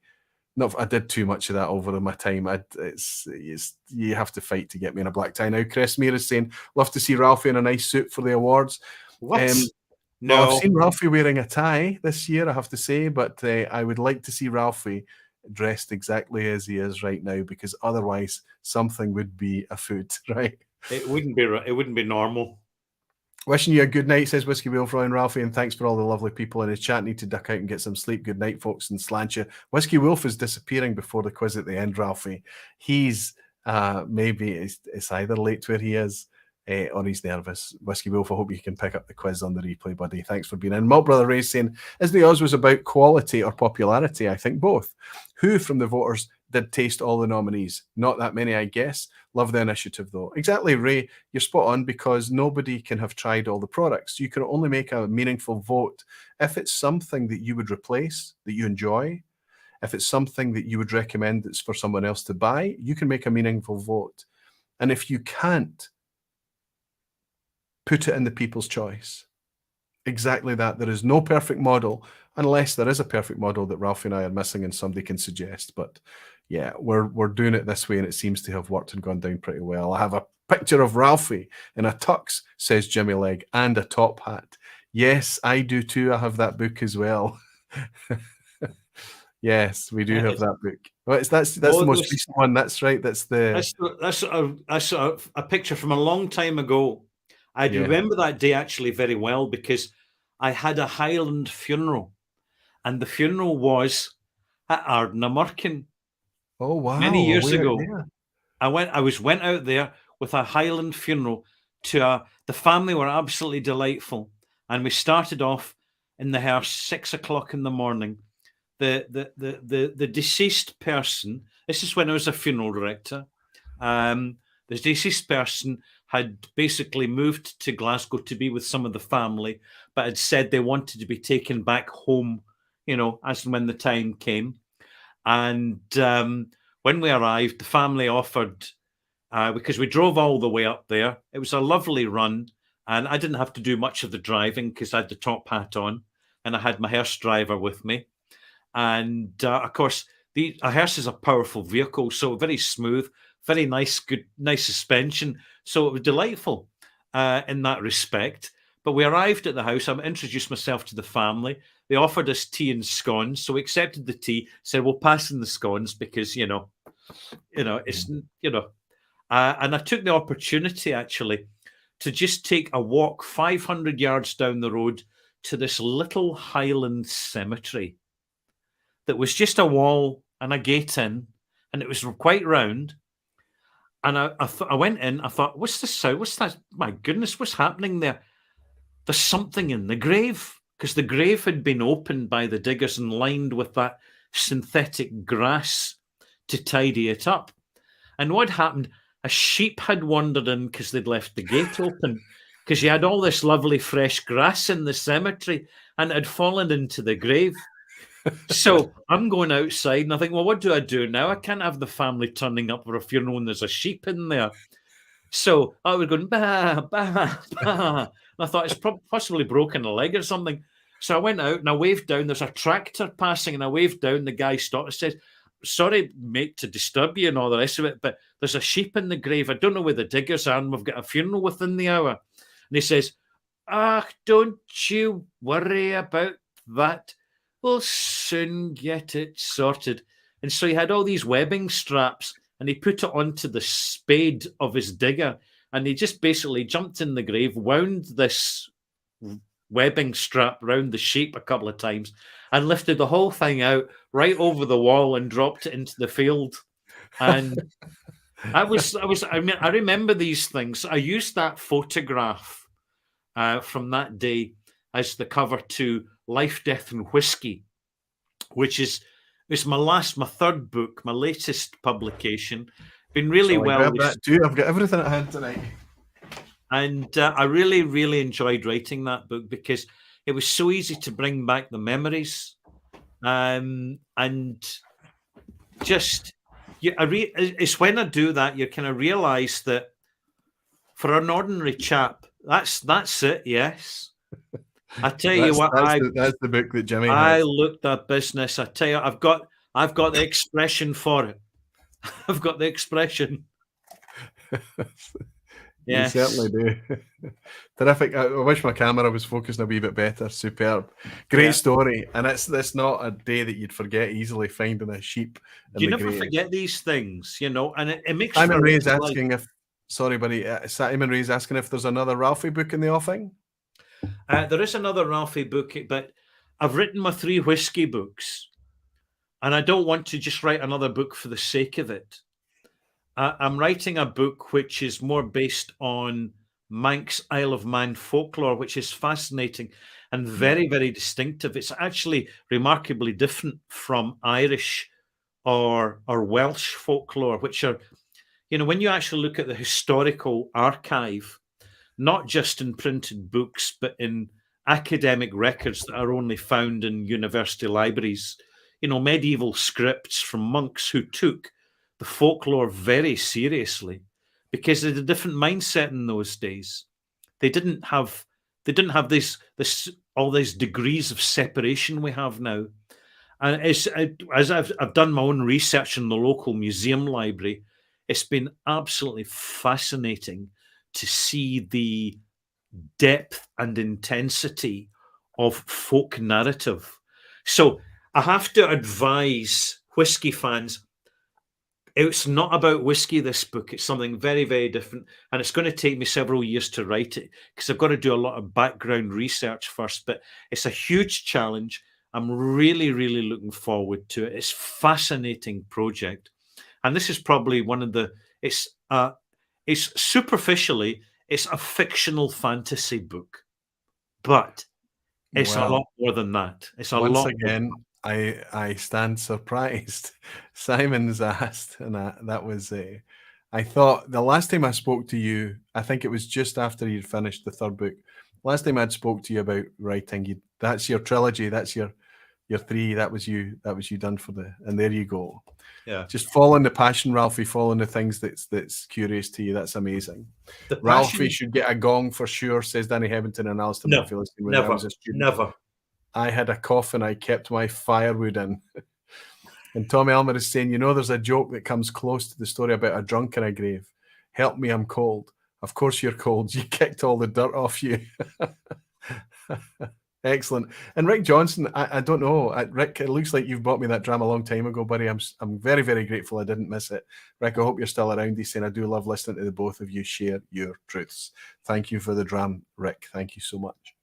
I did too much of that over my time. You have to fight to get me in a black tie now. Chris Meir is saying, love to see Ralfy in a nice suit for the awards. What? No, well, I've seen Ralfy wearing a tie this year, I have to say, but I would like to see Ralfy dressed exactly as he is right now, because otherwise something would be afoot, right? It wouldn't be normal. Wishing you a good night, says Whiskey Wolf, Roy and Ralfy, and thanks for all the lovely people in his chat. Need to duck out and get some sleep. Good night, folks, and Slantia. Whiskey Wolf is disappearing before the quiz at the end, Ralfy. He's maybe it's either late to where he is or he's nervous. Whiskey Wolf, I hope you can pick up the quiz on the replay, buddy. Thanks for being in. Malt Brother Ray saying, is the OSWAs about quality or popularity? I think both. Who from the voters did taste all the nominees? Not that many, I guess. Love the initiative, though. Exactly, Ray. You're spot on, because nobody can have tried all the products. You can only make a meaningful vote if it's something that you would replace, that you enjoy. If it's something that you would recommend that's for someone else to buy, you can make a meaningful vote. And if you can't, put it in the people's choice. Exactly that. There is no perfect model, unless there is a perfect model that Ralfy and I are missing and somebody can suggest. But yeah, we're doing it this way, and it seems to have worked and gone down pretty well. I have a picture of Ralfy in a tux, says Jimmy Leg, and a top hat. Yes, I do too. I have that book as well. Yes, we do have that book. Well, that's the most recent one. That's right. That's a picture from a long time ago. I remember that day actually very well, because I had a Highland funeral, and the funeral was at Ardnamurchan. Oh wow! Many years ago, I went out there with a Highland funeral. The family were absolutely delightful, and we started off in the hearse 6 o'clock in the morning. The deceased person. This is when I was a funeral director. The deceased person had basically moved to Glasgow to be with some of the family, but had said they wanted to be taken back home, as and when the time came. And when we arrived, the family offered, because we drove all the way up there. It was a lovely run, and I didn't have to do much of the driving because I had the top hat on, and I had my hearse driver with me. And of course, a hearse is a powerful vehicle, so very smooth, very nice suspension. So it was delightful in that respect. But we arrived at the house. I introduced myself to the family. They offered us tea and scones, so we accepted the tea. Said we'll pass in the scones because it's and I took the opportunity actually to just take a walk 500 yards down the road to this little Highland cemetery that was just a wall and a gate in, and it was quite round. And I went in, I thought, what's this? What's that? My goodness, what's happening there? There's something in the grave, because the grave had been opened by the diggers and lined with that synthetic grass to tidy it up. And what happened? A sheep had wandered in because they'd left the gate open, because you had all this lovely fresh grass in the cemetery, and it had fallen into the grave. So I'm going outside and I think, well, what do I do now? I can't have the family turning up for a funeral and there's a sheep in there. So I was going, bah, bah, bah. And I thought it's possibly broken a leg or something. So I went out and I waved down. There's a tractor passing, and I waved down. The guy stopped and says, "Sorry, mate, to disturb you," and all the rest of it, but there's a sheep in the grave. I don't know where the diggers are, and we've got a funeral within the hour. And he says, "Ah, don't you worry about that. We'll soon get it sorted." And so he had all these webbing straps, and he put it onto the spade of his digger, and he just basically jumped in the grave, wound this webbing strap round the sheep a couple of times, and lifted the whole thing out right over the wall and dropped it into the field. And I mean, I remember these things. I used that photograph from that day as the cover to Life, Death and Whiskey, which is my third book, my latest publication. Been really well. I've got everything at hand tonight. And I really, really enjoyed writing that book because it was so easy to bring back the memories. And just, it's when I do that, you kind of realize that for an ordinary chap, that's it, yes. I tell you what, that's the book that Jimmy has. I looked at business. I tell you, I've got the expression for it. I've got the expression. Yes. You certainly do. Terrific. I wish my camera was focusing a wee bit better. Superb. Great story. And that's not a day that you'd forget easily, finding a sheep. You never forget these things, you know, and it makes Simon Ray's asking Simon Ray's asking if there's another Ralfy book in the offing. There is another Ralfy book, but I've written my 3 whiskey books, and I don't want to just write another book for the sake of it. I'm writing a book which is more based on Manx Isle of Man folklore, which is fascinating and very, very distinctive. It's actually remarkably different from Irish or Welsh folklore, which are, you know, when you actually look at the historical archive, not just in printed books, but in academic records that are only found in university libraries, you know, medieval scripts from monks who took the folklore very seriously because they had a different mindset in those days. They didn't have all these degrees of separation we have now. And as I've done my own research in the local museum library, it's been absolutely fascinating to see the depth and intensity of folk narrative. So I have to advise whiskey fans, it's not about whiskey, this book. It's something very, very different. And it's going to take me several years to write it because I've got to do a lot of background research first. But it's a huge challenge. I'm really, really looking forward to it. It's a fascinating project. And this is probably one of the, it's superficially, it's a fictional fantasy book. But it's a lot more than that. It's a lot. Once again, I stand surprised. Simon's asked, and that was I thought the last time I spoke to you, I think it was just after you'd finished the 3rd book. Last time I'd spoke to you about writing, that's your trilogy, that's your 3, that was you done for and there you go. Yeah. Just following the passion, Ralfy, following the things that's curious to you. That's amazing. Ralfy should get a gong for sure, says Danny Hebbington and Alistair McPhillis. Never. I had a cough and I kept my firewood in. And Tommy Elmer is saying, you know, there's a joke that comes close to the story about a drunk in a grave. Help me, I'm cold. Of course you're cold. You kicked all the dirt off you. Excellent. And Rick Johnson, I don't know. Rick, it looks like you've bought me that dram a long time ago, buddy. I'm very, very grateful I didn't miss it. Rick, I hope you're still around. He's saying, I do love listening to the both of you share your truths. Thank you for the dram, Rick. Thank you so much.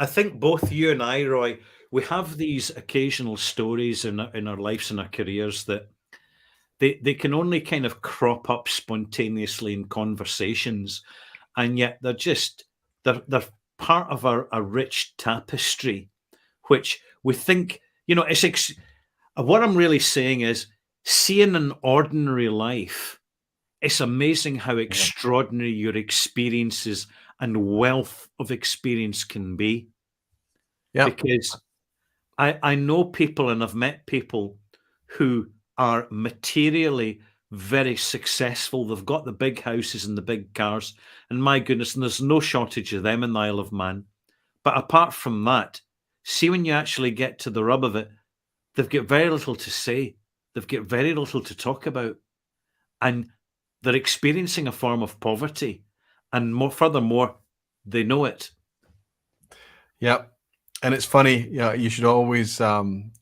I think both you and I, Roy, we have these occasional stories in our lives and our careers that they can only kind of crop up spontaneously in conversations, and yet they're part of a rich tapestry, which we think, you know, what I'm really saying is, seeing an ordinary life, it's amazing how extraordinary your experiences and wealth of experience can be. Yeah. Because I know people and I've met people who are materially very successful. They've got the big houses and the big cars, and my goodness, and there's no shortage of them in the Isle of Man. But apart from that, see, when you actually get to the rub of it, they've got very little to say. They've got very little to talk about. And they're experiencing a form of poverty. And furthermore, they know it. Yep. And it's funny, yeah, you should always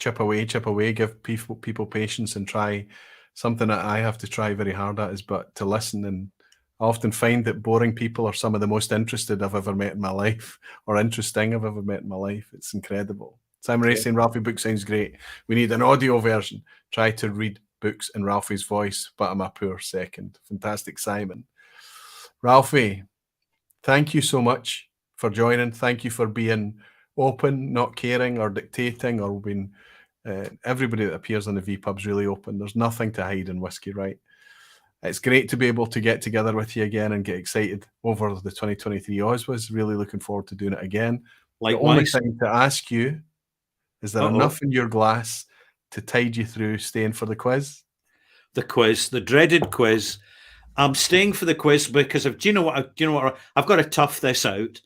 chip away, give people patience and try. Something that I have to try very hard at is to listen. And I often find that boring people are some of the most interested I've ever met in my life, or interesting I've ever met in my life. It's incredible. Simon Ray saying, Ralfy book sounds great. We need an audio version. Try to read books in Ralfy's voice, but I'm a poor second. Fantastic, Simon. Ralfy, thank you so much for joining. Thank you for being open, not caring or dictating or being... everybody that appears on the vPub's really open. There's nothing to hide in whiskey, right? It's great to be able to get together with you again and get excited over the 2023 OSWAs. Really looking forward to doing it again. Likewise. The only thing to ask you, is there enough in your glass to tide you through staying for the quiz? The quiz, the dreaded quiz. I'm staying for the quiz because do you know what? I've got to tough this out.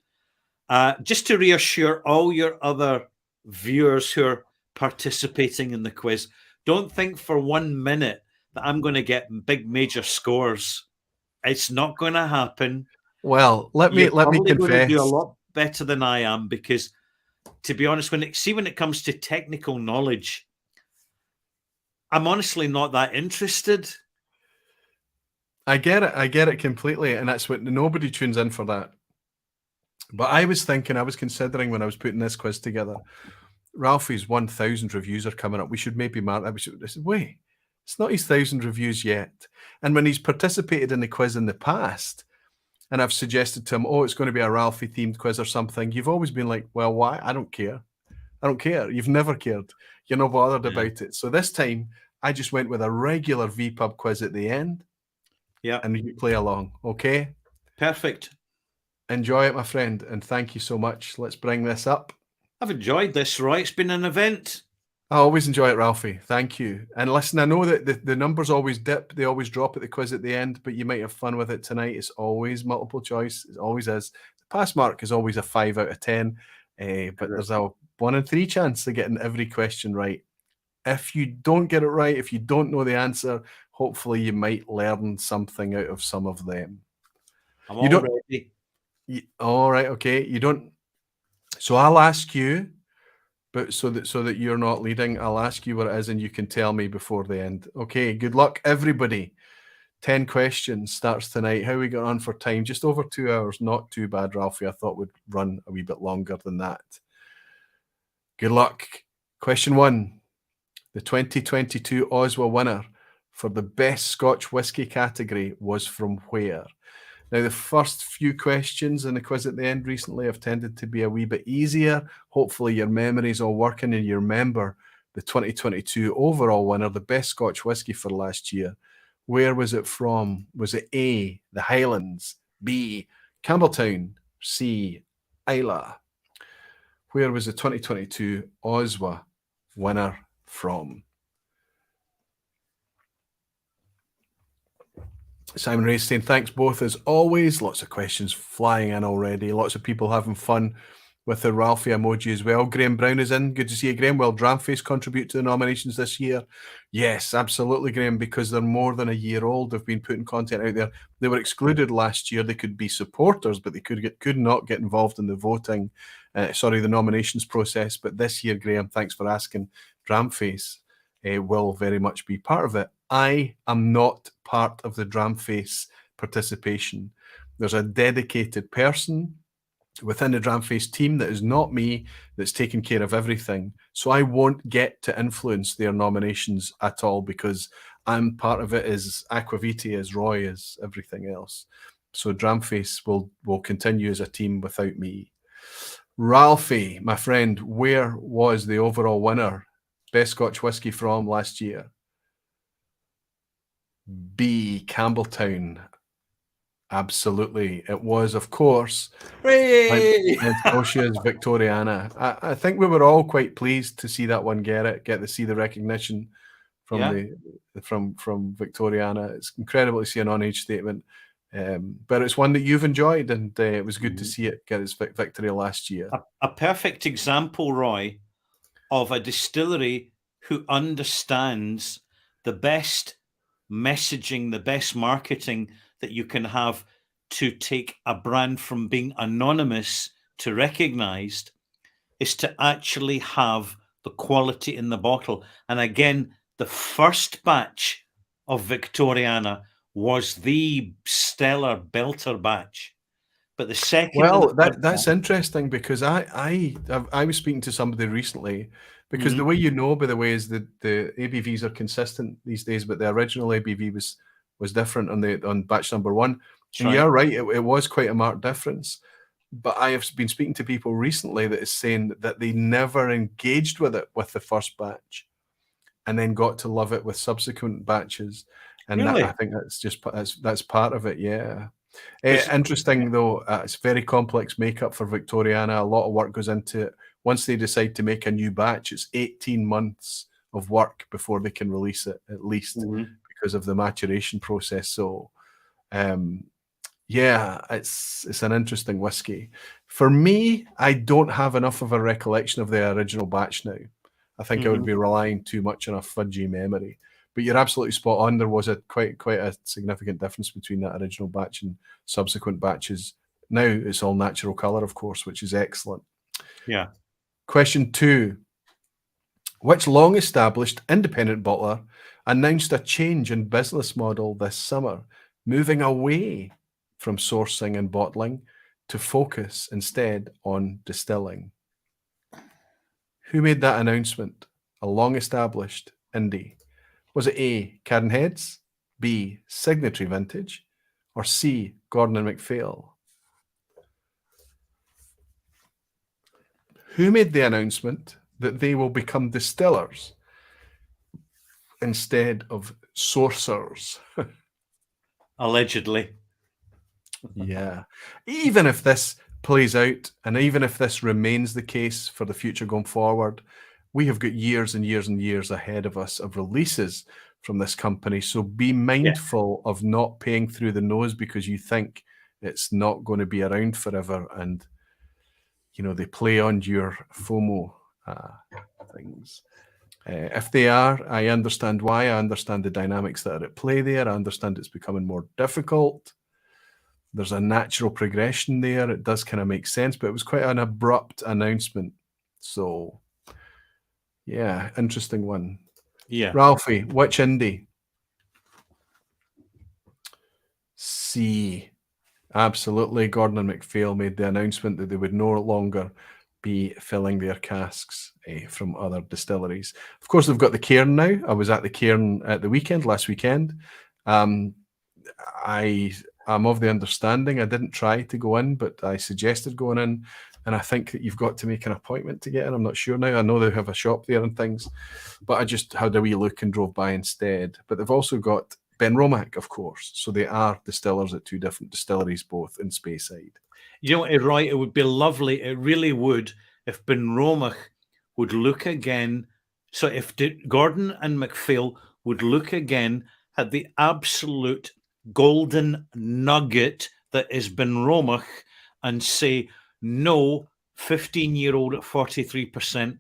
Just to reassure all your other viewers who are participating in the quiz, don't think for 1 minute that I'm going to get big major scores. It's not going to happen. Well, let me confess. You're going to do a lot better than I am, because, to be honest, when it comes to technical knowledge, I'm honestly not that interested. I get it completely, and that's what nobody tunes in for that. But I was considering when I was putting this quiz together, Ralfy's 1,000 reviews are coming up. We should maybe mark that. I said, wait, it's not his 1,000 reviews yet. And when he's participated in the quiz in the past, and I've suggested to him, it's going to be a Ralfy themed quiz or something, you've always been like, well, why? I don't care. I don't care. You've never cared. You're not bothered about it. So this time, I just went with a regular vPub quiz at the end. Yeah. And you play along, okay? Perfect. Enjoy it, my friend, and thank you so much. Let's bring this up. I've enjoyed this, Roy. It's been an event. I always enjoy it, Ralfy. Thank you. And listen, I know that the numbers always dip. They always drop at the quiz at the end, but you might have fun with it tonight. It's always multiple choice. It always is. The pass mark is always a 5 out of 10, but there's a 1 in 3 chance of getting every question right. If you don't get it right, if you don't know the answer, hopefully you might learn something out of some of them. I'm all ready. All right, okay. You don't. So I'll ask you, but so that you're not leading, I'll ask you what it is, and you can tell me before the end. Okay. Good luck, everybody. 10 questions starts tonight. How we got on for time? Just over 2 hours. Not too bad, Ralfy. I thought we'd run a wee bit longer than that. Good luck. Question 1. The 2022 OSWA winner for the best Scotch whisky category was from where? Now, the first few questions in the quiz at the end recently have tended to be a wee bit easier. Hopefully your memory's all working and you remember the 2022 overall winner, the best Scotch whisky for last year. Where was it from? Was it A, the Highlands, B, Campbelltown, C, Islay? Where was the 2022 OSWA winner from? Simon Ray saying, thanks both as always. Lots of questions flying in already. Lots of people having fun with the Ralfy emoji as well. Graham Brown is in. Good to see you, Graham. Will Dramface contribute to the nominations this year? Yes, absolutely, Graham, because they're more than a year old. They've been putting content out there. They were excluded last year. They could be supporters, but they could not get involved in the voting, the nominations process. But this year, Graham, thanks for asking, Dramface will very much be part of it. I am not part of the Dramface participation. There's a dedicated person within the Dramface team that is not me that's taking care of everything. So I won't get to influence their nominations at all because I'm part of it as Aquaviti, as Roy, as everything else. So Dramface will continue as a team without me. Ralfy, my friend, where was the overall winner? Best Scotch whisky from last year? B, Campbelltown. Absolutely. It was, of course, Scotia's Victoriana. I think we were all quite pleased to see that one get to see the recognition from from Victoriana. It's incredible to see an on-age statement But it's one that you've enjoyed, and it was good to see it get its victory last year. A perfect example, Roy, of a distillery who understands the best messaging, the best marketing that you can have to take a brand from being anonymous to recognized is to actually have the quality in the bottle. And again, the first batch of Victoriana was the stellar belter batch. But the second, well, that's interesting, because I was speaking to somebody recently, because the way you know, by the way, is that the ABVs are consistent these days, but the original ABV was different on batch number 1. And right. you're right, it was quite a marked difference. But I have been speaking to people recently that is saying that they never engaged with it with the first batch, and then got to love it with subsequent batches. And Really? I think that's part of it. Yeah. Interesting though. It's very complex makeup for Victoriana. A lot of work goes into it. Once they decide to make a new batch, it's 18 months of work before they can release it, at least, because of the maturation process. So, yeah, it's an interesting whiskey. For me, I don't have enough of a recollection of the original batch now. I think I would be relying too much on a fudgy memory. But you're absolutely spot on. There was quite a significant difference between that original batch and subsequent batches. Now it's all natural colour, of course, which is excellent. Yeah. Question 2. Which long-established independent bottler announced a change in business model this summer, moving away from sourcing and bottling to focus instead on distilling? Who made that announcement? A long-established indie. Was it A, Cairn Heads, B, Signatory Vintage, or C, Gordon and MacPhail? Who made the announcement that they will become distillers instead of sourcers? Allegedly. Yeah. Even if this plays out, and even if this remains the case for the future going forward, we have got years and years and years ahead of us of releases from this company. So be mindful of not paying through the nose because you think it's not going to be around forever, and they play on your FOMO things. If they are, I understand why. I understand the dynamics that are at play there. I understand it's becoming more difficult. There's a natural progression there. It does kind of make sense, but it was quite an abrupt announcement. So, yeah, interesting one. Yeah. Ralfy, which indie? C. Absolutely. Gordon and MacPhail made the announcement that they would no longer be filling their casks from other distilleries. Of course, they've got the cairn now. I was at the cairn at the last weekend. I'm of the understanding, I didn't try to go in, but I suggested going in, and I think that you've got to make an appointment to get in. I'm not sure now. I know they have a shop there and things, but I just had a wee look and drove by instead. But they've also got Benromach, of course. So they are distillers at 2 different distilleries, both in Speyside. You know, right, it would be lovely. It really would, if Benromach would look again. So if Gordon and MacPhail would look again at the absolute golden nugget that is Benromach and say, no, 15-year-old at 43%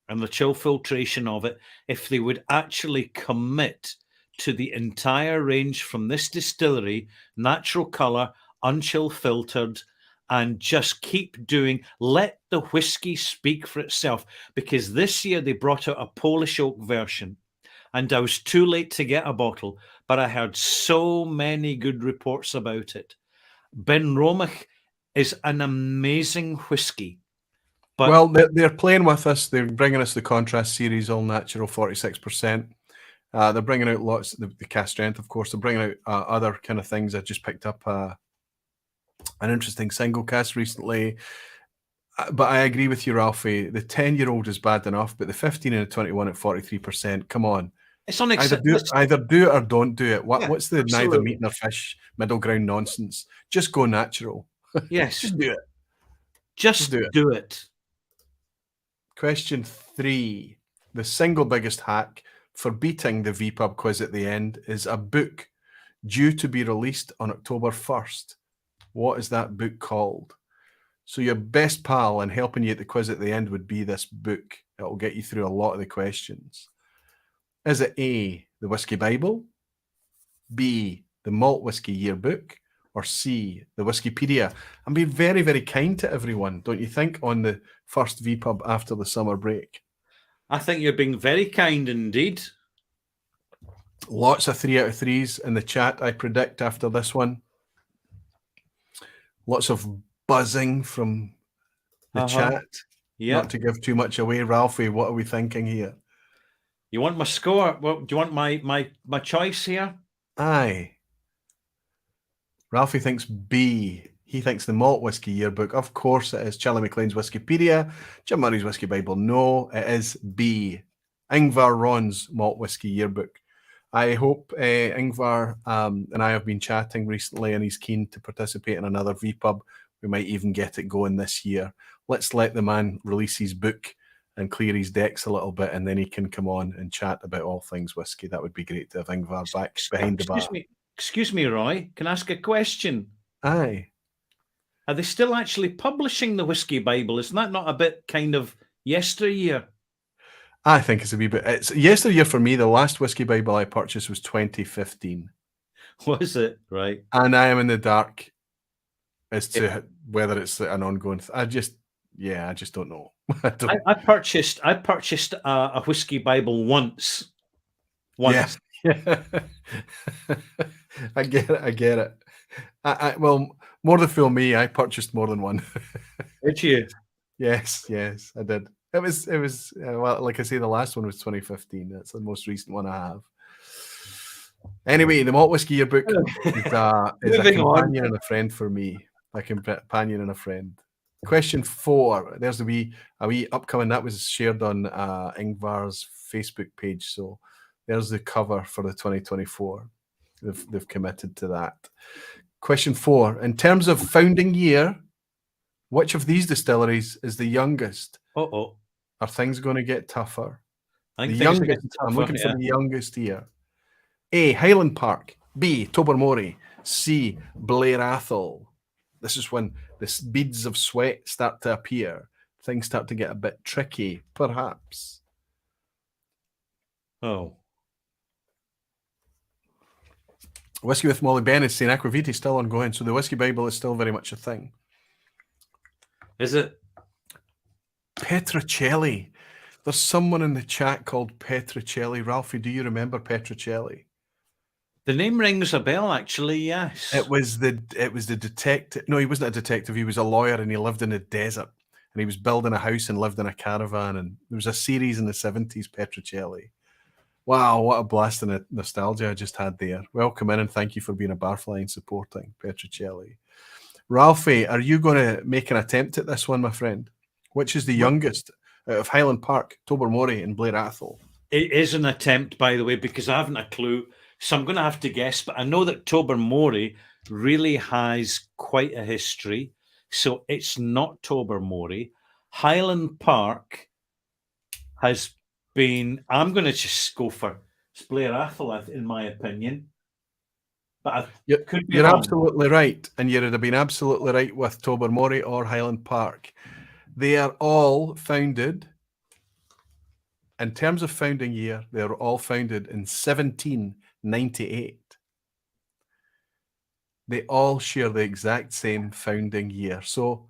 and the chill filtration of it, if they would actually commit to the entire range from this distillery, natural colour, unchill filtered, and just keep doing, let the whiskey speak for itself. Because this year they brought out a Polish oak version, and I was too late to get a bottle, but I heard so many good reports about it. Benromach is an amazing whiskey. But well, they're playing with us. They're bringing us the Contrast series, all natural, 46%. They're bringing out lots, the cask strength, of course. They're bringing out other kind of things. I just picked up an interesting single cask recently. But I agree with you, Ralphie. The 10-year-old is bad enough, but the 15 and the 21 at 43%, come on. It's unacceptable. Either do it or don't do it. What's the absolutely. neither meat nor fish middle ground nonsense? Just go natural. Yes. Just do it. Just do it. Question 3. The single biggest hack for beating the vPub quiz at the end is a book due to be released on October 1st. What is that book called? So your best pal in helping you at the quiz at the end would be this book. It will get you through a lot of the questions. Is it A, the Whiskey Bible, B, the Malt Whiskey Yearbook, or C, the Whiskypedia? I'm being very, very kind to everyone, don't you think, on the first vPub after the summer break? I think you're being very kind indeed. Lots of 3 out of 3s in the chat, I predict, after this one. Lots of buzzing from the chat. Yeah. Not to give too much away. Ralfy, what are we thinking here? You want my score? Well, do you want my choice here? Aye. Ralfy thinks B. He thinks the Malt Whiskey Yearbook. Of course it is. Charlie McLean's Whiskypedia. Jim Murray's Whiskey Bible. No, it is B. Ingvar Ron's Malt Whiskey Yearbook. I hope Ingvar and I have been chatting recently, and he's keen to participate in another vPub. We might even get it going this year. Let's let the man release his book and clear his decks a little bit, and then he can come on and chat about all things whiskey. That would be great to have Ingvar back behind the bar. Excuse me, Roy. Can I ask a question? Aye. Are they still actually publishing the Whiskey Bible? Isn't that not a bit kind of yesteryear? I think it's a wee bit. It's yesteryear for me. The last Whiskey Bible I purchased was 2015. Was it? Right. And I am in the dark as to whether it's an ongoing. I just don't know. I purchased a Whiskey Bible once. Yeah. I get it. Well, more the fool me. I purchased more than one. Did you? Yes, I did. It was well, like I say, the last one was 2015. That's the most recent one I have. Anyway, the Malt Whiskey Yearbook is a companion and a friend for me. A companion and a friend. Question 4. There's a wee upcoming that was shared on Ingvar's Facebook page. So there's the cover for the 2024. They've committed to that. Question 4. In terms of founding year, which of these distilleries is the youngest? Are things going to get tougher? I'm looking for the youngest here. A, Highland Park. B, Tobermory. C, Blair Athol. This is when the beads of sweat start to appear. Things start to get a bit tricky, perhaps. Whiskey with Molly Ben is saying Aquavitae is still ongoing, so the Whiskey Bible is still very much a thing. Is it? Petrocelli. There's someone in the chat called Petrocelli. Ralfy, do you remember Petrocelli? The name rings a bell, actually, yes. It was the detective. No, he wasn't a detective. He was a lawyer, and he lived in the desert. And he was building a house and lived in a caravan. And there was a series in the 70s, Petrocelli. Wow, what a blast of nostalgia I just had there. Welcome in, and thank you for being a barfly supporting Petrocelli. Ralfy, are you going to make an attempt at this one, my friend? Which is the youngest out of Highland Park, Tobermory, and Blair Athol? It is an attempt, by the way, because I haven't a clue. So I'm going to have to guess, but I know that Tobermory really has quite a history. So it's not Tobermory. Highland Park has been, I'm going to just go for Blair Athol, in my opinion. But you're absolutely right. And you'd have been absolutely right with Tobermory or Highland Park. They are all founded, in terms of founding year, they are all founded in 1798. They all share the exact same founding year. So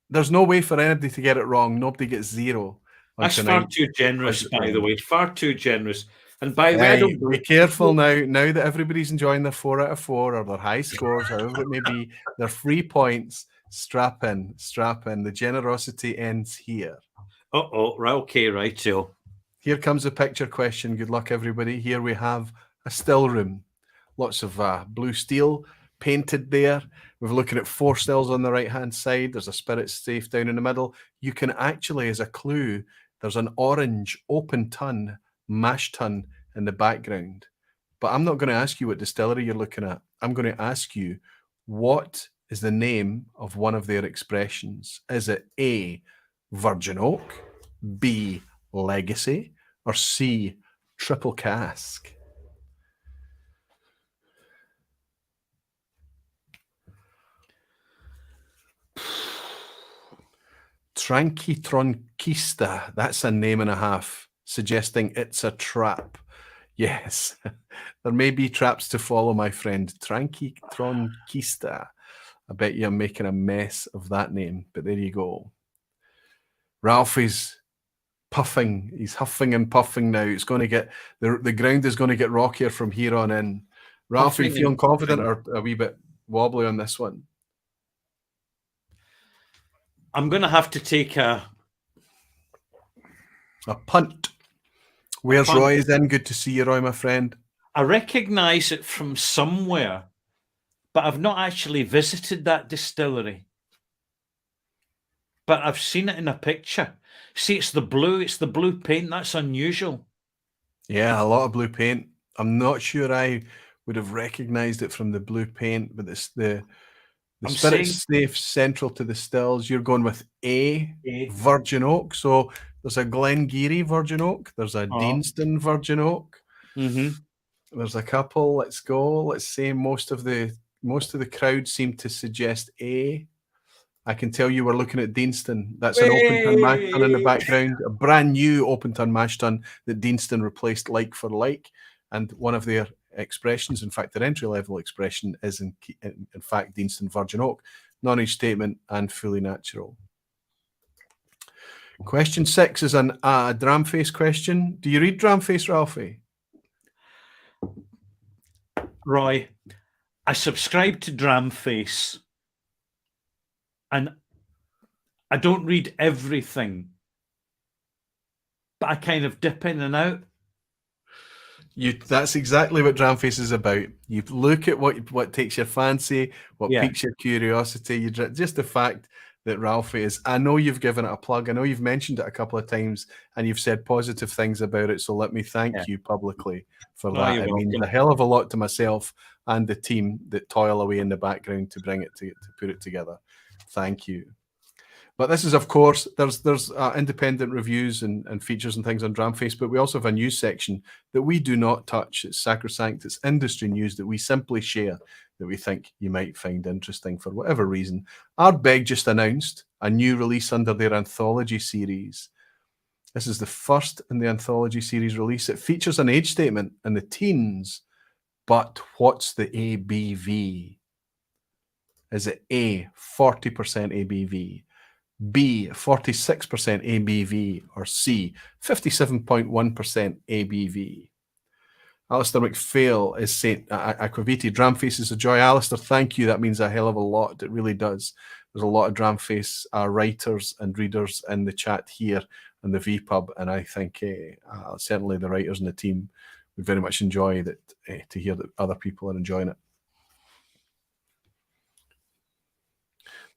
there's no way for anybody to get it wrong. Nobody gets 0. That's far too generous, by the way. Far too generous. And by the way, I don't be careful now. Now that everybody's enjoying their 4 out of 4 or their high scores, however it may be, their 3 points. Strap in. The generosity ends here. Right. Okay, right. So here comes the picture question. Good luck, everybody. Here we have a still room. Lots of blue steel painted there. We're looking at 4 stills on the right-hand side. There's a spirit safe down in the middle. You can actually, as a clue, there's an orange open tun, mash tun in the background. But I'm not going to ask you what distillery you're looking at. I'm going to ask you, what is the name of one of their expressions? Is it A, Virgin Oak, B, Legacy, or C, Triple Cask? Tranquitronquista. That's a name and a half, suggesting it's a trap. Yes, there may be traps to follow, my friend. Tranquitronquista. I bet you're making a mess of that name, but there you go. Ralfy's puffing. He's huffing and puffing now. It's going to get, the ground is going to get rockier from here on in. Ralfy, feeling confident or a wee bit wobbly on this one? I'm going to have to take a punt. Where's Roy? Is in? Good to see you, Roy, my friend. I recognise it from somewhere, but I've not actually visited that distillery. But I've seen it in a picture. See, it's the blue paint. That's unusual. Yeah, a lot of blue paint. I'm not sure I would have recognised it from the blue paint, but it's the spirit's safe central to the stills. You're going with A. Virgin Oak. So there's a Glengarry Virgin Oak. There's a Deanston Virgin Oak. There's a couple. Let's go. Let's say most of the crowd seem to suggest A. I can tell you we're looking at Deanston. That's an open ton mash tun in the background, a brand new open ton mash tun that Deanston replaced like for like. And one of their expressions, in fact, their entry level expression is in fact Deanston Virgin Oak, non-age statement and fully natural. Question 6 is a Dramface question. Do you read Dramface, Ralfy? Roy, I subscribe to Dramface, and I don't read everything, but I kind of dip in and out. That's exactly what Dramface is about. You look at what takes your fancy, what piques your curiosity. Just the fact that Ralfy is, I know you've given it a plug. I know you've mentioned it a couple of times and you've said positive things about it. So let me thank you publicly for that. It means a hell of a lot to myself and the team that toil away in the background to bring it to put it together. Thank you. But this is, of course, there's independent reviews and features and things on Dramface, but we also have a news section that we do not touch. It's sacrosanct. It's industry news that we simply share that we think you might find interesting for whatever reason. Ardbeg just announced a new release under their anthology series. This is the first in the anthology series release. It features an age statement in the teens, but what's the ABV? Is it A, 40% ABV? B, 46% ABV, or C, 57.1% ABV. Alistair McPhail is saying, Aquaviti, Dramface is a joy. Alistair, thank you. That means a hell of a lot. It really does. There's a lot of Dramface writers and readers in the chat here in the vPub, and I think certainly the writers and the team would very much enjoy that to hear that other people are enjoying it.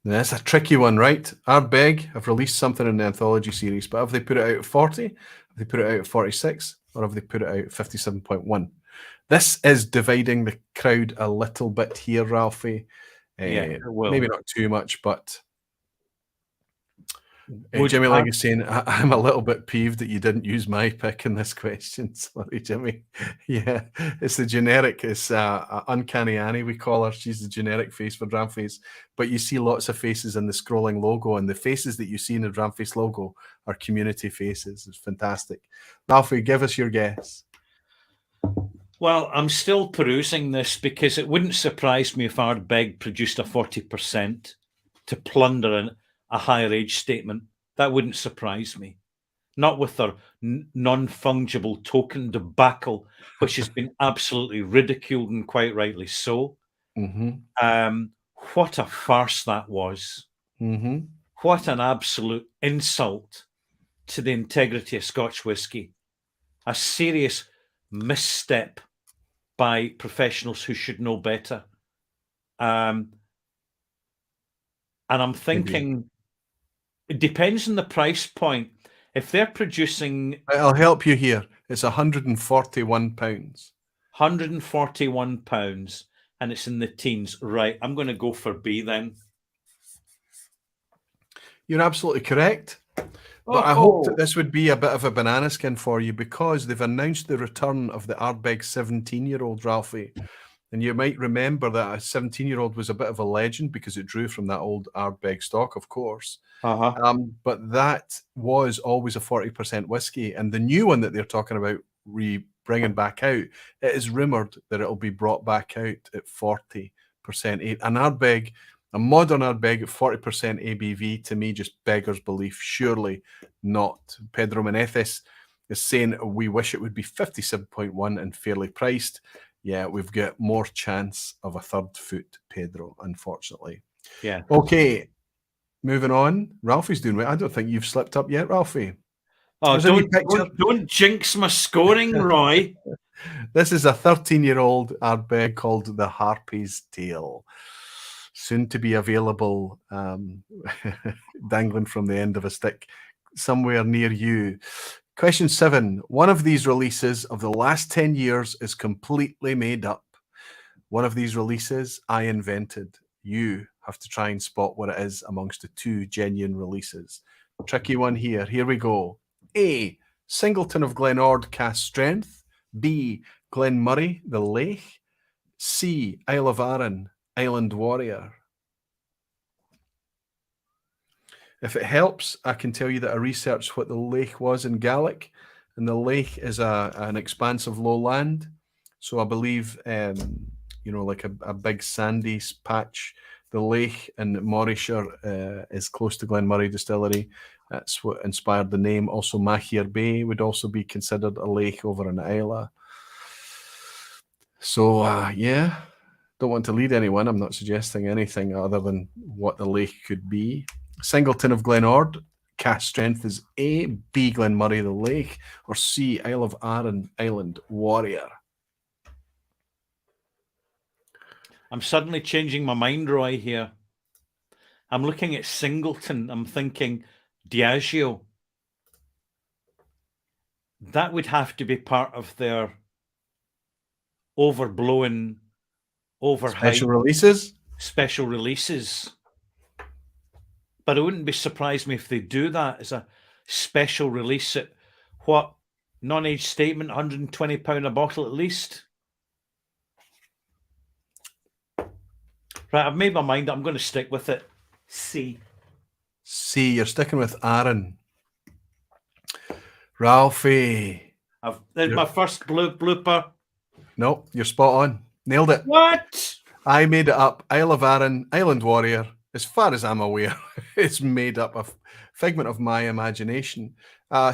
Now, that's a tricky one, right? Ardbeg have released something in the anthology series, but have they put it out at 40? Have they put it out at 46? Or have they put it out at 57.1? This is dividing the crowd a little bit here, Ralfy. Maybe not too much, but Jimmy Leg is saying, I'm a little bit peeved that you didn't use my pick in this question. Sorry, Jimmy. Yeah, it's the generic. It's Uncanny Annie, we call her. She's the generic face for Dramface. But you see lots of faces in the scrolling logo, and the faces that you see in the Dramface logo are community faces. It's fantastic. Ralfy, give us your guess. Well, I'm still perusing this because it wouldn't surprise me if Ardbeg produced a 40% to plunder a higher age statement. That wouldn't surprise me. Not with their non-fungible token debacle, which has been absolutely ridiculed and quite rightly so. What a farce that was. What an absolute insult to the integrity of Scotch whisky. A serious misstep by professionals who should know better. And I'm thinking, it depends on the price point. If they're producing... I'll help you here. It's £141. £141, and it's in the teens. Right, I'm going to go for B then. You're absolutely correct. But I hope that this would be a bit of a banana skin for you because they've announced the return of the Ardbeg 17-year-old, Ralfy. And you might remember that a 17-year-old was a bit of a legend because it drew from that old Ardbeg stock, of course. But that was always a 40% whiskey. And the new one that they're talking about bringing back out, it is rumoured that it'll be brought back out at 40%. An Ardbeg, a modern Ardbeg at 40% ABV, to me, just beggars belief. Surely not. Pedro Menezes is saying we wish it would be 57.1 and fairly priced. Yeah, we've got more chance of a third foot, Pedro, unfortunately. Yeah. Okay, moving on. Ralphie's doing well. I don't think you've slipped up yet, Ralphie. Oh, don't jinx my scoring, Roy. This is a 13-year-old Ardbeg called the Harpy's Tail. Soon to be available, dangling from the end of a stick somewhere near you. Question 7. One of these releases of the last 10 years is completely made up. One of these releases I invented. You have to try and spot what it is amongst the 2 genuine releases. Tricky one here. Here we go. A. Singleton of Glenord Cask Strength. B. Glenmurray the Lake. C. Isle of Arran Island Warrior. If it helps, I can tell you that I researched what the lake was in Gaelic, and the lake is an expanse of low land. So I believe, like a big sandy patch. The lake in Mauritius is close to Glenmurray Distillery. That's what inspired the name. Also, Machier Bay would also be considered a lake over in Islay. So, yeah, don't want to lead anyone. I'm not suggesting anything other than what the lake could be. Singleton of Glenord, cask strength is A. B. Glenmurray the Lake, or C. Isle of Arran Island Warrior. I'm suddenly changing my mind, Roy, here. I'm looking at Singleton. I'm thinking Diageo. That would have to be part of their overblown, overhyped special releases. But it wouldn't be surprised me if they do that as a special release at what? Non-age statement, £120 a bottle at least. Right, I've made my mind. I'm going to stick with it. C. You're sticking with Arran. Ralphie. There's my first blooper. No, you're spot on. Nailed it. What? I made it up. Isle of Arran, Island Warrior. As far as I'm aware, it's made up a figment of my imagination.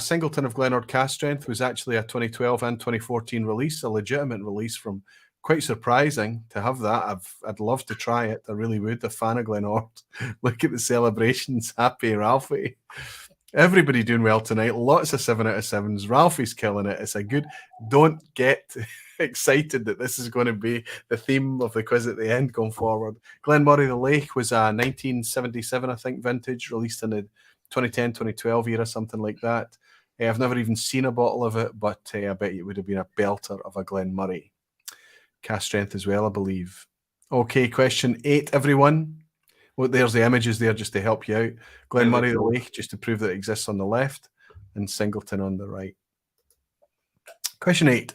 Singleton of Glenord Cask Strength was actually a 2012 and 2014 release, a legitimate release from. Quite surprising to have that. I'd love to try it. I really would. A fan of Glenord. Look at the celebrations. Happy Ralphie. Everybody doing well tonight. Lots of 7 out of 7s. Ralphie's killing it. It's a good. Don't get excited that this is going to be the theme of the quiz at the end going forward. Glenmurray the Lake was a 1977, I think, vintage, released in the 2010, 2012 era, something like that. I've never even seen a bottle of it, but I bet it would have been a belter of a Glenmurray. Cask strength as well, I believe. Okay, question 8, everyone. Well, there's the images there just to help you out. Glenmurray the Lake, just to prove that it exists on the left, and Singleton on the right. Question 8.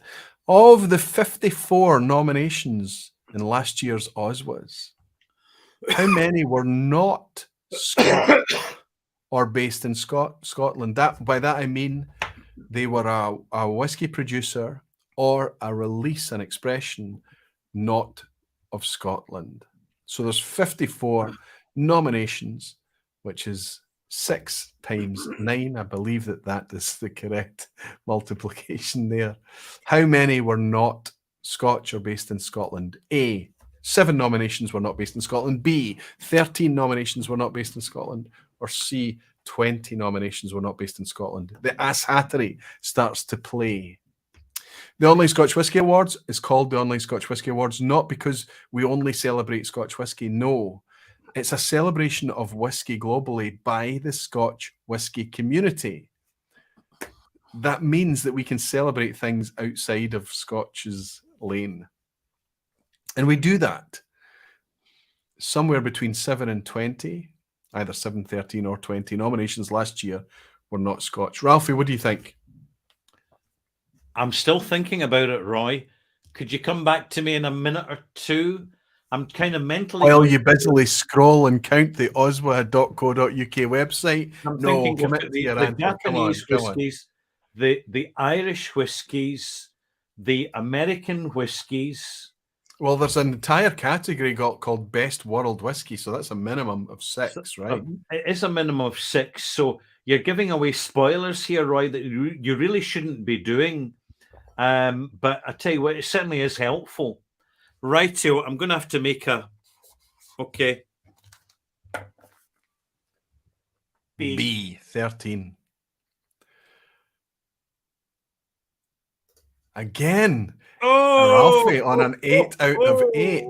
Of the 54 nominations in last year's OSWAs, how many were not Scotch or based in Scotland? By that I mean they were a whiskey producer or a release, an expression not of Scotland. So there's 54 nominations, which is 6 times 9. I believe that is the correct multiplication there. How many were not Scotch or based in Scotland? A, 7 nominations were not based in Scotland. B, 13 nominations were not based in Scotland. Or C, 20 nominations were not based in Scotland. The asshattery starts to play. The Online Scotch Whisky Awards is called the Online Scotch Whisky Awards, not because we only celebrate Scotch whisky. No, it's a celebration of whisky globally by the Scotch whisky community. That means that we can celebrate things outside of Scotch's lane. And we do that somewhere between 7 and 20, either 7, 13 or 20 nominations last year were not Scotch. Ralphie, what do you think? I'm still thinking about it, Roy, Could you come back to me in a minute or two? I'm kind of mentally While going you through. busily scroll and count the OSWA.co.uk website. I'm No, thinking of commit to your the answer. Come on, Japanese come on. whiskies, the Irish whiskies, the American whiskies. Well, there's an entire category called Best World Whiskey, so that's a minimum of So, 6, right? it is a minimum of 6. So you're giving away spoilers here, Roy, that you really shouldn't be doing. But I tell you what, it certainly is helpful. Rightio, I'm going to have to make a. Okay. B 13. Again, Ralfy on an 8 out of 8.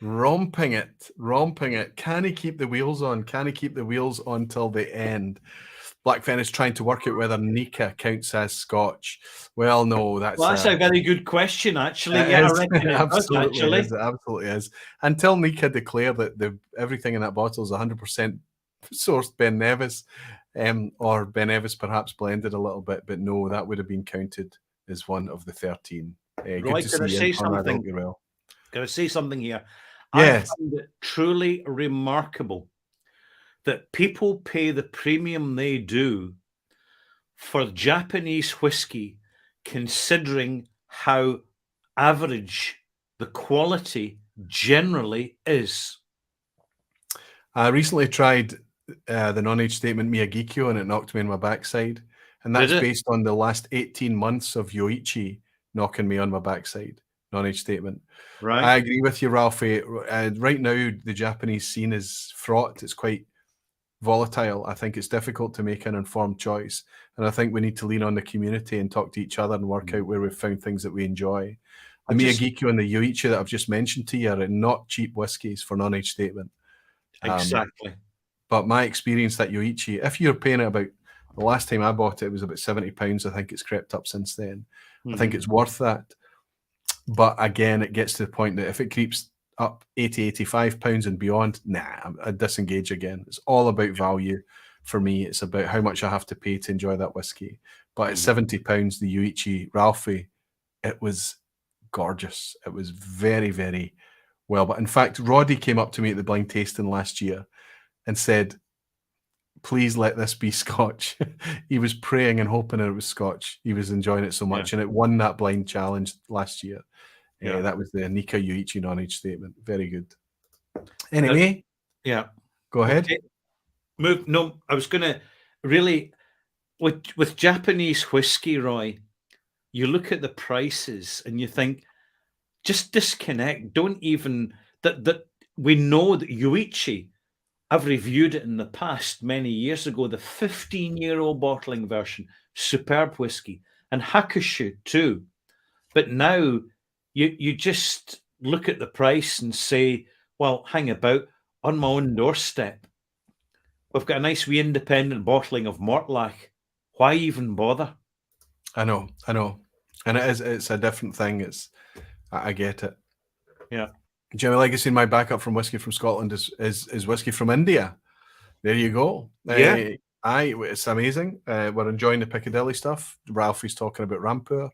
Romping it. Can he keep the wheels on? Can he keep the wheels on till the end? Blackfen is trying to work out whether Nika counts as Scotch. Well, no, that's a very good question, actually. it Yeah, is. I reckon it does, actually. It absolutely is. Until Nika declare that everything in that bottle is 100% sourced Ben Nevis, or Ben Nevis perhaps blended a little bit, but no, that would have been counted as one of the 13. Roy, Good to see you. say Conrad, something? hope you're well. Can I say something here? Yes. I find it truly remarkable that people pay the premium they do for Japanese whiskey, considering how average the quality generally is. I recently tried the non-age statement Miyagikyo, and it knocked me on my backside. And that's based on the last 18 months of Yoichi knocking me on my backside. Non-age statement. Right. I agree with you, Ralfy. Right now, the Japanese scene is fraught. It's quite volatile. I think it's difficult to make an informed choice. And I think we need to lean on the community and talk to each other and work out where we've found things that we enjoy. The Miyagikyo and the Yoichi that I've just mentioned to you are not cheap whiskies for non-age statement. Exactly. But my experience that Yoichi, if you're paying it about, the last time I bought it, it was about £70. I think it's crept up since then. I think it's worth that. But again, it gets to the point that if it creeps up £80, £85 and beyond, I disengage again. It's all about value for me. It's about how much I have to pay to enjoy that whiskey. But at £70, the Yoichi Ralfy, it was gorgeous. It was very, very well. But in fact, Roddy came up to me at the blind tasting last year and said, please let this be Scotch. He was praying and hoping it was Scotch. He was enjoying it so much, and it won that blind challenge last year. That was the Nika Yoichi non-age statement. Very good. Anyway, go ahead. Okay. No, I was going to really, with Japanese whiskey, Roy, you look at the prices and you think, just disconnect. Don't even, that we know that Yoichi, I've reviewed it in the past many years ago, the 15-year-old bottling version, superb whiskey, and Hakushu too. But now you just look at the price and say, well, hang about, on my own doorstep, we've got a nice wee independent bottling of Mortlach. Why even bother? I know. And it's a different thing. I get it. Yeah. Jimmy Legacy, my backup from Whiskey from Scotland is Whiskey from India. There you go. Yeah. It's amazing. We're enjoying the Piccadilly stuff. Ralphie's talking about Rampur.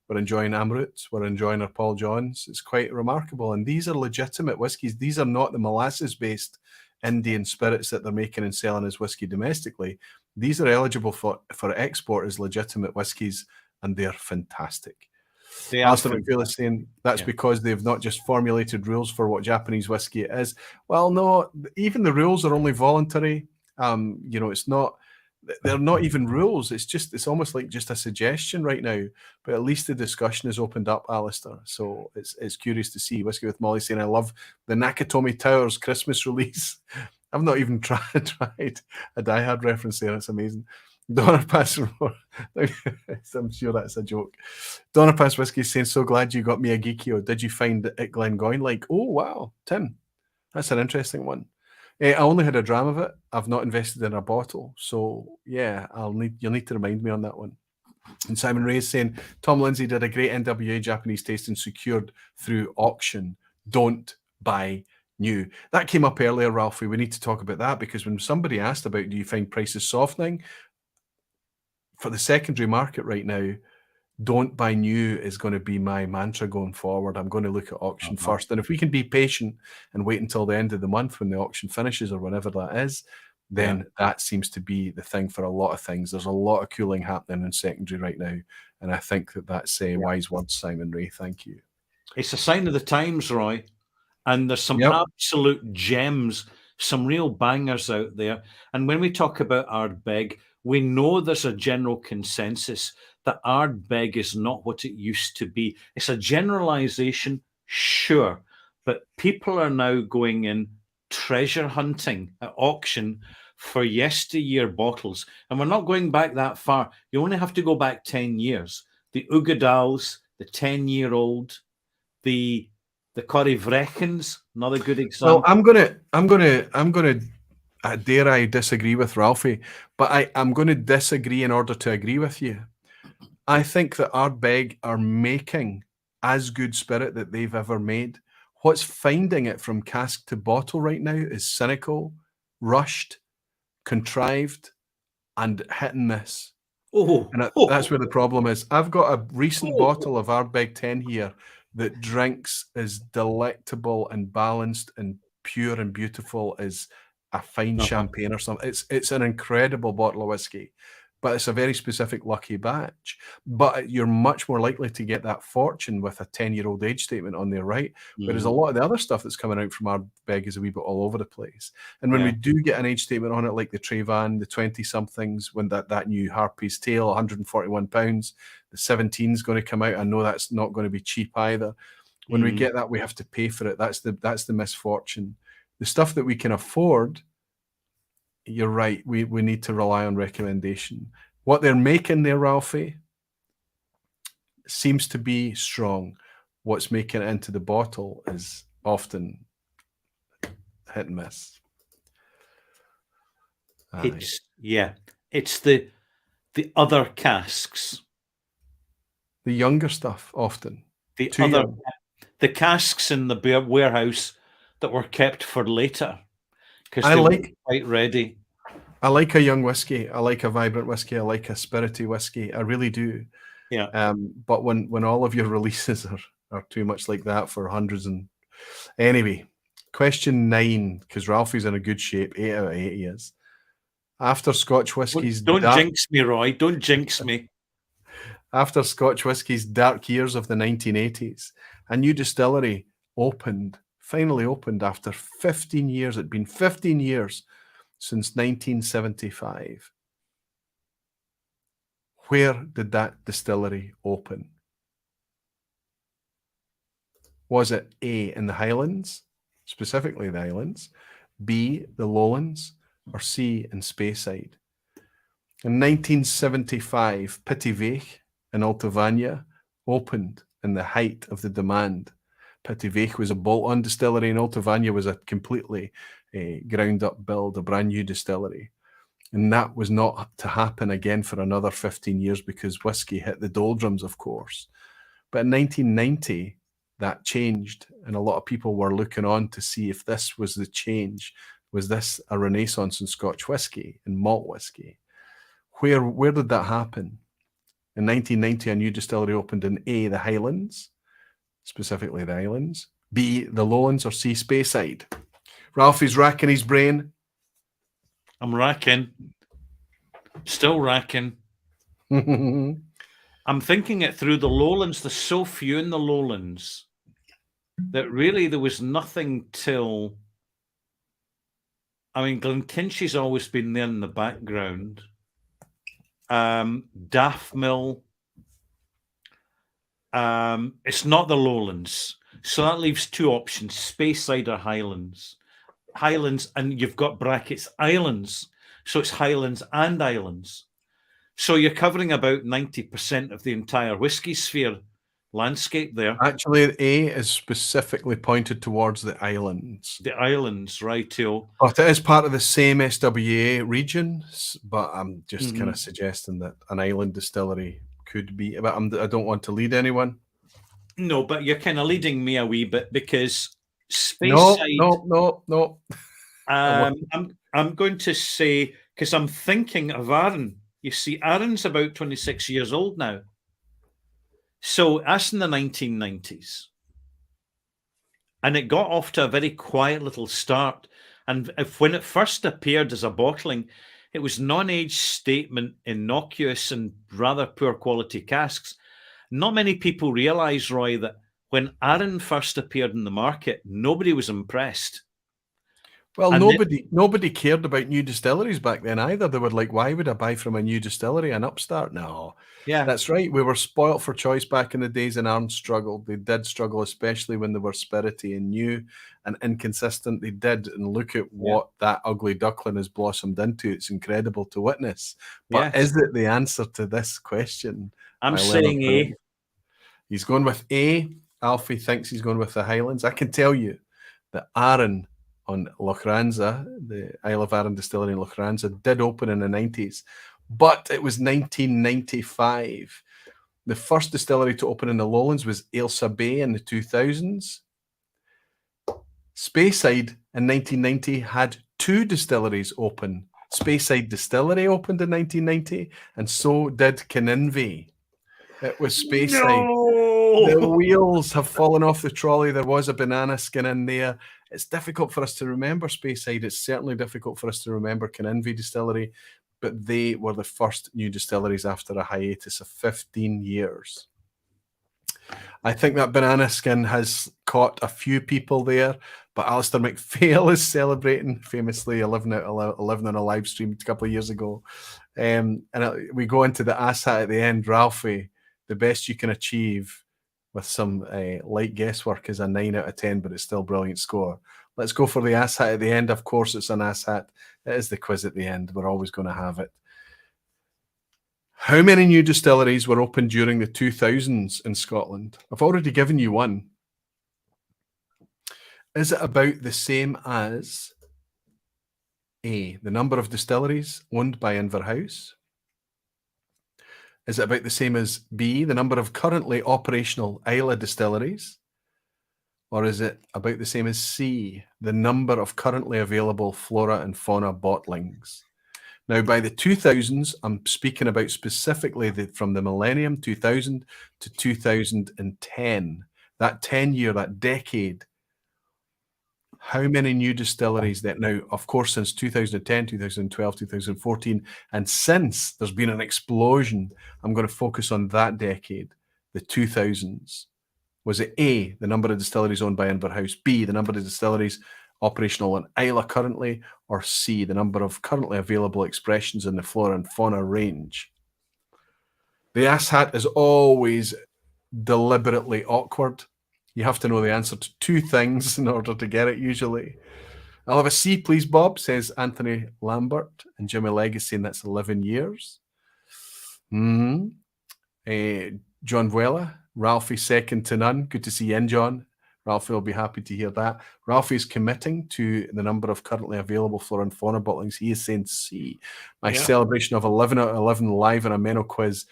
We're enjoying Amrut. We're enjoying our Paul Johns. It's quite remarkable. And these are legitimate whiskies. These are not the molasses-based Indian spirits that they're making and selling as whiskey domestically. These are eligible for export as legitimate whiskies, and they're fantastic. Alistair McPhail is saying that's because they've not just formulated rules for what Japanese whiskey it is. Well, no, even the rules are only voluntary. It's not, they're not even rules. It's almost like just a suggestion right now. But at least the discussion has opened up, Alistair. So it's curious to see. Whiskey with Molly saying, I love the Nakatomi Towers Christmas release. I've not even tried a Die Hard reference there. It's amazing. Donna Pass, I'm sure that's a joke. Donna Pass Whiskey is saying, so glad you got me a Geekio. Did you find it at Glengoyne? Like, oh, wow, Tim, that's an interesting one. I only had a dram of it. I've not invested in a bottle. So, yeah, you'll need to remind me on that one. And Simon Ray is saying, Tom Lindsay did a great NWA Japanese tasting secured through auction. Don't buy new. That came up earlier, Ralphie. We need to talk about that because when somebody asked about, do you find prices softening? For the secondary market right now, don't buy new is going to be my mantra going forward. I'm going to look at auction first. And if we can be patient and wait until the end of the month when the auction finishes or whenever that is, then that seems to be the thing for a lot of things. There's a lot of cooling happening in secondary right now. And I think that's wise words, Simon Ray. Thank you. It's a sign of the times, Roy. And there's some absolute gems, some real bangers out there. And when we talk about Ardbeg, we know there's a general consensus that Ardbeg is not what it used to be. It's a generalization, sure, but people are now going in treasure hunting at auction for yesteryear bottles. And we're not going back that far. You only have to go back 10 years. The Ugadals, the 10-year-old, the Corryvrecans, another good example. Well, I'm gonna dare I disagree with Ralfy, but I'm going to disagree in order to agree with you. I think that Ardbeg are making as good spirit that they've ever made. What's finding it from cask to bottle right now is cynical, rushed, contrived, and hit and miss. And that's where the problem is. I've got a recent bottle of Ardbeg 10 here that drinks as delectable and balanced and pure and beautiful as a fine champagne or something. It's an incredible bottle of whiskey, but it's a very specific lucky batch. But you're much more likely to get that fortune with a 10-year-old age statement on there, right? Whereas a lot of the other stuff that's coming out from Ardbeg is a wee bit all over the place. And when we do get an age statement on it, like the Trevan, the 20-somethings, when that new Harpy's Tail, £141, the 17 is going to come out. I know that's not going to be cheap either. When we get that, we have to pay for it. That's the misfortune. The stuff that we can afford, you're right, we need to rely on recommendation. What they're making there, Ralfy, seems to be strong. What's making it into the bottle is often hit and miss. It's the other casks. The younger stuff, often. The casks in the warehouse that were kept for later because they were quite ready. I like a young whiskey. I like a vibrant whiskey. I like a spirity whiskey. I really do. Yeah. But when all of your releases are too much like that for hundreds and anyway, question 9, because Ralphie's in a good shape. 8 out of 8 he is. After Scotch whiskies, don't jinx me, Roy. Don't jinx me. After Scotch whiskey's dark years of the 1980s, a new distillery finally opened after 15 years. It'd been 15 years since 1975. Where did that distillery open? Was it A, in the Highlands, specifically the Highlands, B, the Lowlands, or C, in Speyside? In 1975, Pittyveich in Altavania opened in the height of the demand. Pittyveich was a bolt-on distillery and Altavania was a completely ground-up build, a brand new distillery. And that was not to happen again for another 15 years because whiskey hit the doldrums, of course. But in 1990, that changed, and a lot of people were looking on to see if this was the change. Was this a renaissance in Scotch whiskey and malt whiskey? Where did that happen? In 1990, a new distillery opened in A, the Highlands, specifically the Highlands, B, the Lowlands, or C, Speyside. Ralphie's racking his brain. I'm racking. Still racking. I'm thinking it through the Lowlands. There's so few in the Lowlands that really there was nothing till... I mean, Glenkinshi's always been there in the background. Daffmill. It's not the Lowlands. So that leaves 2 options, Speyside or Highlands. Highlands, and you've got brackets, islands. So it's Highlands and Islands. So you're covering about 90% of the entire whiskey sphere landscape there. Actually, A is specifically pointed towards the islands. The islands, right-o. But it is part of the same SWA region, but I'm just kind of suggesting that an island distillery could be, but I don't want to lead anyone. No, but you're kind of leading me a wee bit because Speyside... No. I'm going to say, because I'm thinking of Arran. You see, Arran's about 26 years old now. So that's in the 1990s. And it got off to a very quiet little start. And when it first appeared as a bottling, it was non-age statement, innocuous and rather poor quality casks. Not many people realise, Roy, that when Arran first appeared in the market, nobody was impressed. Well, And nobody cared about new distilleries back then either. They were like, why would I buy from a new distillery, an upstart? No. yeah, That's right. We were spoilt for choice back in the days, and Arn struggled. They did struggle, especially when they were spirity and new and inconsistent. They did. And look at what that ugly duckling has blossomed into. It's incredible to witness. But yes. is it the answer to this question? I'm saying A. He's going with A. Alfie thinks he's going with the Highlands. I can tell you that Arran on Lochranza, the Isle of Arran distillery in Lochranza, did open in the 90s, but it was 1995. The first distillery to open in the Lowlands was Ailsa Bay in the 2000s. Speyside in 1990 had 2 distilleries open. Speyside Distillery opened in 1990, and so did Kinninvie. It was Speyside. No! The wheels have fallen off the trolley. There was a banana skin in there. It's difficult for us to remember Speyside. It's certainly difficult for us to remember Kinninvie Distillery, but they were the first new distilleries after a hiatus of 15 years. I think that banana skin has caught a few people there, but Alistair McPhail is celebrating famously 11 on a live stream a couple of years ago. And we go into the asshat at the end. Ralfy, the best you can achieve with some light guesswork is a 9 out of 10, but it's still a brilliant score. Let's go for the asshat at the end. Of course, it's an asshat. It is the quiz at the end. We're always going to have it. How many new distilleries were opened during the 2000s in Scotland? I've already given you one. Is it about the same as A, the number of distilleries owned by Inverhouse? Is it about the same as B, the number of currently operational Islay distilleries? Or is it about the same as C, the number of currently available flora and fauna bottlings? Now, by the 2000s, I'm speaking about specifically from the millennium 2000 to 2010, that 10-year, that decade. How many new distilleries that now, of course, since 2010, 2012, 2014, and since there's been an explosion, I'm going to focus on that decade, the 2000s. Was it A, the number of distilleries owned by Inverhouse, B, the number of distilleries operational in Islay currently, or C, the number of currently available expressions in the flora and fauna range? The asshat is always deliberately awkward. You have to know the answer to 2 things in order to get it, usually. I'll have a C, please, Bob, says Anthony Lambert, and Jimmy Legacy, and that's 11 years. John Vuela, Ralfy second to none. Good to see you in, John. Ralfy will be happy to hear that. Ralfy is committing to the number of currently available flora and fauna bottlings. He is saying C. My celebration of 11 out of 11 live in a Menno quiz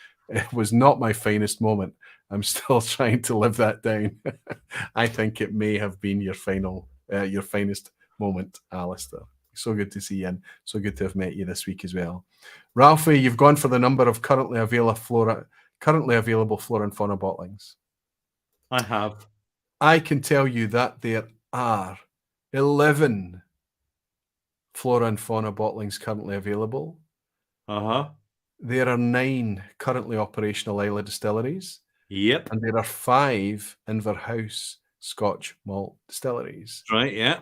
was not my finest moment. I'm still trying to live that down. I think it may have been your finest moment, Alistair. So good to see you, and so good to have met you this week as well. Ralfy, you've gone for the number of currently available flora and fauna bottlings. I have. I can tell you that there are 11 flora and fauna bottlings currently available. There are 9 currently operational Islay distilleries. Yep. And there are 5 Inverhouse Scotch malt distilleries. Right, yeah.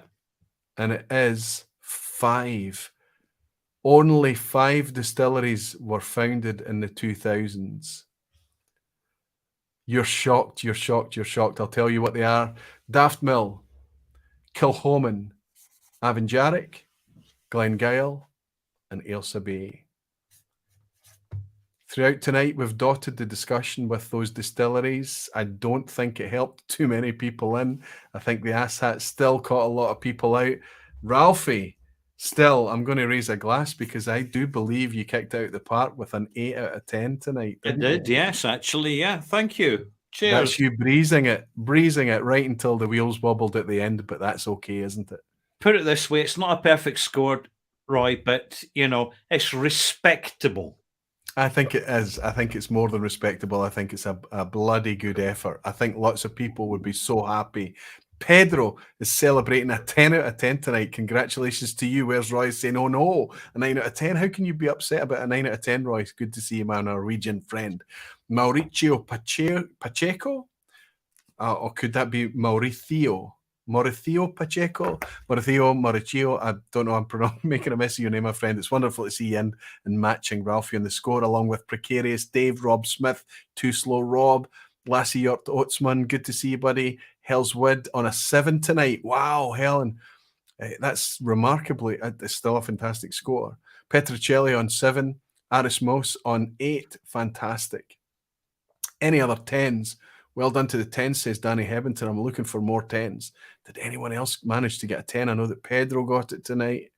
And it is 5. Only 5 distilleries were founded in the 2000s. You're shocked, you're shocked, you're shocked. I'll tell you what they are. Daftmill, Kilchoman, Avenjarrick, Glengyle, and Ailsa Bay. Throughout tonight, we've dotted the discussion with those distilleries. I don't think it helped too many people in. I think the asshat still caught a lot of people out. Ralfy, still, I'm going to raise a glass because I do believe you kicked out the park with an 8 out of 10 tonight. I did, yes, actually, yeah. Thank you. Cheers. That's you breezing it right until the wheels wobbled at the end, but that's okay, isn't it? Put it this way, it's not a perfect score, Roy, but, you know, it's respectable. I think it is. I think it's more than respectable. I think it's a bloody good effort. I think lots of people would be so happy. Pedro is celebrating a 10 out of 10 tonight. Congratulations to you. Where's Roy saying, oh no, a 9 out of 10? How can you be upset about a 9 out of 10, Roy? It's good to see you, my Norwegian friend. Mauricio Pacheco? Or could that be Mauricio? Mauricio Pacheco? Mauricio, I don't know, I'm making a mess of your name, my friend. It's wonderful to see you in and matching Ralfy on the score, along with Precarious Dave, Rob Smith, Too Slow Rob, Lassie Yurt Oatsman, good to see you, buddy. Hell's Wood on a 7 tonight. Wow, Helen. That's remarkably, it's still a fantastic score. Petrocelli on 7, Aris Mos on 8. Fantastic. Any other 10s? Well done to the 10s, says Danny Hebbington. I'm looking for more 10s. Did anyone else manage to get a 10? I know that Pedro got it tonight.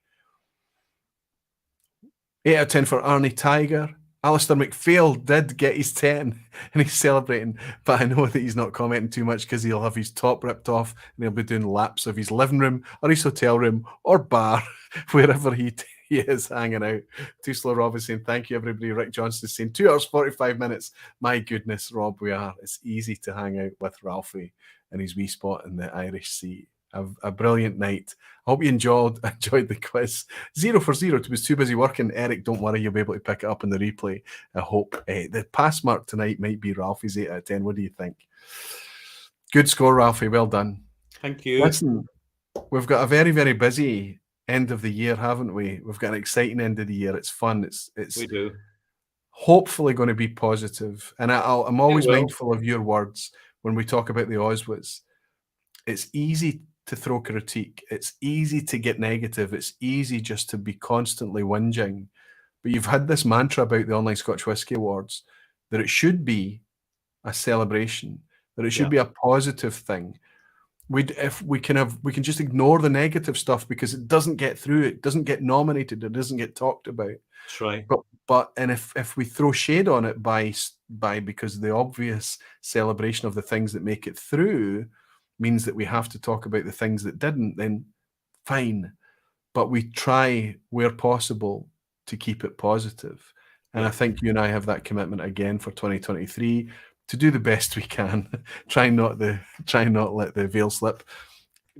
8 out of 10 for Arnie Tiger. Alistair McPhail did get his 10 and he's celebrating, but I know that he's not commenting too much because he'll have his top ripped off and he'll be doing laps of his living room or his hotel room or bar, wherever he is hanging out. Too Slow Rob is saying, thank you, everybody. Rick Johnson is saying 2 hours, 45 minutes. My goodness, Rob, we are. It's easy to hang out with Ralfy and his wee spot in the Irish Sea. A brilliant night. I hope you enjoyed the quiz. 0 for 0. It was too busy working. Eric, don't worry, you'll be able to pick it up in the replay. I hope. The pass mark tonight might be Ralphie's 8 out of 10. What do you think? Good score, Ralfy. Well done. Thank you. Listen, we've got a very, very busy end of the year, haven't we? We've got an exciting end of the year. It's fun. It's we do. Hopefully going to be positive. And I'm always mindful of your words when we talk about the OSWAs. It's easy to throw critique. It's easy to get negative. It's easy just to be constantly whinging. But you've had this mantra about the Online Scotch Whisky Awards that it should be a celebration, that it should be a positive thing. We can just ignore the negative stuff because it doesn't get through. It doesn't get nominated. It doesn't get talked about. That's right. But if we throw shade on it because the obvious celebration of the things that make it through means that we have to talk about the things that didn't, then fine. But we try, where possible, to keep it positive. And I think you and I have that commitment again for 2023 to do the best we can. try not let the veil slip,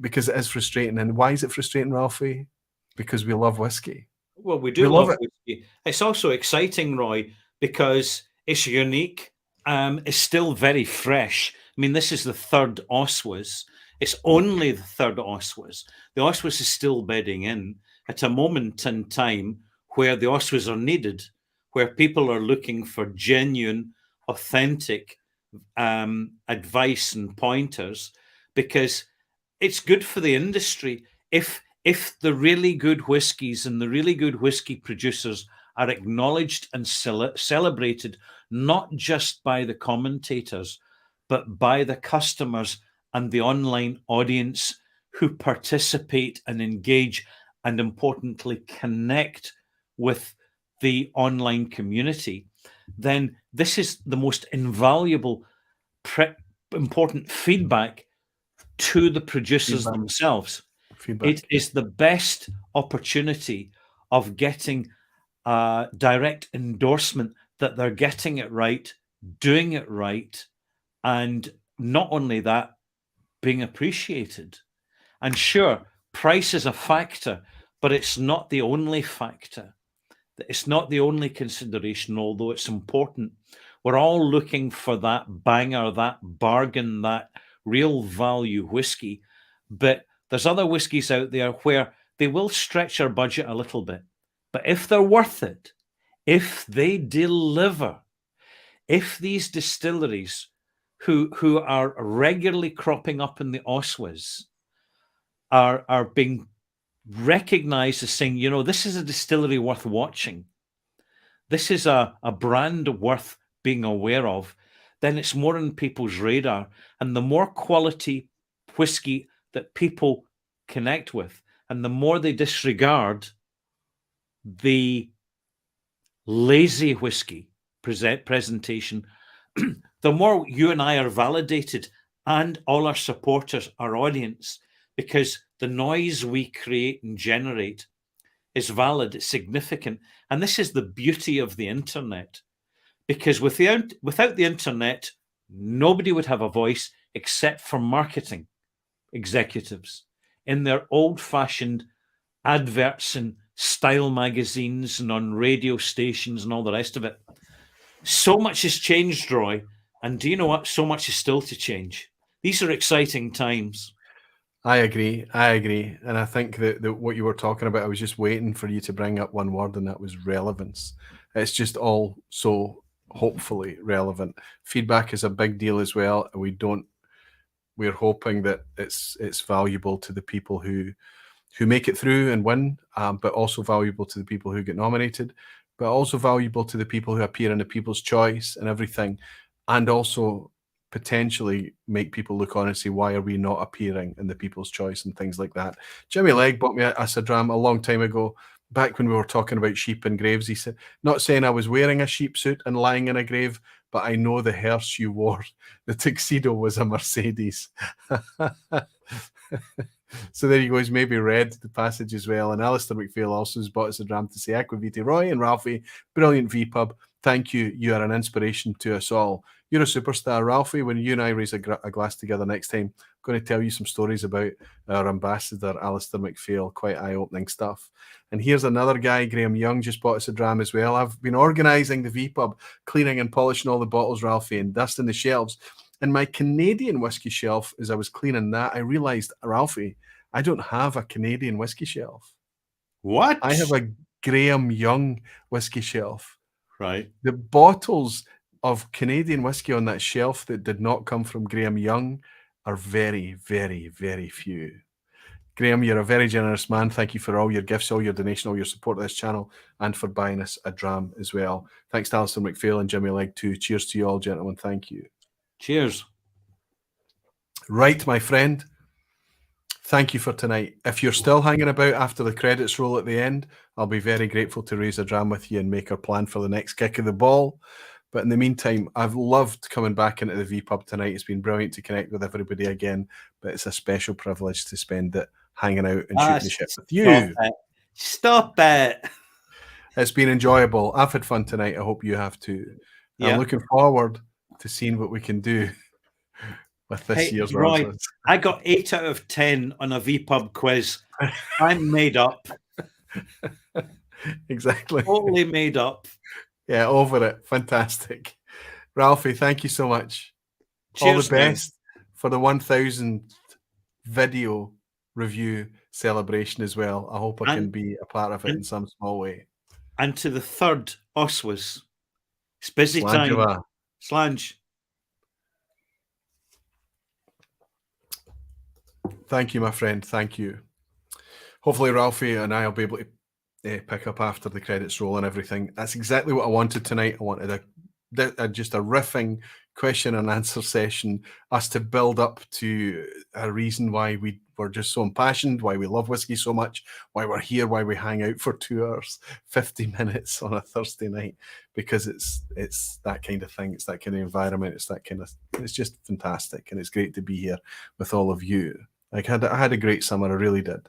because it is frustrating. And why is it frustrating, Ralfy? Because we love whiskey. Well, we do love whiskey. It's also exciting, Roy, because it's unique. It's still very fresh. I mean, this is the third OSWAs. It's only the third OSWAs. The OSWAs is still bedding in at a moment in time where the OSWAs are needed, where people are looking for genuine, authentic advice and pointers, because it's good for the industry if the really good whiskies and the really good whiskey producers are acknowledged and celebrated, not just by the commentators, but by the customers and the online audience who participate and engage and, importantly, connect with the online community, then this is the most invaluable, important feedback to the producers themselves. It is the best opportunity of getting direct endorsement that they're getting it right, doing it right, and not only that, being appreciated. And sure, price is a factor, but it's not the only factor. It's not the only consideration, although it's important. We're all looking for that banger, that bargain, that real value whiskey. But there's other whiskies out there where they will stretch our budget a little bit. But if they're worth it, if they deliver, if these distilleries who are regularly cropping up in the OSWAs are being recognized as saying, you know, this is a distillery worth watching, this is a brand worth being aware of, then it's more on people's radar. And the more quality whiskey that people connect with, and the more they disregard the lazy whiskey presentation, the more you and I are validated, and all our supporters, our audience, because the noise we create and generate is valid, it's significant. And this is the beauty of the internet. Because without the internet, nobody would have a voice except for marketing executives in their old-fashioned adverts in style magazines and on radio stations and all the rest of it. So much has changed, Roy. And do you know what? So much is still to change. These are exciting times. I agree. And I think that what you were talking about, I was just waiting for you to bring up one word, and that was relevance. It's just all so hopefully relevant. Feedback is a big deal as well. We're hoping that it's valuable to the people who make it through and win, but also valuable to the people who get nominated, but also valuable to the people who appear in the People's Choice and everything, and also potentially make people look on and say, why are we not appearing in the People's Choice and things like that. Jimmy Legg bought me a Sadram a long time ago, back when we were talking about sheep and graves. He said, not saying I was wearing a sheep suit and lying in a grave, but I know the hearse you wore. The tuxedo was a Mercedes. So there you go. He's maybe read the passage as well. And Alistair McPhail also has bought us a dram to say, Aquaviti, Roy and Ralfy, brilliant vPub. Thank you. You are an inspiration to us all. You're a superstar, Ralfy. When you and I raise a glass together next time, I'm going to tell you some stories about our ambassador, Alistair McPhail. Quite eye-opening stuff. And here's another guy, Graham Young, just bought us a dram as well. I've been organising the vPub, cleaning and polishing all the bottles, Ralfy, and dusting the shelves. And my Canadian whiskey shelf, as I was cleaning that, I realised, Ralfy, I don't have a Canadian whiskey shelf. What? I have a Graham Young whiskey shelf. Right. The bottles of Canadian whiskey on that shelf that did not come from Graham Young are very, very, very few. Graham, you're a very generous man. Thank you for all your gifts, all your donation, all your support of this channel, and for buying us a dram as well. Thanks to Alistair McPhail and Jimmy Legg too. Cheers to you all, gentlemen. Thank you. Cheers. Right, my friend. Thank you for tonight. If you're still hanging about after the credits roll at the end, I'll be very grateful to raise a dram with you and make our plan for the next kick of the ball. But in the meantime, I've loved coming back into the vPub tonight. It's been brilliant to connect with everybody again, but it's a special privilege to spend it hanging out and shooting the shit with you. Stop it. It's been enjoyable. I've had fun tonight. I hope you have too. Yeah. I'm looking forward to seeing what we can do with this year's Roy, answers. I got 8 out of 10 on a vPub quiz. I'm made up. Exactly. Totally made up. Yeah, over it. Fantastic. Ralfy, thank you so much. Cheers, all the best for the 1000th video review celebration as well. I hope I can be a part of it in some small way. And to the 3rd OSWAs. It's busy time. Slange. Thank you, my friend. Thank you. Hopefully, Ralfy and I will be able to pick up after the credits roll and everything. That's exactly what I wanted tonight. I wanted just a riffing question and answer session, us to build up to a reason why we were just so impassioned, why we love whiskey so much, why we're here, why we hang out for 2 hours, 50 minutes on a Thursday night, because it's that kind of thing. It's that kind of environment. It's just fantastic. And it's great to be here with all of you. I had a great summer. I really did.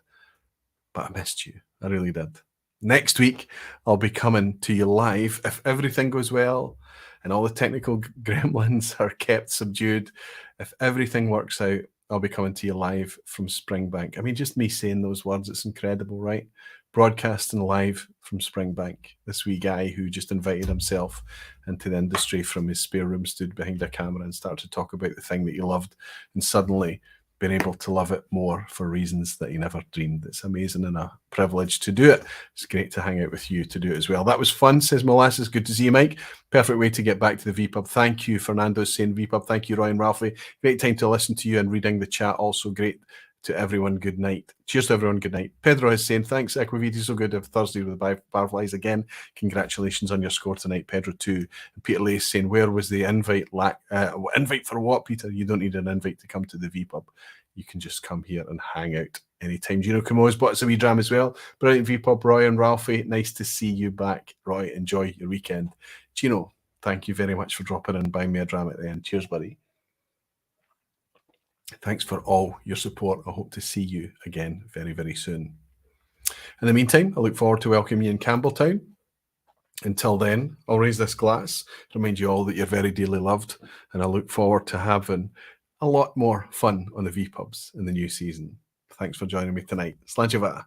But I missed you. I really did. Next week, I'll be coming to you live. If everything goes well and all the technical gremlins are kept subdued, if everything works out, I'll be coming to you live from Springbank. I mean, just me saying those words, it's incredible, right? Broadcasting live from Springbank. This wee guy who just invited himself into the industry from his spare room, stood behind a camera and started to talk about the thing that he loved, and suddenly been able to love it more for reasons that he never dreamed. It's amazing and a privilege to do it. It's great to hang out with you to do it as well. That was fun, says Molasses. Good to see you, Mike. Perfect way to get back to the vPub. Thank you, Fernando's saying vPub. Thank you, Roy and Ralfy. Great time to listen to you and reading the chat. Also great to everyone. Good night. Cheers to everyone. Good night. Pedro is saying, thanks, Aquaviti. So good to have Thursday with the Barflies again. Congratulations on your score tonight, Pedro, too. And Peter Lee is saying, where was the invite? Invite for what, Peter? You don't need an invite to come to the vPub. You can just come here and hang out anytime. Gino Camo's bought us a wee dram as well. Brilliant vPub, Roy and Ralfy. Nice to see you back. Roy, enjoy your weekend. Gino, thank you very much for dropping in and buying me a dram at the end. Cheers, buddy. Thanks for all your support. I hope to see you again very, very soon. In the meantime, I look forward to welcoming you in Campbelltown. Until then, I'll raise this glass to remind you all that you're very dearly loved, and I look forward to having a lot more fun on the vPubs in the new season. Thanks for joining me tonight. Slàinte mhath.